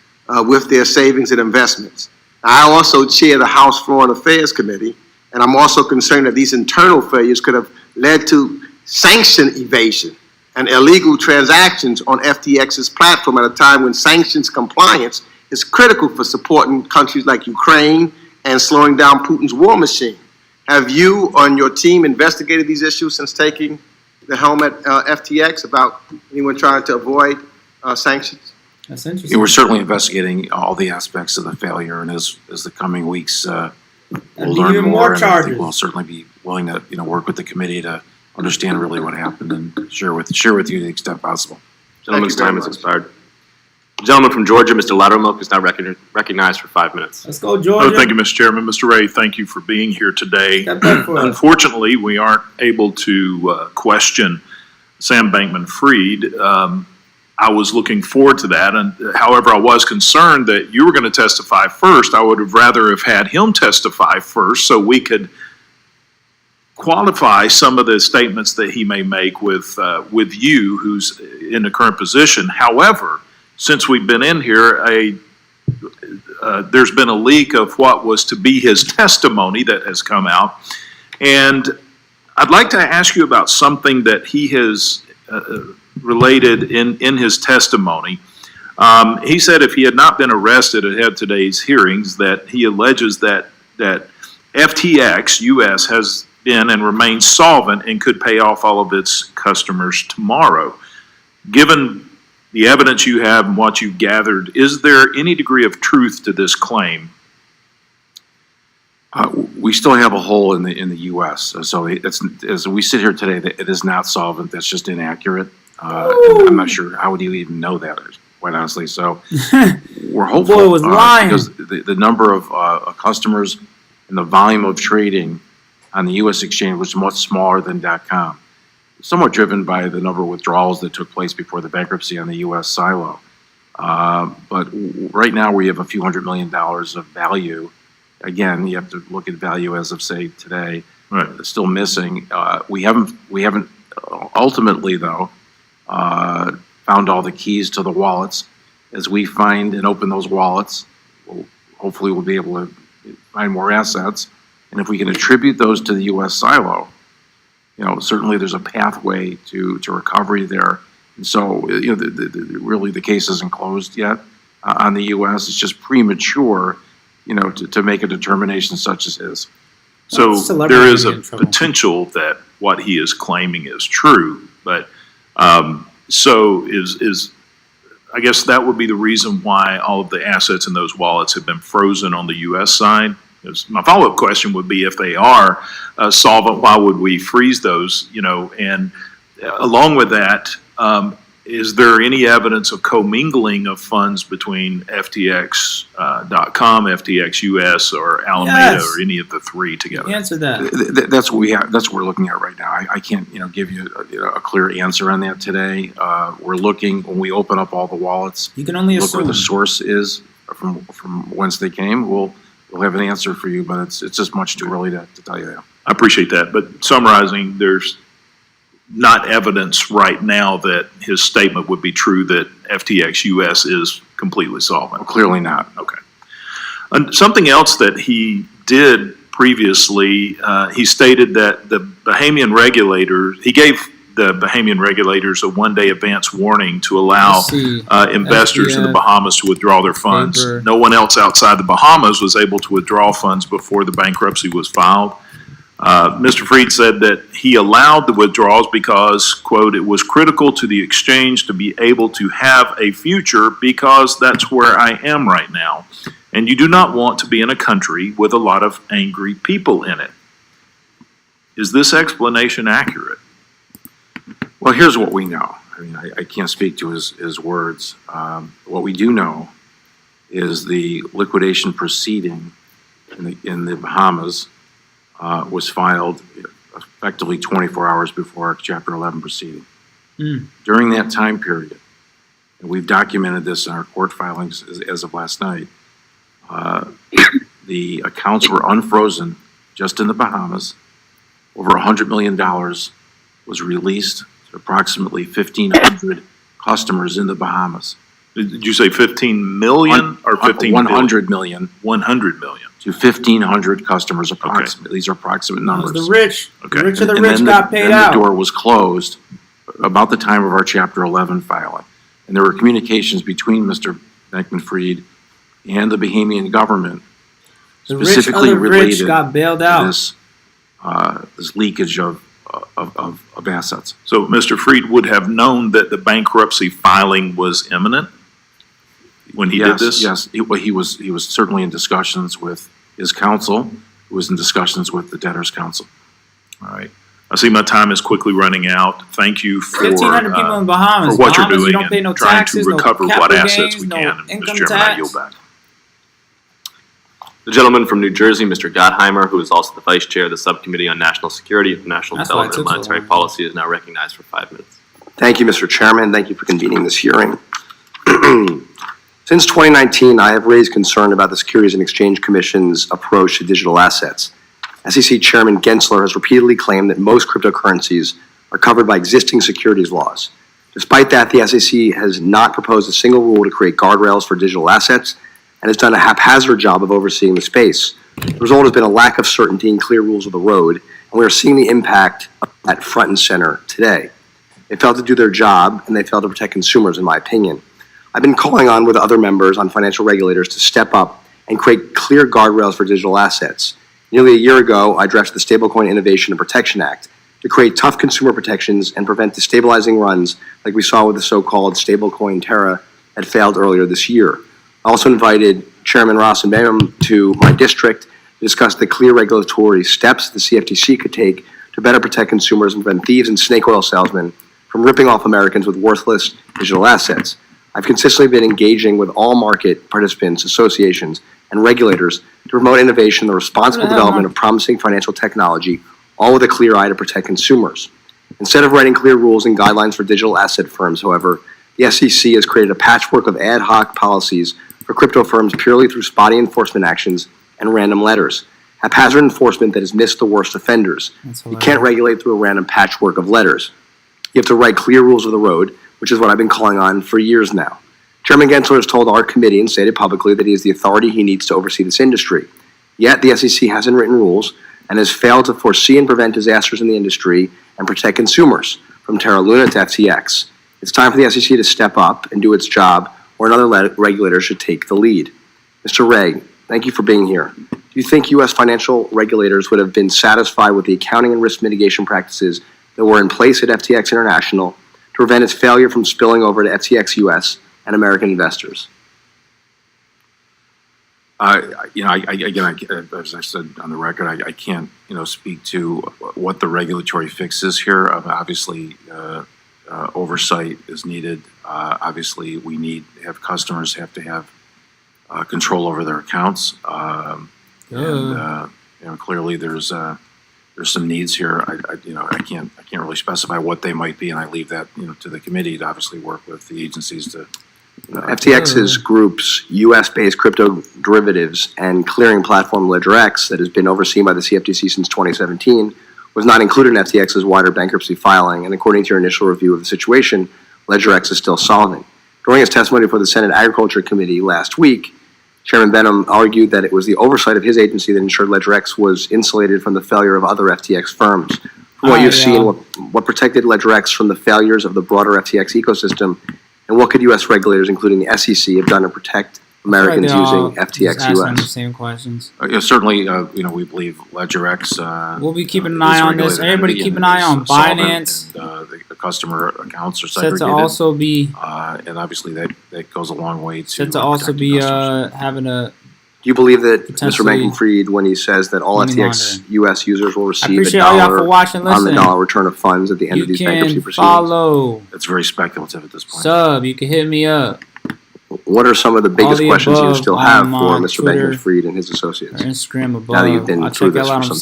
with their savings and investments. I also chair the House Foreign Affairs Committee, and I'm also concerned that these internal failures could have led to sanction evasion and illegal transactions on FTX's platform at a time when sanctions compliance is critical for supporting countries like Ukraine and slowing down Putin's war machine. Have you on your team investigated these issues since taking the helm at FTX about anyone trying to avoid sanctions? That's interesting. We're certainly investigating all the aspects of the failure, and as the coming weeks we'll learn more, and I think we'll certainly be willing to work with the committee to understand really what happened and share with you to the extent possible. Gentleman's time has expired. The gentleman from Georgia, Mr. Loudermilk, is now recognized for 5 minutes. Let's go, Georgia. Oh, thank you, Mr. Chairman. Mr. Ray, thank you for being here today. Unfortunately, we aren't able to question Sam Bankman-Fried. I was looking forward to that, and however, I was concerned that you were going to testify first. I would have rather have had him testify first so we could qualify some of the statements that he may make with you, who's in the current position. However, since we've been in here, there's been a leak of what was to be his testimony that has come out, and I'd like to ask you about something that he has related in his testimony. He said if he had not been arrested ahead of today's hearings, that he alleges that FTX US has been and remains solvent and could pay off all of its customers tomorrow. Given the evidence you have and what you've gathered, is there any degree of truth to this claim? We still have a hole in the U.S. So as we sit here today, it is not solvent. That's just inaccurate. I'm not sure how would you even know that, quite honestly. So we're hopeful. Boy was lying. Because the number of customers and the volume of trading on the U.S. exchange was much smaller than .com, somewhat driven by the number of withdrawals that took place before the bankruptcy on the U.S. silo. But right now we have a few $100 million of value. Again, you have to look at value as of, say, today. Right. It's still missing. We haven't ultimately, though, found all the keys to the wallets. As we find and open those wallets, hopefully we'll be able to find more assets. And if we can attribute those to the U.S. silo, certainly there's a pathway to recovery there. And so, really the case isn't closed yet on the U.S. It's just premature, to make a determination such as his. So there is a potential that what he is claiming is true, but so is I guess that would be the reason why all of the assets in those wallets have been frozen on the U.S. side. My follow-up question would be, if they are solvent, why would we freeze those? And along with that, is there any evidence of commingling of funds between FTX.com, FTX US, or Alameda, Yes. or any of the three together? Answer that. That's what we have. That's what we're looking at right now. I can't, give you a clear answer on that today. We're looking, when we open up all the wallets, You can only look where assume. the source is from whence they came. We'll have an answer for you, but it's just much too early to tell you that. I appreciate that, but summarizing, there's not evidence right now that his statement would be true that FTX US is completely solvent. Clearly not. Okay. And something else that he did previously, he stated that the Bahamian regulators, he gave the Bahamian regulators a one-day advance warning to allow investors in the Bahamas to withdraw their funds. paper. No one else outside the Bahamas was able to withdraw funds before the bankruptcy was filed. Mr. Freed said that he allowed the withdrawals because, quote, it was critical to the exchange to be able to have a future because that's where I am right now. And you do not want to be in a country with a lot of angry people in it. Is this explanation accurate? Well, here's what we know. I mean, I can't speak to his words. What we do know is the liquidation proceeding in the Bahamas was filed effectively 24 hours before our Chapter 11 proceeding. During that time period, and we've documented this in our court filings as of last night, the accounts were unfrozen just in the Bahamas. Over $100 million was released to approximately 1,500 customers in the Bahamas. Did you say 15 million or 15 100 million. 100 million. To 1,500 customers approximately. These are approximate numbers. The rich of the And rich then got paid then out. the door was closed about the time of our Chapter 11 filing. And there were communications between Mr. Bankman-Fried and the Bahamian government The rich specifically other rich related got bailed to out. this leakage of assets. So Mr. Freed would have known that the bankruptcy filing was imminent when he did this? Yes, he was certainly in discussions with his counsel, who was in discussions with the debtors' counsel. All right. I see my time is quickly running out. Thank you for 1,500 people in Bahamas. for what Bahamas, you're doing you don't pay no and trying taxes, to no recover what capital assets gains, we no can. And income Mr. Chairman, I tax. yield back. The gentleman from New Jersey, Mr. Gottheimer, who is also the Vice Chair of the Subcommittee on National Security and National That's why it Development and took so Monetary long. Policy, is now recognized for 5 minutes. Thank you, Mr. Chairman. Thank you for convening this hearing. Since 2019, I have raised concern about the Securities and Exchange Commission's approach to digital assets. SEC Chairman Gensler has repeatedly claimed that most cryptocurrencies are covered by existing securities laws. Despite that, the SEC has not proposed a single rule to create guardrails for digital assets and has done a haphazard job of overseeing the space. The result has been a lack of certainty and clear rules of the road, and we are seeing the impact of that front and center today. They failed to do their job, and they failed to protect consumers, in my opinion. I've been calling on with other members on financial regulators to step up and create clear guardrails for digital assets. Nearly a year ago, I drafted the Stablecoin Innovation and Protection Act to create tough consumer protections and prevent destabilizing runs like we saw with the so-called stablecoin Terra that failed earlier this year. I also invited Chairman Rossenbaum to my district to discuss the clear regulatory steps the CFTC could take to better protect consumers and prevent thieves and snake oil salesmen from ripping off Americans with worthless digital assets. I've consistently been engaging with all market participants, associations, and regulators to promote innovation and the responsible development of promising financial technology, all with a clear eye to protect consumers. Instead of writing clear rules and guidelines for digital asset firms, however, the SEC has created a patchwork of ad hoc policies for crypto firms purely through spotty enforcement actions and random letters. Haphazard enforcement that has missed the worst offenders. You can't regulate through a random patchwork of letters. You have to write clear rules of the road, which is what I've been calling on for years now. Chairman Gensler has told our committee and stated publicly that he has the authority he needs to oversee this industry. Yet the SEC hasn't written rules and has failed to foresee and prevent disasters in the industry and protect consumers, from Terra Luna to FTX. It's time for the SEC to step up and do its job, or another regulator should take the lead. Mr. Ray, thank you for being here. Do you think U.S. financial regulators would have been satisfied with the accounting and risk mitigation practices that were in place at FTX International to prevent its failure from spilling over to FTX US and American investors? As I said on the record, I can't, speak to what the regulatory fix is here. Obviously, oversight is needed. Obviously, customers have to have control over their accounts. Clearly there's some needs here. I can't really specify what they might be, and I leave that, to the committee to obviously work with the agencies to. FTX's group's U.S.-based crypto derivatives and clearing platform LedgerX that has been overseen by the CFTC since 2017 was not included in FTX's wider bankruptcy filing, and according to your initial review of the situation, LedgerX is still solving. During his testimony before the Senate Agriculture Committee last week, Chairman Benham argued that it was the oversight of his agency that ensured LedgerX was insulated from the failure of other FTX firms. From what you've seen, what protected LedgerX from the failures of the broader FTX ecosystem, and what could U.S. regulators, including the SEC, have done to protect Americans using FTX US? The same questions. Certainly, we believe LedgerX. We'll be keeping an eye on this. Everybody keep an eye on Binance. The customer accounts are set segregated. to also be. And obviously that goes a long way to. Set to also be having a. Do you believe that Mr. Bankman-Fried, when he says that all FTX US users will receive $1 on the dollar return of funds at the end of these bankruptcy proceedings? Follow. It's very speculative at this point. Sub, you can hit me up. What are some of the biggest questions you still have for Mr. Bankman-Fried and his associates? Instagram above. Now that you've been through this for some period.